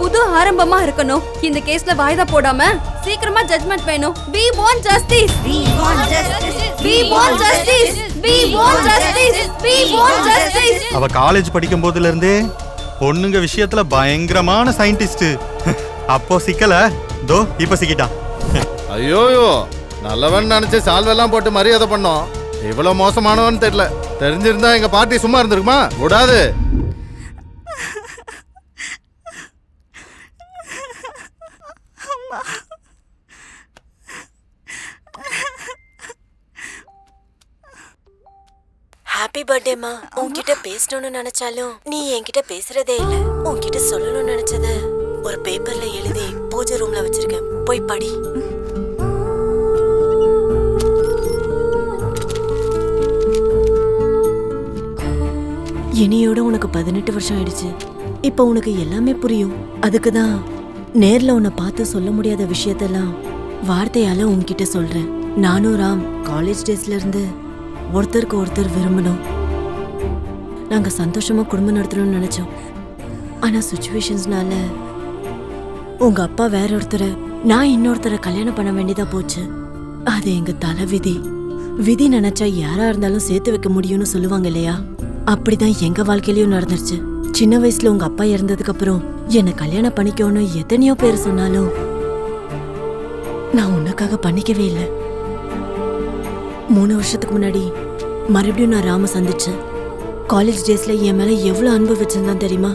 புது ஆரம்பமா இருக்கணும். இந்த கேஸ்ல வாய்தா போடாம சீக்கிரமா ஜட்ஜ்மெண்ட் வேணும். We want justice. We want justice. We want justice. We want justice. We want justice. அவ காலேஜ் படிக்கும் போதுல இருந்தே பொண்ணுங்க விஷயத்துல பயங்கரமான சயின்டிஸ்ட். அப்போ சிக்கல தோ இப்ப சிக்கிட்டான். ஐயோயோ, நல்லவன் நினைச்சு சால்வெல்லாம் போட்டு மரியாதை பண்ணோம். இவ்வளவு மோசமானவன்னு தெரியல. தெரிஞ்சிருந்தா எங்க பார்ட்டி சும்மா இருந்திருக்குமா? விடாது. ஹாப்பி பர்த்டேமா. உன்கிட்ட பேசணும்னு நினைச்சாலும் நீ என்கிட்ட பேசுறதே இல்ல. உன்கிட்ட சொல்லணும்னு நினைச்சத ஒரு பேப்பர்ல எழுதி பூஜை ரூம்ல வச்சிருக்கேன். போய் படி. இனியோட உனக்கு 18 வருஷம் ஆயிடுச்சு. இப்ப உனக்கு எல்லாமே புரியும். அதுக்கு தான் நேர்ல உன்னை பார்த்து சொல்ல முடியாத விஷயத்தெல்லாம் வார்த்தையால உன்கிட்ட சொல்றேன். நானும் ராம் காலேஜ் டேஸ்ல இருந்து ஒருத்தருக்கு ஒருத்தர் விரும்பணும். நாங்க சந்தோஷமா குடும்பம் நடத்தணும்னு நினைச்சோம். ஆனா சுச்சுவேஷன்ஸ்னால உங்க அப்பா வேற ஒருத்தரை, நான் இன்னொருத்தரை கல்யாணம் பண்ண வேண்டியதா போச்சு. அது எங்க தலை விதி. விதி நினைச்சா யாரா இருந்தாலும் சேர்த்து வைக்க முடியும்னு சொல்லுவாங்க இல்லையா? அப்படிதான் எங்க வாழ்க்கையிலயும் நடந்துருச்சு. சின்ன வயசுல உங்க அப்பா இறந்ததுக்கு அப்புறம் என்ன கல்யாணம் பண்ணிக்கோன்னு எத்தனையோ பேர் சொன்னாலும் நான் உனக்காக பண்ணிக்கவே இல்லை. 3 வருஷத்துக்கு முன்னாடி மறுபடியும் நான் ராம சந்திச்சேன். காலேஜ் டேஸ்ல என் மேல எவ்வளவு அன்பு வச்சிருந்தான் தெரியுமா?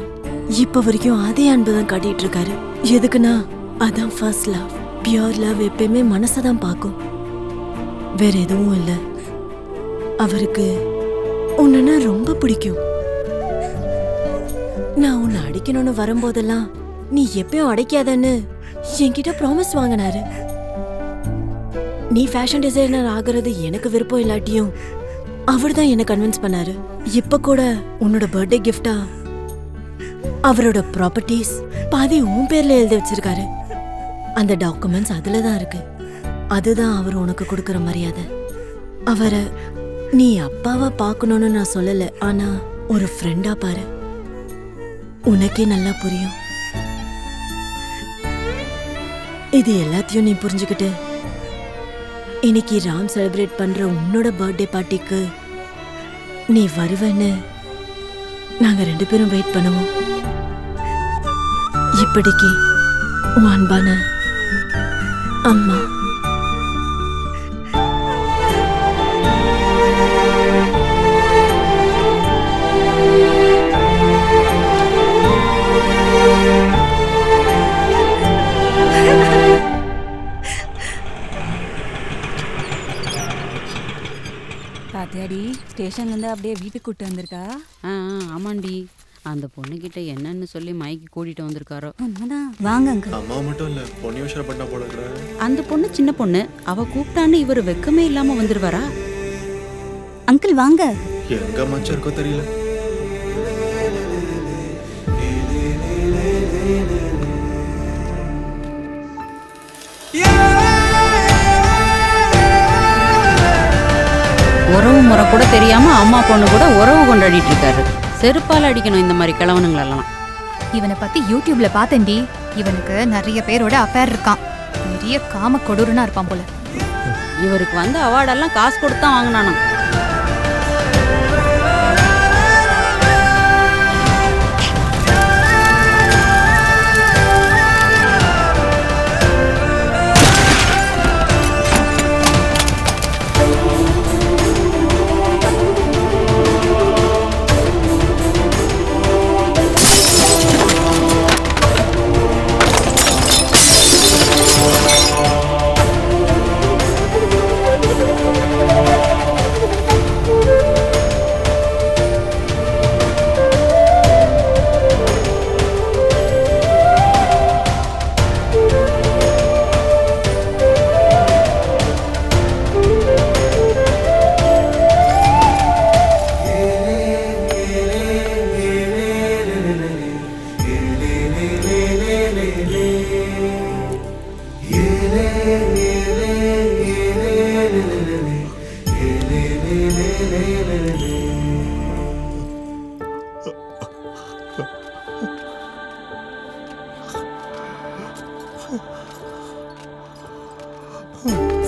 இப்ப வரைக்கும் அதே அன்பு தான் காட்டிட்டு இருக்காரு. எதுக்குன்னா அதான் ஃபர்ஸ்ட் லவ். பியூர் லவ் எப்பயுமே மனசதான் பார்க்கும், வேற எதுவும் இல்லை. அவருக்கு உன்னை ரொம்ப பிடிக்கும். நான் உன்னை அடிக்கணும்னு வரும்போதெல்லாம் நீ எப்பயும் அடைக்காதன்னு என்கிட்ட ப்ராமிஸ் வாங்கினாரு. நீ ஃபேஷன் டிசைனர் ஆகிறது எனக்கு விருப்பம் இல்லாட்டியும் அவர் தான் என்ன கன்வின்ஸ் பண்ணாரு. இப்ப கூட உன்னோட பர்த்டே கிஃப்டா அவரோட ப்ராப்பர்ட்டிஸ் பாதி உன் பேர்ல எழுதி வச்சிருக்காரு. அந்த டாக்குமெண்ட்ஸ் அதுல தான் இருக்கு. அதுதான் அவர் உனக்கு கொடுக்கற மரியாதை. அவரை நீ அப்பாவா பார்க்கணும்னு நான் சொல்லல, ஆனா ஒரு ஃப்ரெண்டா பாரு. உனக்கே நல்லா புரியும். இது எல்லாத்தையும் நீ புரிஞ்சுக்கிட்டு இன்னைக்கு ராம் செலிப்ரேட் பண்ற உன்னோட பர்த்டே பார்ட்டிக்கு நீ வருவன்னு நாங்க 2 பேரும் வெயிட் பண்ணுவோம். இப்படிக்கு உன் அன்பான அம்மா. பாத்தியாடி ஸ்டேஷன்ல இருந்து அப்படியே வீட்டுக்கு கூட்டு வந்திருக்கா. ஆமாண்டி, அந்த பொண்ணுகிட்ட என்னன்னு சொல்லி மைக்கு கூட்டிட்டு வந்திருக்காரோ. வாங்க அங்கிள். அம்மா மட்டும் இல்ல பொண்ணு யோசனை பண்ண போல கூட. அந்த பொண்ணு சின்ன பொண்ணு, அவ கூப்பிட்டான்னு இவர் வெக்கமே இல்லாம வந்துருவாரா? அங்கிள் வாங்க. எங்க மச்சம் இருக்கோ தெரியல. உறவு முறை கூட தெரியாம அம்மா பொண்ணு கூட உறவு கொண்டாடிட்டு இருக்காரு. செருப்பால் அடிக்கணும் இந்த மாதிரி கிழவனுங்களெல்லாம். இவனை பத்தி யூடியூப்ல பார்த்தேன்டி. இவனுக்கு நிறைய பேரோட அஃபேர் இருக்கான். பெரிய காம கொடூரனா இருப்பான் போல. இவருக்கு வந்த அவார்டெல்லாம் காசு கொடுத்து தான் வாங்கினானா.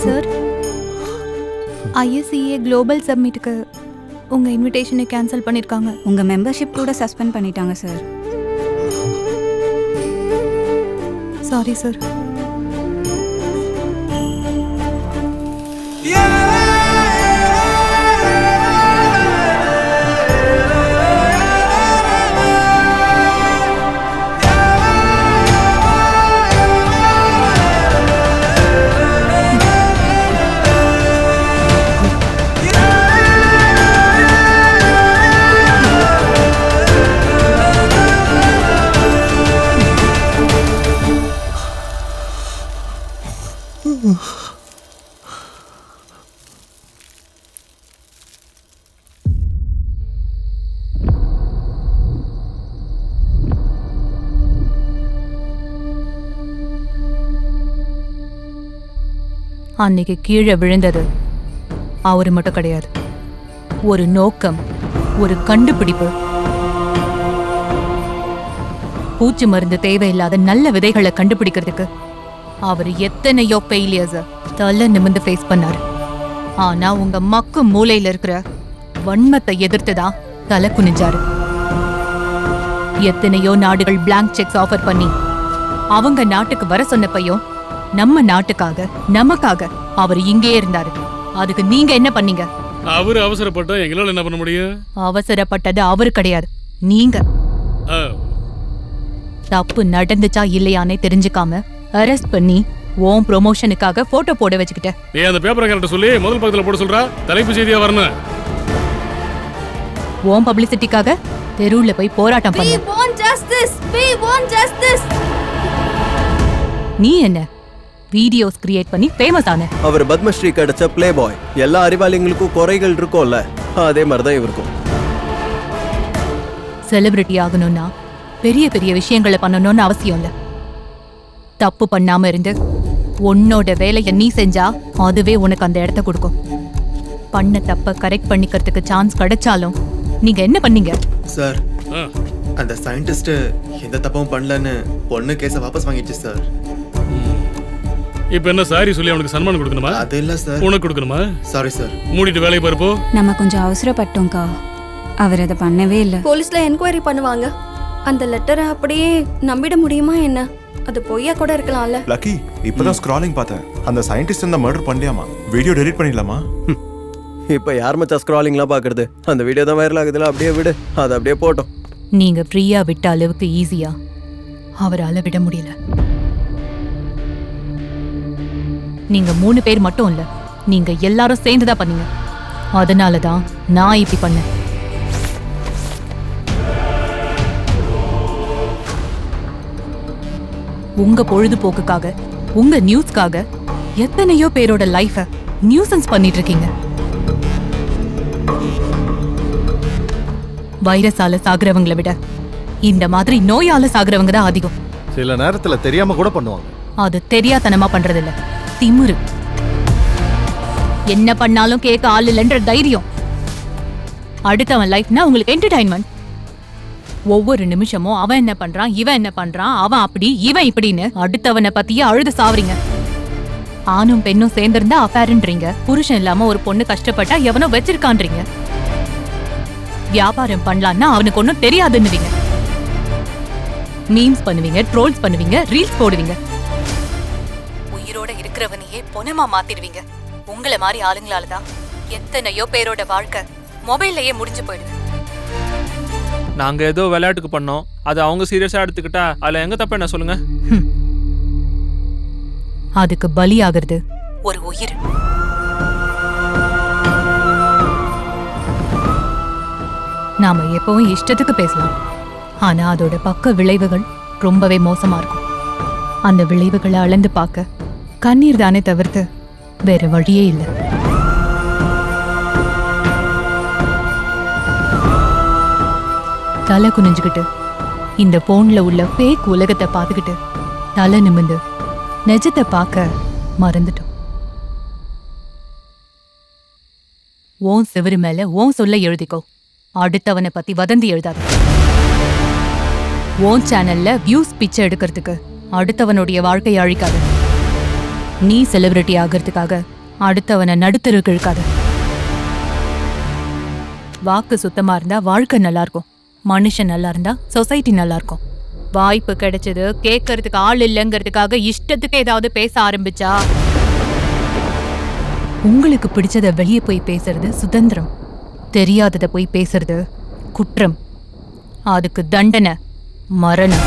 சார், ISCA குளோபல் சப்மிட்டுக்கு உங்க இன்விடேஷனை கேன்சல் பண்ணிருக்காங்க. உங்க மெம்பர்ஷிப் கூட சஸ்பெண்ட் பண்ணிட்டாங்க சார். Sorry sir. அன்னைக்கு கீழே விழுந்தது அவரு மட்டும் கிடையாது. ஒரு நோக்கம், ஒரு கண்டுபிடிப்பு. பூச்சி மருந்து தேவையில்லாத நல்ல விதைகளை கண்டுபிடிக்கிறதுக்கு அவர் எத்தனையோ ஃபெயிலியர்ஸ தலை நிமிர்ந்து ஃபேஸ் பண்ணாரு. ஆனா உங்க மக்கு மூளையில இருக்கிற வன்மத்தை எதிர்த்துதான் தலை குனிஞ்சாரு. எத்தனையோ நாடுகள் பிளாங்க் செக்ஸ் ஆஃபர் பண்ணி அவங்க நாட்டுக்கு வர சொன்னப்பையும் நம்ம நாட்டுக்காக நமக்காக அவர் இங்கே இருந்தாரு. அதுக்கு நீங்க என்ன பண்ணீங்க? அவரு அவசரப்பட்டா எங்களால என்ன பண்ண முடியும்? அவசரப்பட்டது அவரு கிடையாது, நீங்க. தப்பு நடந்துச்சா இல்லையானே தெரிஞ்சுக்காம அரெஸ்ட் பண்ணி ஓம் ப்ரொமோஷனுக்காக போட்டோ போட வச்சுக்கிட்ட. ஏன் அந்த பேப்பரை கரெக்டா சொல்லி முதல் பக்கத்துல போட சொல்றா? தலைப்பு செய்தியா வரணும். ஓம் பப்ளிசிட்டிக்காக தெருவுல போய் போராட்டம் பண்ண. We want justice. We want justice. நீ என்ன வீடியோஸ் கிரியேட் பண்ணி ஃபேமஸ் ஆன? அவர் பத்மஸ்ரீ கிடைச்ச பிளே பாய். எல்லா அறிவாளிகளுக்கும் குறைகள் இருக்கும்ல, அதே மாதிரிதான் இவருக்கும். செலிபிரிட்டி ஆகணும்னா பெரிய பெரிய விஷயங்களை பண்ணணும்னு அவசியம் இல்ல. தப்பு பண்ணாம இருந்து உன்னோட வேலையை நீ செஞ்சா அதுவே உனக்கு அந்த இடத்த கொடுக்கும். பண்ண தப்ப கரெக்ட் பண்ணிக்கிறதுக்கு சான்ஸ் கிடைச்சாலும் நீங்க என்ன பண்ணீங்க? சார், அந்த சயின்டிஸ்ட் எந்த தப்பும் பண்ணலன்னு பொண்ணு கேஸை வாபஸ் வாங்கிடுச்சு சார். இப்ப என்ன சாரி சொல்லி அவனுக்கு சன்மானம் கொடுக்கணுமா? அது இல்ல சார். உனக்கு கொடுக்கணுமா? Sorry sir. மூடிட்டு வேலையை பாருப்போ. நம்ம கொஞ்சம் அவசரப்பட்டோம்க்கா. அவர் அதை பண்ணவே இல்லை. போலீஸ்ல என்கொயரி பண்ணுவாங்க. அந்த லெட்டரை அப்படியே நம்பிட முடியுமா என்ன? அது பொய்யா கூட இருக்கலாம்ல. லக்கி, இப்பதான் ஸ்க்ராலிங் பார்த்தேன். அந்த சயின்டிஸ்ட் அந்த மர்டர் பண்ணலையாமா? வீடியோ டெலீட் பண்ணிடலாமா? இப்ப யார் மச்சா ஸ்க்ராலிங்லாம் பாக்குறது? அந்த வீடியோ தான் வைரல் ஆகுதுல, அப்படியே விடு. அது அப்படியே போட்டோம். நீங்க ஃப்ரீயா விட்ட அளவுக்கு ஈஸியா அவரால விட முடியல. நீங்க 3 பேர் மட்டும் இல்ல, நீங்க எல்லாரும் சேர்ந்துதான் பண்ணீங்க. அதனாலதான் நான் இப்படி பண்ணேன். உங்க பொழுதுபோக்குக்காக, உங்க நியூஸ்க்காக எத்தனையோ பேரோட லைஃப நியூசன்ஸ் பண்ணிட்டு இருக்கீங்க. வைரஸால சாகுறவங்களை விட இந்த மாதிரி நோயால சாகுறவங்க தான் அதிகம். சில நேரத்துல தெரியாம கூட பண்ணுவாங்க. அது தெரியாதனமா பண்றது இல்ல, திமிரு. என்ன பண்ணாலும் கேட்க ஆள் இல்லைன்ற தைரியம். அடுத்தவன் லைஃப்னா உங்களுக்கு என்டர்டைன்மெண்ட். ஒவ்வொரு நிமிஷமும் அவன் என்ன பண்றான், இவன் என்ன பண்றான், அவன் அப்படி இவன் இப்படின்னு அடுத்தவனை பத்தியே அழுது சாவறீங்க. ஆணும் பெண்ணும் சேர்ந்திருந்தா அஃபேர்ன்றீங்க. புருஷன் இல்லாம ஒரு பொண்ணு கஷ்டப்பட்டா எவனோ வச்சிருக்கான்றீங்க. வியாபாரம் பண்ணலான்னா அவனுக்கு ஒன்னும் தெரியாதுன்னுவீங்க. மீம்ஸ் பண்ணுவீங்க, ட்ரோல்ஸ் பண்ணுவீங்க, ரீல்ஸ் போடுவீங்க. உயிரோட இருக்கிறவனையே பொணமா மாத்திடுவீங்க. உங்களை மாதிரி ஆளுங்களாலதான் எத்தனையோ பேரோட வாழ்க்கை மொபைல்லயே முடிஞ்சு போயிடுது. நாங்க ஏதோ விளையாட்டுக்கு பண்ணோம், அது அவங்க சீரியஸா எடுத்துக்கிட்டா அதுல எங்க தப்ப என்ன சொல்லுங்க? அதுக்கு பலியாகிறது ஒரு உயிர். நாம எப்பவும் இஷ்டத்துக்கு பேசலாம், ஆனா அதோட பக்க விளைவுகள் ரொம்பவே மோசமா இருக்கும். அந்த விளைவுகளை அளந்து பார்க்க கண்ணீர் தானே தவிர்த்து வேற வழியே இல்லை. தலை குனிஞ்சுக்கிட்டு இந்த போன்ல உள்ள பேக் உலகத்தை பார்த்துக்கிட்டு தலை நிமிந்து நிஜத்தை பார்க்க மறந்துட்டோம். ஓன் செவரு மேல ஓன் சொல்ல எழுதிக்கோ, அடுத்தவனை பத்தி வதந்தி எழுதாது. ஓன் சேனல்ல வியூஸ் பிச்சை எடுக்கிறதுக்கு அடுத்தவனுடைய வாழ்க்கையை அழிக்காது. நீ செலிபிரிட்டி ஆகிறதுக்காக அடுத்தவனை நடுத்தருக்கு இழுக்காது. வாக்கு சுத்தமா இருந்தா வாழ்க்கை நல்லா இருக்கும், மனுஷன் நல்லா இருந்தா சொசைட்டி நல்லா இருக்கும். வாய்ப்பு கிடைச்சது கேட்கறதுக்கு ஆள் இல்லைங்கிறதுக்காக இஷ்டத்துக்கு ஏதாவது பேச ஆரம்பிச்சா உங்களுக்கு பிடிச்சத வெளியே போய் பேசுறது சுதந்திரம், தெரியாததை போய் பேசுறது குற்றம். அதுக்கு தண்டனை மரணம்.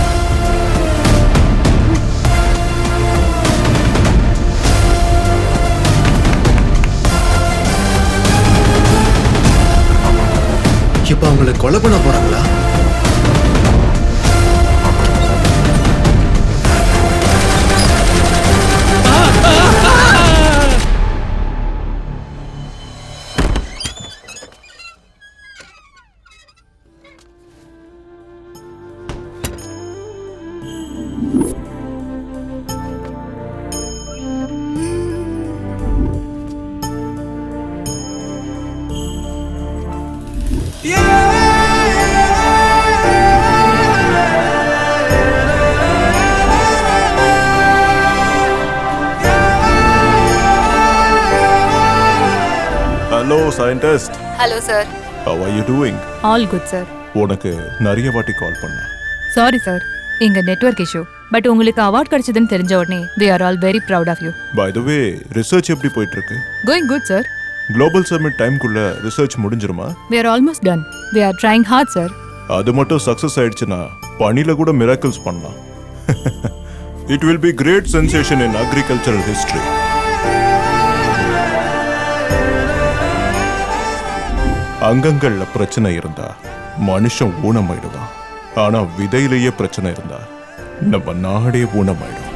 இப்ப அவங்களை கொலை பண்ண போறாங்களா? Hello, scientist. Hello sir. How are you doing? All good sir. உனக்கு நிறைய வாட்டி கால் பண்ணேன். சாரி சார், எங்க நெட்வொர்க் இஷ்யூ. பட் உங்களுக்கு அவார்ட் கிடைச்சதுன்னு தெரிஞ்ச உடனே we are all very proud of you. By the way, research எப்படி போயிட்டு இருக்கு? Going good sir. Global summit டைம்க்குள்ள ரிசர்ச் முடிஞ்சிருமா? We are almost done. We are trying hard sir. அது மட்டும் சக்சஸ் ஆயிடுச்சுன்னா பனில கூட மிராக்கிள்ஸ் பண்ணலாம். It will be great sensation in agricultural history. அங்கங்கள்ல பிரச்சனை இருந்தா மனுஷன் ஊனமாயிடுவான். ஆனா விதையிலேயே பிரச்சனை இருந்தா நம்ம நாடே ஊனமாயிடும்.